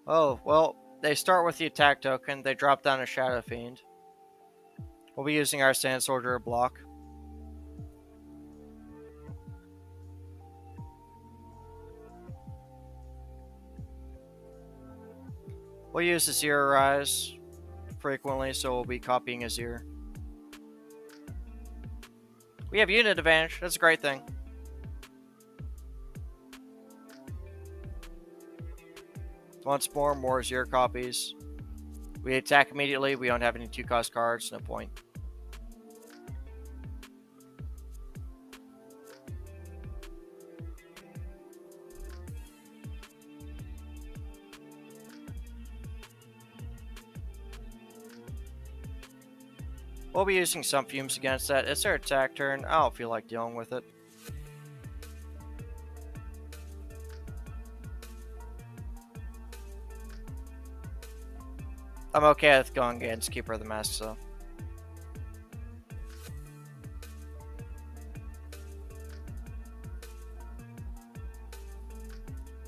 [SPEAKER 1] Oh, well, they start with the attack token. They drop down a Shadow Fiend. We'll be using our Sand Soldier block. We'll use the Zero Rise frequently, so we'll be copying Azir. We have unit advantage. That's a great thing. Once more Azir copies. We attack immediately. We don't have any 2-cost cards. No point. We'll be using some fumes against that. It's their attack turn. I don't feel like dealing with it. I'm okay with going against Keeper of the Masks though.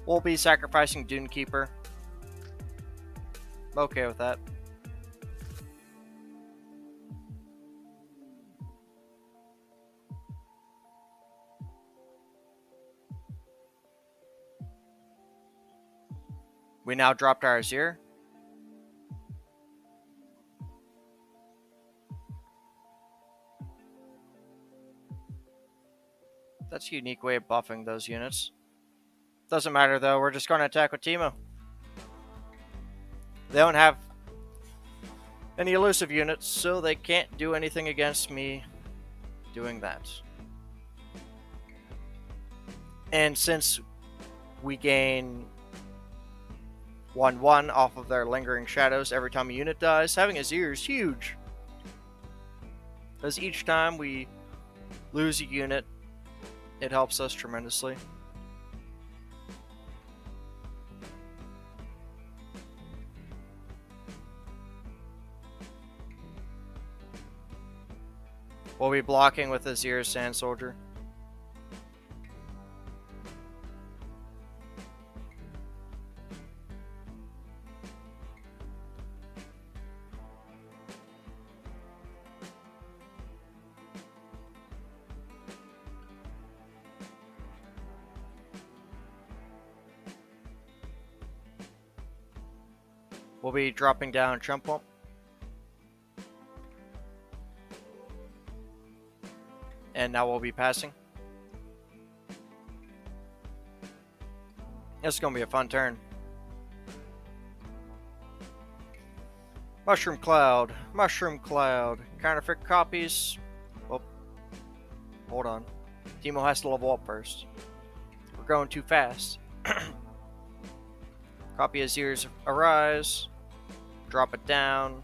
[SPEAKER 1] We'll be sacrificing Dune Keeper. I'm okay with that. We now dropped our Azir. That's a unique way of buffing those units. Doesn't matter though, we're just going to attack with Teemo. They don't have any elusive units, so they can't do anything against me doing that. And since we gain 1/1 off of their lingering shadows every time a unit dies, having Azir is huge. Because each time we lose a unit, it helps us tremendously. We'll be blocking with Azir's Sand Soldier. We'll be dropping down Chump Wump. And now we'll be passing. This is going to be a fun turn. Mushroom Cloud. Mushroom Cloud. Counterfeit copies. Oh, hold on. Teemo has to level up first. We're going too fast. Copy Azir's Arise. Drop it down.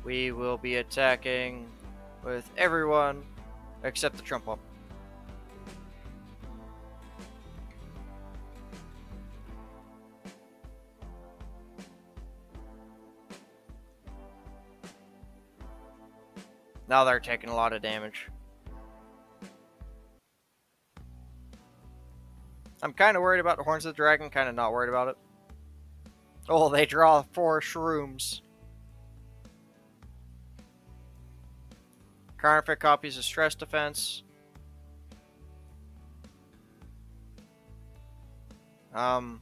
[SPEAKER 1] We will be attacking with everyone except the Trump Wump. Now they're taking a lot of damage. I'm kind of worried about the Horns of the Dragon, kind of not worried about it. Oh, they draw 4 shrooms. Counterfeit copies of Stress Defense. We'll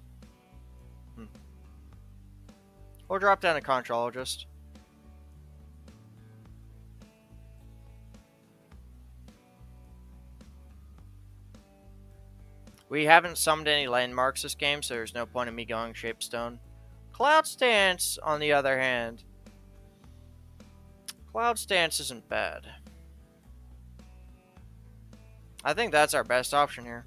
[SPEAKER 1] drop down a Contrologist. We haven't summoned any landmarks this game, so there's no point in me going Shapestone. Cloud Stance, on the other hand. Cloud Stance isn't bad. I think that's our best option here.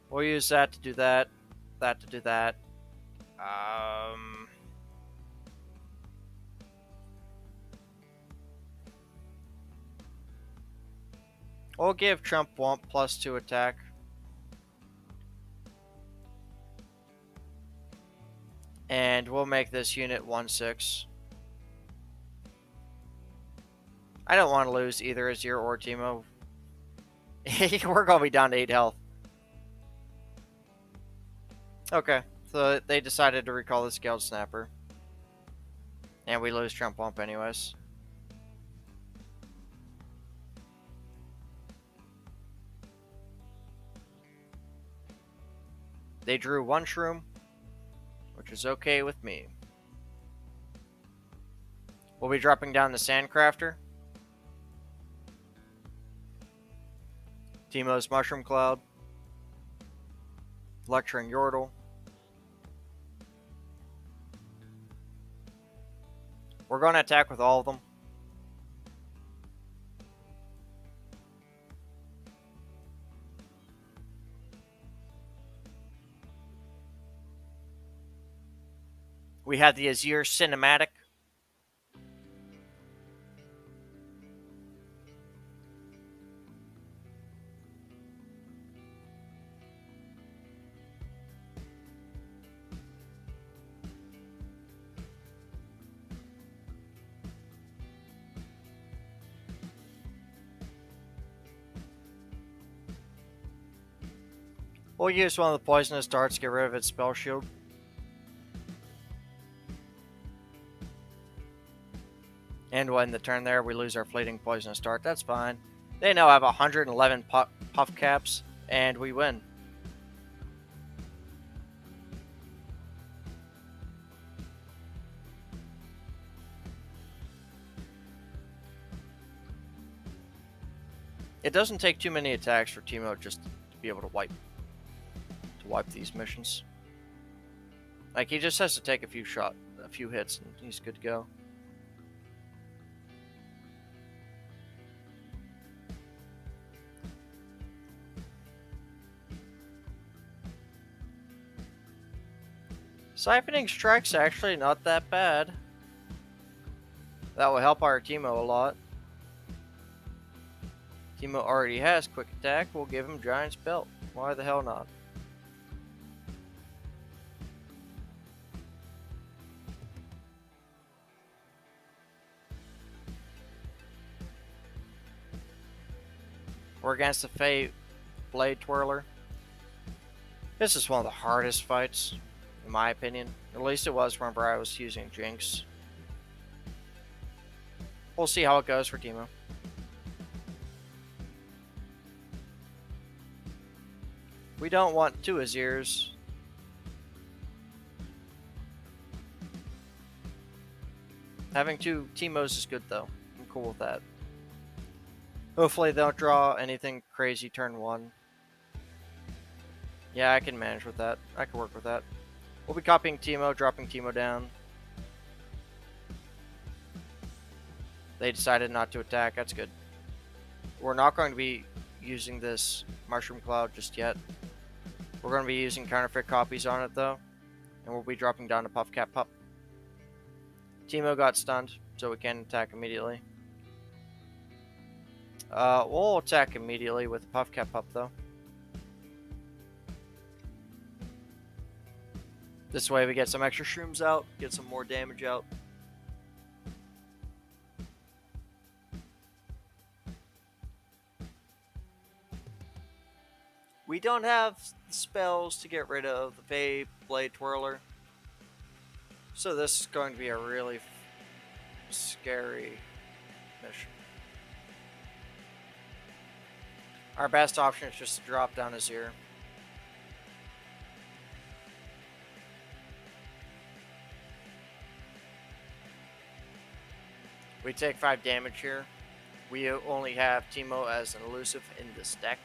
[SPEAKER 1] We'll use that to do that. That to do that. We'll give Trump Wump +2 attack. And we'll make this unit 1/6. I don't want to lose either Azir or Teemo. We're going to be down to 8 health. Okay, so they decided to recall the Scaled Snapper. And we lose Trump Wump anyways. They drew 1 Shroom, which is okay with me. We'll be dropping down the Sandcrafter. Teemo's Mushroom Cloud. Lecturing Yordle. We're going to attack with all of them. We have the Azir Cinematic. We'll use one of the Poisonous Darts to get rid of its Spell Shield. And when the turn there, we lose our Fleeting Poisonous Dart. That's fine. They now have 111 puff caps, and we win. It doesn't take too many attacks for Teemo just to be able to wipe. to wipe these missions. Like, he just has to take a few hits, and he's good to go. Siphoning Strike's actually not that bad. That will help our Teemo a lot. Teemo already has quick attack. We'll give him Giant's Belt. Why the hell not? We're against the Fate Blade Twirler. This is one of the hardest fights, in my opinion. At least it was whenever I was using Jinx. We'll see how it goes for Teemo. We don't want 2 Azirs. Having 2 Teemos is good though. I'm cool with that. Hopefully they don't draw anything crazy turn 1. Yeah, I can manage with that. I can work with that. We'll be copying Teemo, dropping Teemo down. They decided not to attack. That's good. We're not going to be using this Mushroom Cloud just yet. We're going to be using counterfeit copies on it though. And we'll be dropping down to Puff Cat Pup. Teemo got stunned, so we can attack immediately. We'll attack immediately with Puff Cat Pup though. This way we get some extra shrooms out, get some more damage out. We don't have spells to get rid of the Fey Blade Twirler. So this is going to be a really scary mission. Our best option is just to drop down Azir. We take 5 damage here. We only have Teemo as an elusive in this deck.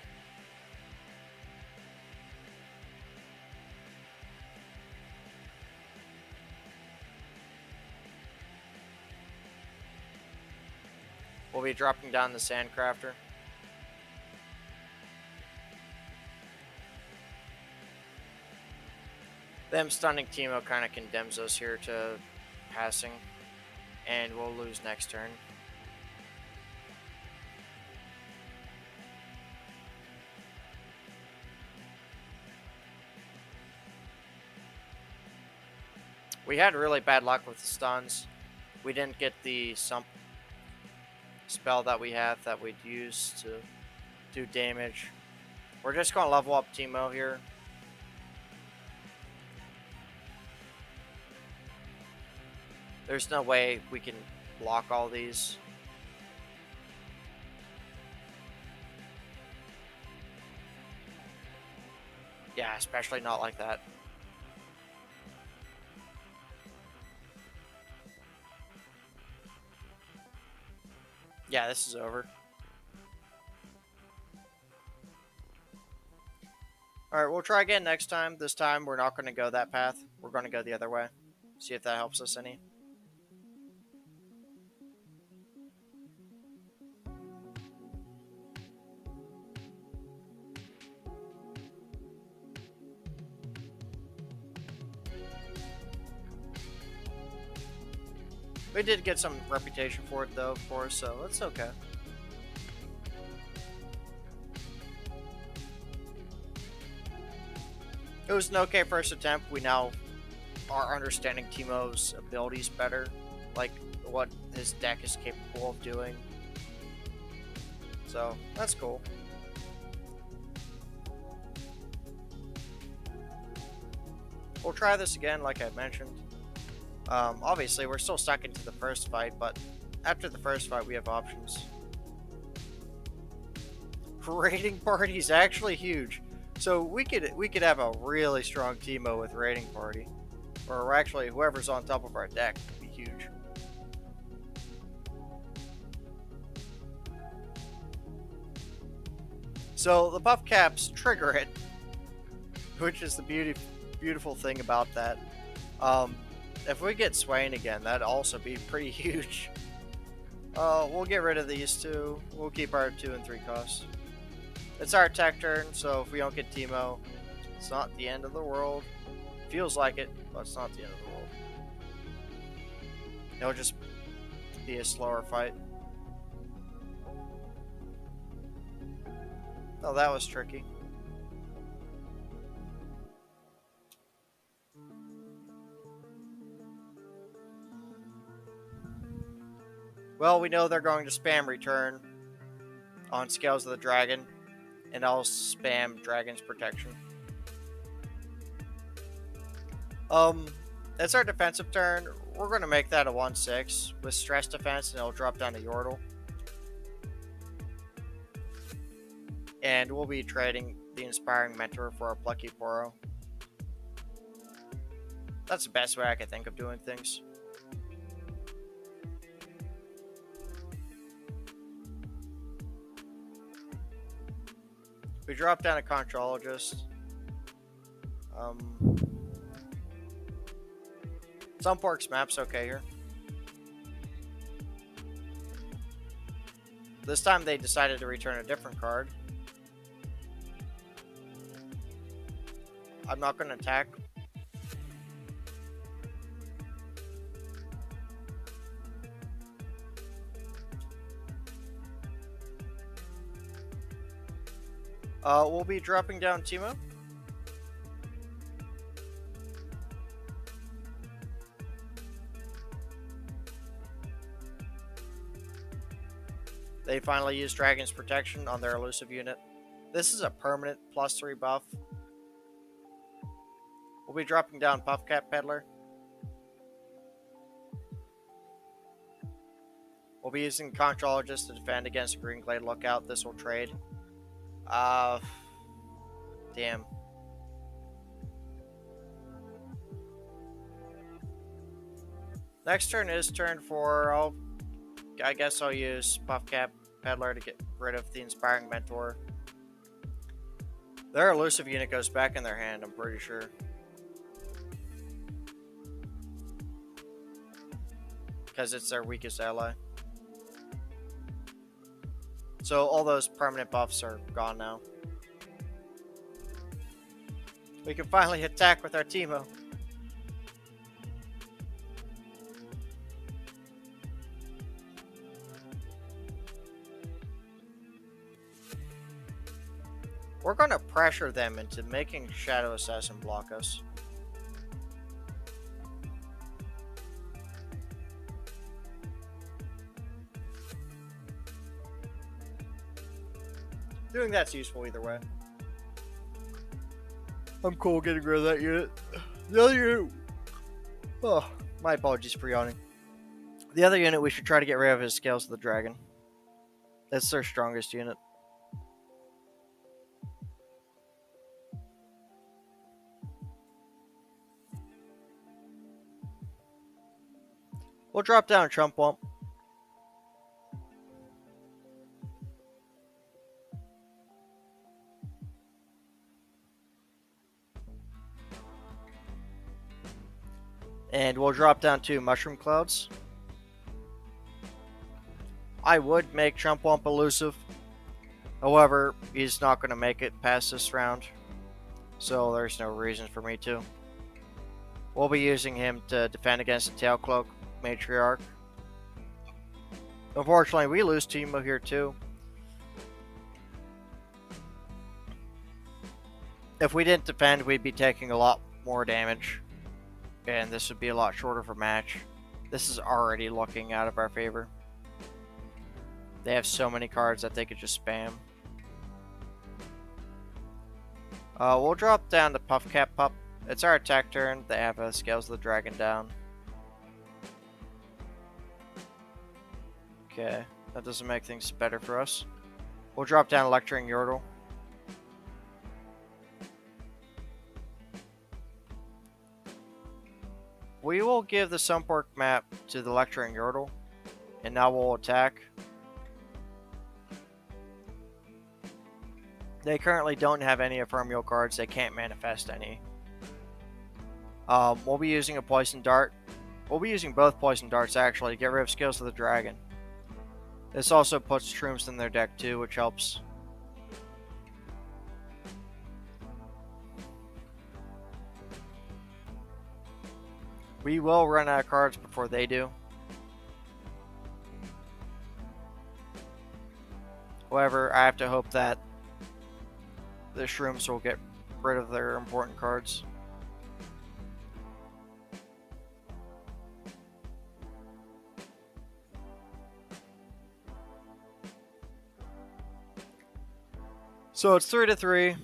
[SPEAKER 1] We'll be dropping down the Sandcrafter. Them stunning Teemo kind of condemns us here to passing, and we'll lose next turn. We had really bad luck with the stuns. We didn't get the Sump spell that we have that we'd use to do damage. We're just going to level up Teemo here. There's no way we can block all these. Yeah, especially not like that. Yeah, this is over. Alright, we'll try again next time. This time, we're not going to go that path. We're going to go the other way. See if that helps us any. We did get some reputation for it, though, of course, so it's okay. It was an okay first attempt. We now are understanding Teemo's abilities better, like what his deck is capable of doing. So, that's cool. We'll try this again, like I mentioned. Obviously, we're still stuck into the first fight, but after the first fight, we have options. Raiding party is actually huge, so we could have a really strong Teemo with raiding party, or actually whoever's on top of our deck would be huge. So the buff caps trigger it. which is the beautiful thing about that. If we get Swain again, that'd also be pretty huge. We'll get rid of these two. We'll keep our 2 and 3 costs. It's our attack turn, so if we don't get Teemo, it's not the end of the world. Feels like it, but it's not the end of the world. It'll just be a slower fight. Oh, that was tricky. Well, we know they're going to spam return on Scales of the Dragon, and I'll spam Dragon's Protection. It's our defensive turn. We're going to make that a 1/6 with stress defense, and it'll drop down to Yordle. And we'll be trading the Inspiring Mentor for our Plucky Poro. That's the best way I can think of doing things. We drop down a Contrologist. Sunpork's map's okay here. This time they decided to return a different card. I'm not going to attack. We'll be dropping down Teemo. They finally used Dragon's Protection on their elusive unit. This is a permanent +3 buff. We'll be dropping down Puffcat Peddler. We'll be using Contrologist to defend against a Green Glade Lookout. This will trade. Damn. Next turn is turn 4. I guess I'll use Puffcat Peddler to get rid of the Inspiring Mentor. Their elusive unit goes back in their hand, I'm pretty sure. Because it's their weakest ally. So all those permanent buffs are gone now. We can finally attack with our Teemo. We're going to pressure them into making Shadow Assassin block us. Doing that's useful either way. I'm cool getting rid of that unit. The other unit... Oh, my apologies for yawning. The other unit we should try to get rid of is Scales of the Dragon. That's their strongest unit. We'll drop down Trump Wump. And we'll drop down to Mushroom Clouds. I would make Trump Wump elusive. However, he's not going to make it past this round. So there's no reason for me to. We'll be using him to defend against the Tailcloak Matriarch. Unfortunately, we lose Teemo here too. If we didn't defend, we'd be taking a lot more damage. And this would be a lot shorter of a match. This is already looking out of our favor. They have so many cards that they could just spam. We'll drop down the Puffcat Pup. It's our attack turn. They have Scales of the Dragon down. Okay, that doesn't make things better for us. We'll drop down Lecturing Yordle. We will give the Sunpork map to the Lecturing Yordle, and now we'll attack. They currently don't have any ephemeral cards. They can't manifest any. We'll be using a poison dart. We'll be using both poison darts actually to get rid of skills of the dragon. This also puts shrooms in their deck too, which helps. We will run out of cards before they do. However, I have to hope that the shrooms will get rid of their important cards. So it's 3-3.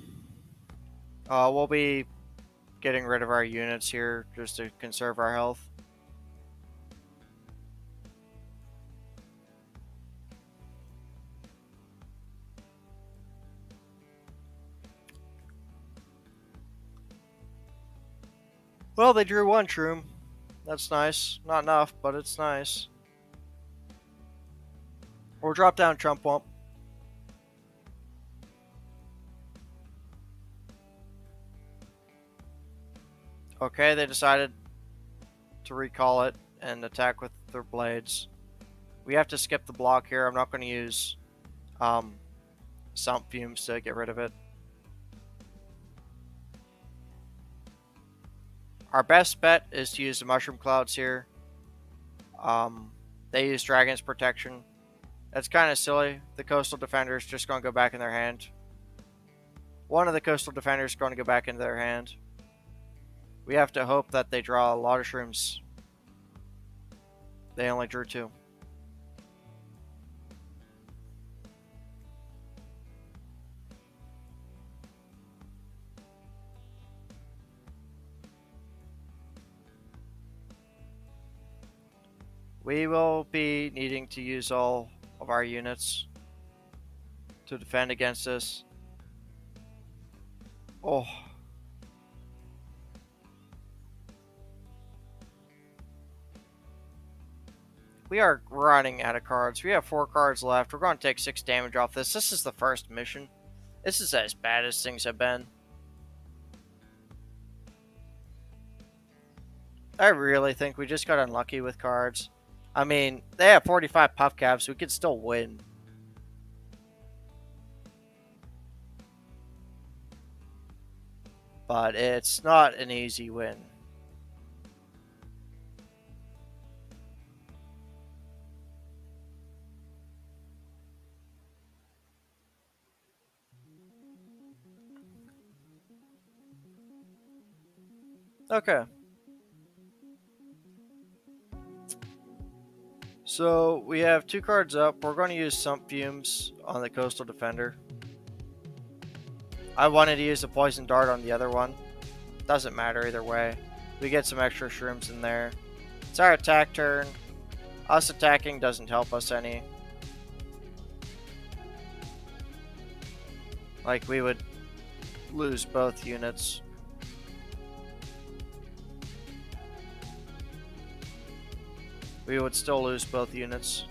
[SPEAKER 1] We'll be getting rid of our units here just to conserve our health. Well, they drew one shroom. That's nice. Not enough, but it's nice. We'll drop down Trump Wump. Okay, they decided to recall it and attack with their blades. We have to skip the block here. I'm not going to use Sump Fumes to get rid of it. Our best bet is to use the Mushroom Clouds here. They use Dragon's Protection. That's kind of silly. The Coastal Defender is just going to go back in their hand. One of the Coastal Defenders is going to go back into their hand. We have to hope that they draw a lot of shrooms. They only drew 2. We will be needing to use all of our units to defend against this. Oh. We are running out of cards. We have 4 cards left. We're going to take 6 damage off this. This is the first mission. This is as bad as things have been. I really think we just got unlucky with cards. I mean, they have 45 puff caps. We could still win. But it's not an easy win. Okay. So we have 2 cards up. We're going to use Sump Fumes on the Coastal Defender. I wanted to use the Poison Dart on the other one. Doesn't matter either way. We get some extra shrooms in there. It's our attack turn. Us attacking doesn't help us any. Like, we would lose both units. We would still lose both units.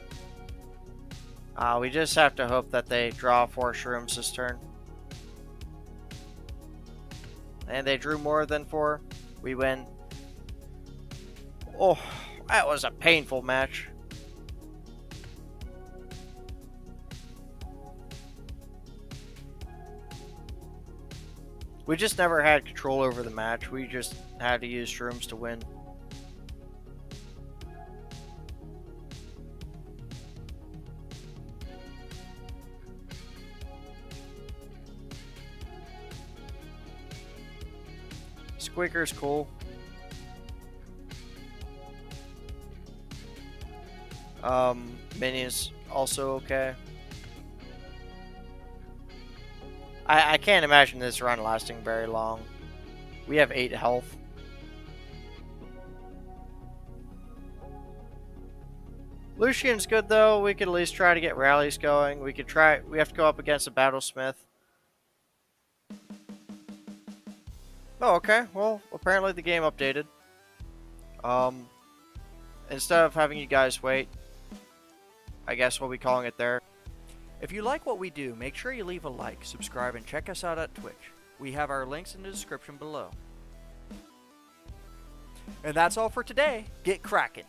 [SPEAKER 1] We just have to hope that they draw 4 shrooms this turn. And they drew more than 4. We win. Oh, that was a painful match. We just never had control over the match. We just had to use shrooms to win. Squeaker's cool. Minions also okay. I can't imagine this run lasting very long. We have 8 health. Lucian's good though. We could at least try to get rallies going. We have to go up against a Battlesmith. Oh, okay. Well, apparently the game updated. Instead of having you guys wait, I guess we'll be calling it there. If you like what we do, make sure you leave a like, subscribe, and check us out at Twitch. We have our links in the description below. And that's all for today. Get Kraken!